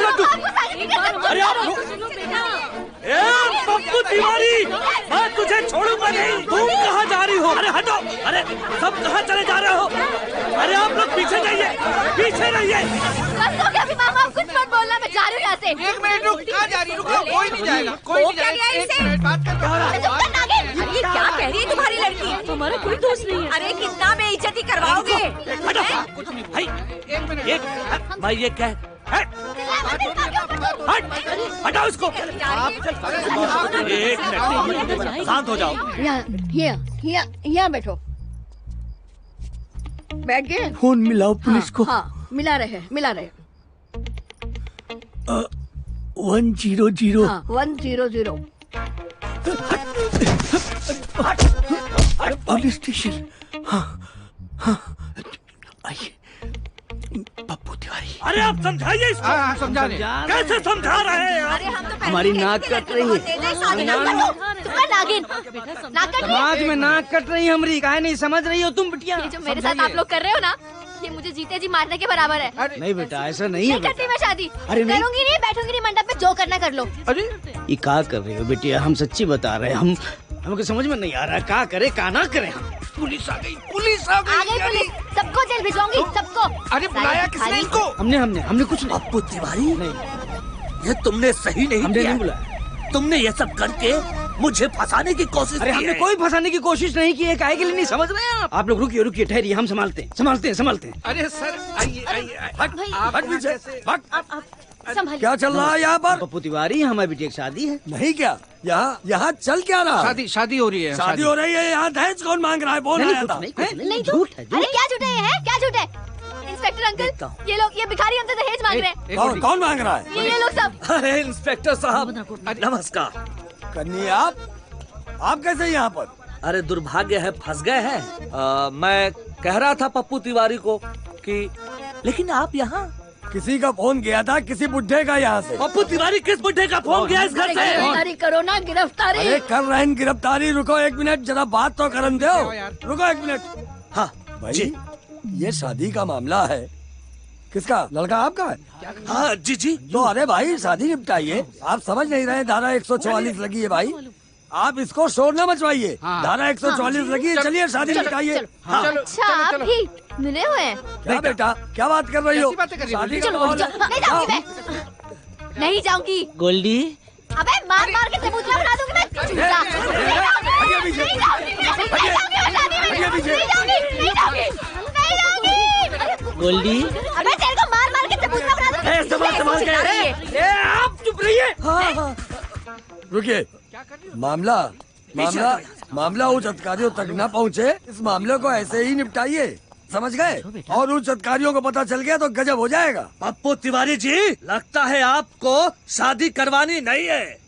I: पप्पू तिवारी, मैं तुझे छोड़ूंगा नहीं। तुम कहाँ जा रही हो? अरे हटो। अरे सब कहाँ चले जा रहे हो? अरे आप लोग पीछे जाइए, पीछे रहिए।
K: बस हो गया अभी मामा, कुछ मत बोलना, मैं जा रही हूँ यहाँ से।
F: 1 मिनट रुक, कहाँ जा रही? रुको, कोई नहीं जाएगा, कोई नहीं जाएगा। 1 मिनट बात कर।
T: ये क्या कह रही है तुम्हारी लड़की?
G: हमारा कोई दोस्त नहीं है।
T: अरे कितना बेइज्जती करवाओगे?
F: कुछ नहीं भाई। 1 मिनट।
I: मैं ये कह हट, हटाओ इसको। एक मिनट, शांत हो जाओ।
D: यहाँ बैठो। बैठ गए?
H: फोन मिलाओ पुलिस को।
D: हाँ मिला रहे।
H: 100।
D: हाँ 100।
H: Police station. हाँ हाँ आइए। पप्पू तिवारी।
I: अरे आप समझाइए इसको।
F: समझा रहे।
I: कैसे समझा रहे हैं?
T: अरे हम तो
B: हमारी नाक कट रही है।
K: पर नागिन नाक कट रही है।
L: समाज में नाक कट रही हमारी, काहे नहीं समझ रही हो तुम बिटिया?
K: ये जो मेरे साथ आप लोग कर रहे हो ना, ये मुझे जीते जी मारने के बराबर है।
L: नहीं बेटा ऐसा नहीं है।
K: नहीं करती मैं शादी।
L: अरे नहीं।
K: करूंगी नहीं, बैठूंगी नहीं मंडप पे, जो करना कर लो।
L: अरे ये क्या कर रही हो बिटिया? हम सच्ची बता रहे हैं, हमको समझ में नहीं आ रहा क्या करे क्या ना करें हम। पुलिस आ गई, पुलिस आ गई।
K: आ गई पुलिस, सबको जेल भिजवाऊंगी, सबको।
F: अरे बुलाया किसने इनको?
L: हमने कुछ नहीं।
I: पप्पू तिवारी, ये तुमने सही नहीं
L: हमने
I: किया।
L: नहीं बुलाया।
I: तुमने ये सब करके मुझे फंसाने की कोशिश
L: अरे
I: की
L: हमने
I: है।
L: कोई फंसाने की कोशिश नहीं की है, काहे के लिए नहीं समझ रहे हैं आप लोग? रुकिए रुकिए, ठहरिए, हम संभालते हैं।
F: अरे सर आइए आइए।
L: हट पीछे,
O: क्या चल रहा है यहाँ पर?
L: पप्पू तिवारी, हमारी बेटी की शादी है।
O: नहीं क्या? यहाँ चल क्या रहा?
F: शादी हो रही है।
O: शादी हो रही है। यहाँ दहेज कौन मांग रहा है? बोल रहा था।
K: नहीं झूठ है। अरे क्या झूठ है? क्या झूठ है? इंस्पेक्टर अंकल, ये लोग, ये भिखारी हमसे दहेज मांग रहे हैं।
O: कौन मांग रहा है?
K: ये लोग सब।
I: अरे इंस्पेक्टर साहब नमस्कार।
O: कन्नी आप कैसे यहाँ पर?
I: अरे दुर्भाग्य है, फंस गए हैं। मैं कह रहा था पप्पू तिवारी को कि लेकिन आप यहाँ।
O: किसी का फोन गया था, किसी बुढ़े का यहाँ से।
I: पप्पू तिवारी किस बुढ़े का फोन गया इस घर से?
K: गिरफ्तारी करो ना, गिरफ्तारी।
O: अरे कर रहे हैं गिरफ्तारी। रुको एक मिनट, जरा बात तो करन दो। रुको एक मिनट।
I: हाँ
O: भाई, ये शादी का मामला है। किसका? लड़का आपका है?
I: हाँ जी जी।
O: तो अरे भाई शादी निपटाइए। आप समझ नहीं रहे, धारा 144 लगी है भाई। आप इसको शोर न मचवाइए। धारा 144 लगी है। चलिए शादी निपटाइए।
K: अच्छा आप ही मिले हुए हैं?
O: क्या बेटा, क्या बात कर रही हो?
K: शादी का माहौल है। नहीं जाऊंगी मैं, नहीं जाऊंगी।
L: गोल्डी,
K: अबे मार मार के चबूतरा बना दूंगी मैं। चूड़ा। नहीं जाऊंगी।
L: गोल्डी,
K: अबे तेरे को मार मार के चबूतरा बना दूंगी।
I: संभाल के।
O: आप चुप रहिए। रुकिए। मामला उच्च अधिकारियों तक न पहुँचे, इस मामले को ऐसे ही निपटाइए, समझ गए? और उच्च अधिकारियों को पता चल गया तो गजब हो जाएगा।
I: पप्पू तिवारी जी, लगता है आपको शादी करवानी नहीं है।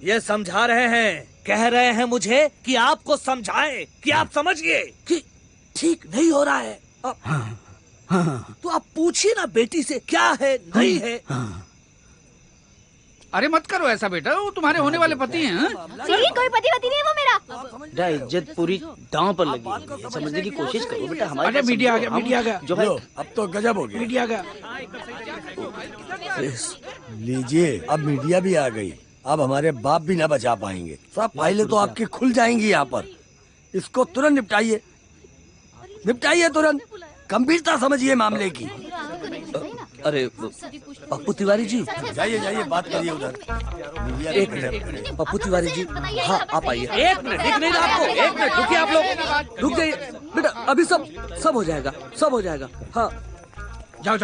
I: ये समझा रहे हैं, कह रहे हैं मुझे कि आपको समझाएं कि आप समझिए कि ठीक नहीं हो रहा है। तो आप पूछिए ना बेटी से क्या है नहीं है।
F: अरे मत करो ऐसा बेटा, वो तुम्हारे होने वाले पति हैं।
K: नहीं, कोई पति वति नहीं है वो मेरा।
L: बेटा इज्जत पूरी दांव पर लगी है, समझने की कोशिश करो बेटा। हमारे
F: अरे मीडिया आ गया, मीडिया आ गया।
L: जो भाई
O: अब तो गजब हो गया।
F: मीडिया आ गया।
O: लीजिए, अब मीडिया भी आ गई। अब हमारे बाप भी न बचा पाएंगे। सब फाइलें तो आपकी खुल जाएंगी यहाँ पर। इसको तुरंत निपटाइए, निपटाइए तुरंत। गंभीरता समझिए मामले की।
I: अरे पप्पू तिवारी जी,
O: जाइए बात करिए उधर।
I: एक मिनट पप्पू तिवारी जी। हाँ आप आइए। एक मिनट दिख नहीं रहा आपको? एक मिनट रुकिए, आप लोग रुक जाइए बेटा। अभी सब हो जाएगा, सब हो जाएगा। हाँ
F: जाओ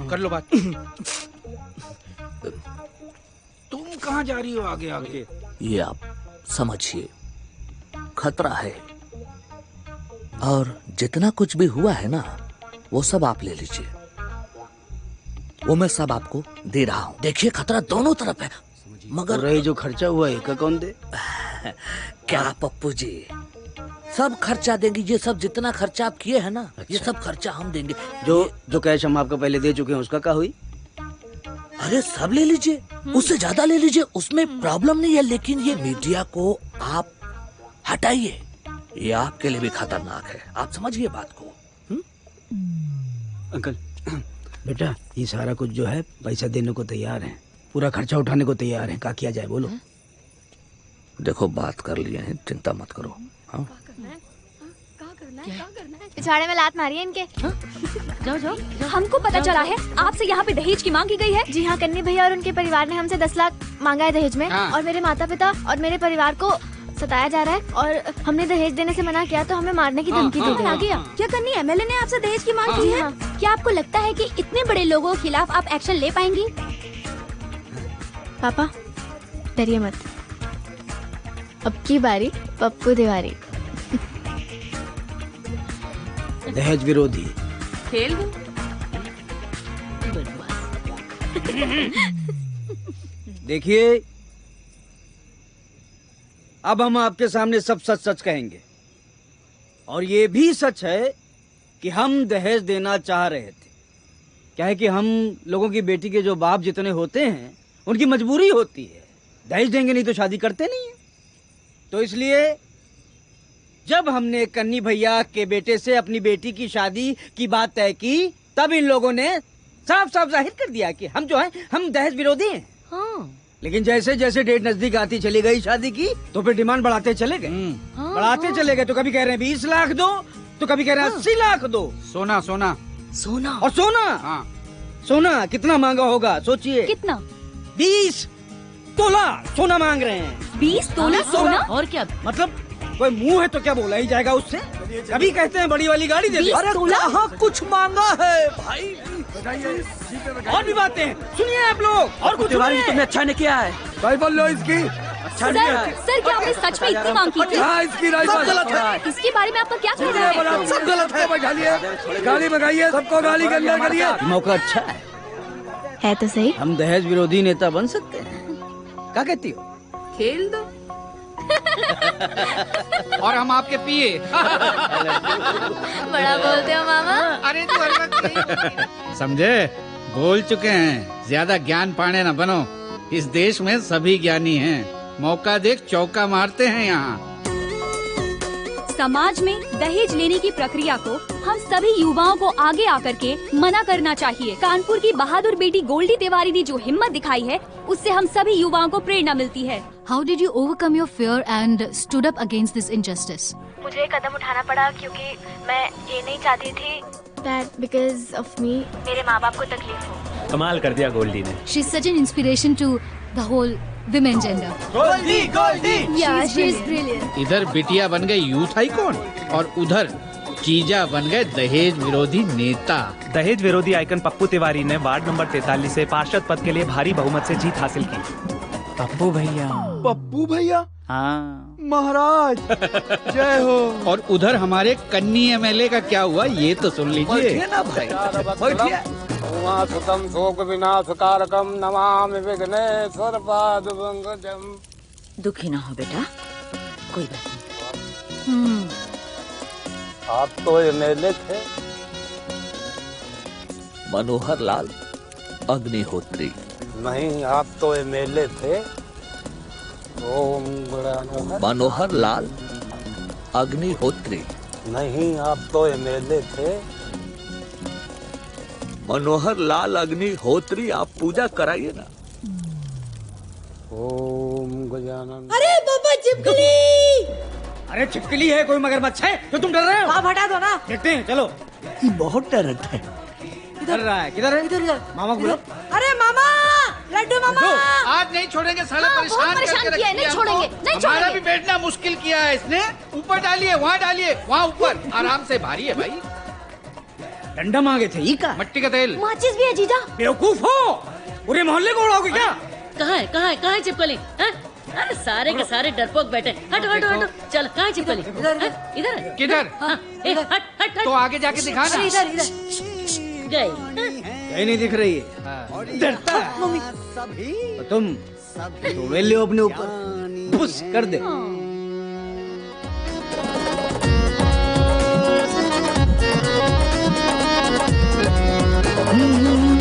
F: कर लो बात। तुम कहाँ जा रही हो? आगे आगे।
I: ये आप समझिए, खतरा है। और जितना कुछ भी हुआ है ना, वो सब आप ले लीजिए। वो मैं सब आपको दे रहा हूँ। देखिए खतरा दोनों तरफ है, मगर
L: रही जो खर्चा हुआ है का कौन दे?
I: क्या पप्पू जी, सब खर्चा देंगे। ये सब जितना खर्चा आप किए हैं ना, ये सब खर्चा हम देंगे।
L: जो कैश हम आपको पहले दे चुके हैं उसका क्या हुई?
I: अरे सब ले लीजिए, उससे ज्यादा ले लीजिए, उसमें प्रॉब्लम नहीं है। लेकिन ये मीडिया को आप हटाइए, ये आपके लिए भी खतरनाक है। आप समझिए बात को।
L: अंकल बेटा, ये सारा कुछ जो है पैसा देने को तैयार है, पूरा खर्चा उठाने को तैयार है। क्या किया जाए बोलो?
I: देखो बात कर लिए हैं, चिंता मत करो। हाँ
K: पिछवाड़े में लात मारी है इनके।
E: जाओ।
K: हमको पता चला है आपसे यहाँ पे दहेज की मांग की गई है। जी हाँ, कन्नी भैया और उनके परिवार ने हमसे 10 लाख मांगा है दहेज में। और मेरे माता पिता और मेरे परिवार को सताया जा रहा है और हमने दहेज देने से मना किया तो हमें मारने की धमकी दी गई। क्या कन्नी एमएलए ने आपसे दहेज की मांग की है? क्या आपको लगता है कि इतने बड़े लोगों के खिलाफ आप एक्शन ले पाएंगी? पापा डरिए मत, अब की बारी पप्पू तिवारी।
L: दहेज विरोधी
G: खेल
L: देखिए, अब हम आपके सामने सब सच सच कहेंगे। और ये भी सच है कि हम दहेज देना चाह रहे थे। क्या है कि हम लोगों की बेटी के जो बाप जितने होते हैं, उनकी मजबूरी होती है दहेज देंगे नहीं तो शादी करते नहीं है। तो इसलिए जब हमने कन्नी भैया के बेटे से अपनी बेटी की शादी की बात तय की, तब इन लोगों ने साफ साफ जाहिर कर दिया कि हम जो है हम दहेज विरोधी हैं। हाँ। लेकिन जैसे जैसे डेट नजदीक आती चली गई शादी की, तो फिर डिमांड बढ़ाते चले गए। बढ़ाते चले गए, तो कभी कह रहे हैं 20 लाख दो, तो कभी कह रहे हैं 80 लाख दो।
F: सोना सोना
L: सोना और सोना। हाँ। सोना कितना महंगा होगा सोचिए।
E: कितना?
L: 20 तोला सोना मांग रहे हैं।
E: 20 तोला सोना?
G: और क्या?
L: मतलब कोई मुंह है तो क्या बोला ही जाएगा उससे। कभी कहते हैं बड़ी वाली गाड़ी दे दे।
I: अरे कहाँ कुछ मांगा है भाई।
L: और भी बातें हैं, सुनिए आप लोग। और कुछ
I: तिवारी तुमने अच्छा नहीं किया है।
O: राइफल लो इसकी।
E: अच्छा नहीं किया है। सर क्या आपने सच में इतनी मांग की थी?
O: हाँ, इसकी राइफल
E: गलत है। इसके बारे में आपका क्या कहना है?
O: सब गलत है। बैठालिए, गाड़ी मंगाइए, सबको गाड़ी के अंदर करिए।
L: मौका अच्छा
K: है तो सही।
L: हम दहेज विरोधी नेता बन सकते हैं। क्या कहती हो?
T: खेल दो।
F: और हम आपके पिए।
K: बड़ा बोलते हो मामा।
F: अरे तू हर वक्त समझे, बोल चुके हैं, ज्यादा ज्ञान पाने न बनो। इस देश में सभी ज्ञानी हैं, मौका देख चौका मारते हैं यहाँ।
E: समाज में दहेज लेने की प्रक्रिया को हम सभी युवाओं को आगे आकर के मना करना चाहिए। कानपुर की बहादुर बेटी गोल्डी तिवारी ने जो हिम्मत दिखाई है, उससे हम सभी युवाओं को प्रेरणा मिलती है।
C: How did you overcome your fear and stood up against this injustice?
K: मुझे कदम उठाना पड़ा क्योंकि मैं ये नहीं चाहती थी that because of me मेरे माँ बाप को तकलीफ हो।
R: कमाल कर दिया गोल्डी ने।
C: She's such an inspiration to the whole women gender.
O: Goldy Goldy.
C: Yeah, she's brilliant.
F: इधर बिटिया बन गए यूथ आइकॉन और उधर जीजा बन गए दहेज विरोधी नेता।
R: दहेज विरोधी आइकन पप्पू तिवारी ने वार्ड नंबर 43 से पार्षद पद के लिए भारी बहुमत से जीत हासिल की।
L: पप्पू भैया।
O: पप्पू भैया।
L: हाँ
O: महाराज जय हो।
F: और उधर हमारे कन्नी एमएलए का क्या हुआ ये तो सुन लीजिए।
I: बैठिए ना भाई, बैठिए।
U: सुतम शोक विनाशकारकम नमामि विघ्नेश्वर पाद पंकजम।
T: दुखी ना हो बेटा, कोई बात नहीं।
U: आप तो एमएलए थे।
I: मनोहर लाल अग्निहोत्री।
U: नहीं, आप तो एमएलए थे। ओम
I: मनोहर लाल अग्निहोत्री।
U: नहीं, आप तो एमएलए थे।
I: मनोहर लाल अग्निहोत्री, आप पूजा कराइए ना।
U: ओम गजानन।
T: अरे बाबा छिपकली।
L: अरे छिपकली है कोई मगरमच्छ है तो तुम डर रहे हो?
T: आप हटा दो ना।
L: देखते हैं चलो।
O: ये बहुत डरत है।
L: डर रहा है। किधर है?
T: इधर
L: मामा को बुलाओ।
T: अरे मामा, लड्डू मामा।
F: आज नहीं छोड़ेंगे साला।
E: हाँ,
F: परेशान
E: बहुत परेशान
F: करके
E: किया है,
F: रख दिया
E: नहीं छोड़ेंगे,
F: हमको।
E: नहीं
F: हमारा
E: छोड़ेंगे।
F: भी बैठना मुश्किल किया है इसने। ऊपर डालिए, वहाँ डालिए, वहाँ ऊपर। आराम से, भारी है भाई।
L: डंडा मांगे थे ई का?
F: मट्टी का तेल।
E: माचिस भी है जीजा।
L: बेवकूफ हो, पूरे मोहल्ले को उड़ाओगे क्या?
G: कहाँ है कहाँ है कहाँ है छिपकली? अरे सारे के सारे डरपोक बैठे। हटो हटो हटो। चल कहाँ है छिपकली? इधर है?
F: किधर?
G: हाँ, हट हट।
F: तो आगे जाके दिखा ना।
T: इधर इधर
G: गई।
L: कहीं नहीं दिख रही है। डरता है। और तुम तो वेले अपने ऊपर पुश कर दे।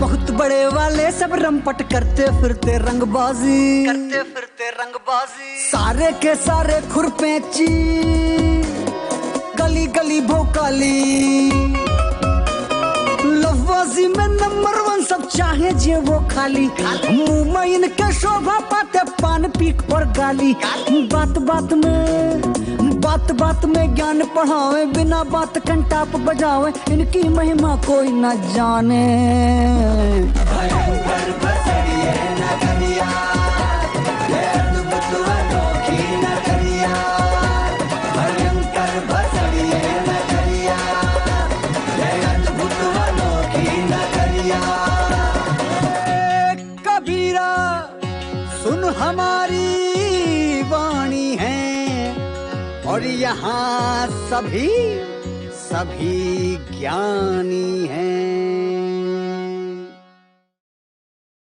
A: बहुत बड़े वाले सब रमपट करते फिरते रंगबाजी, सारे के सारे खुरपेची, गली गली भोकाली, लफबाजी में नंबर 1 सब चाहे जे वो खाली। मुंह में इनके शोभा पाते पान पीक और गाली। बात बात में ज्ञान पढ़ावे, बिना बात कंटाप बजावे, इनकी महिमा कोई न जाने। भयंकर बसड़िए नगरिया, ये अद्भुत अनोखी नगरिया। भयंकर बसड़िए नगरिया, ये अद्भुत अनोखी नगरिया। कबीरा सुन हमारी वाणी है, और यहाँ सभी ज्ञानी हैं।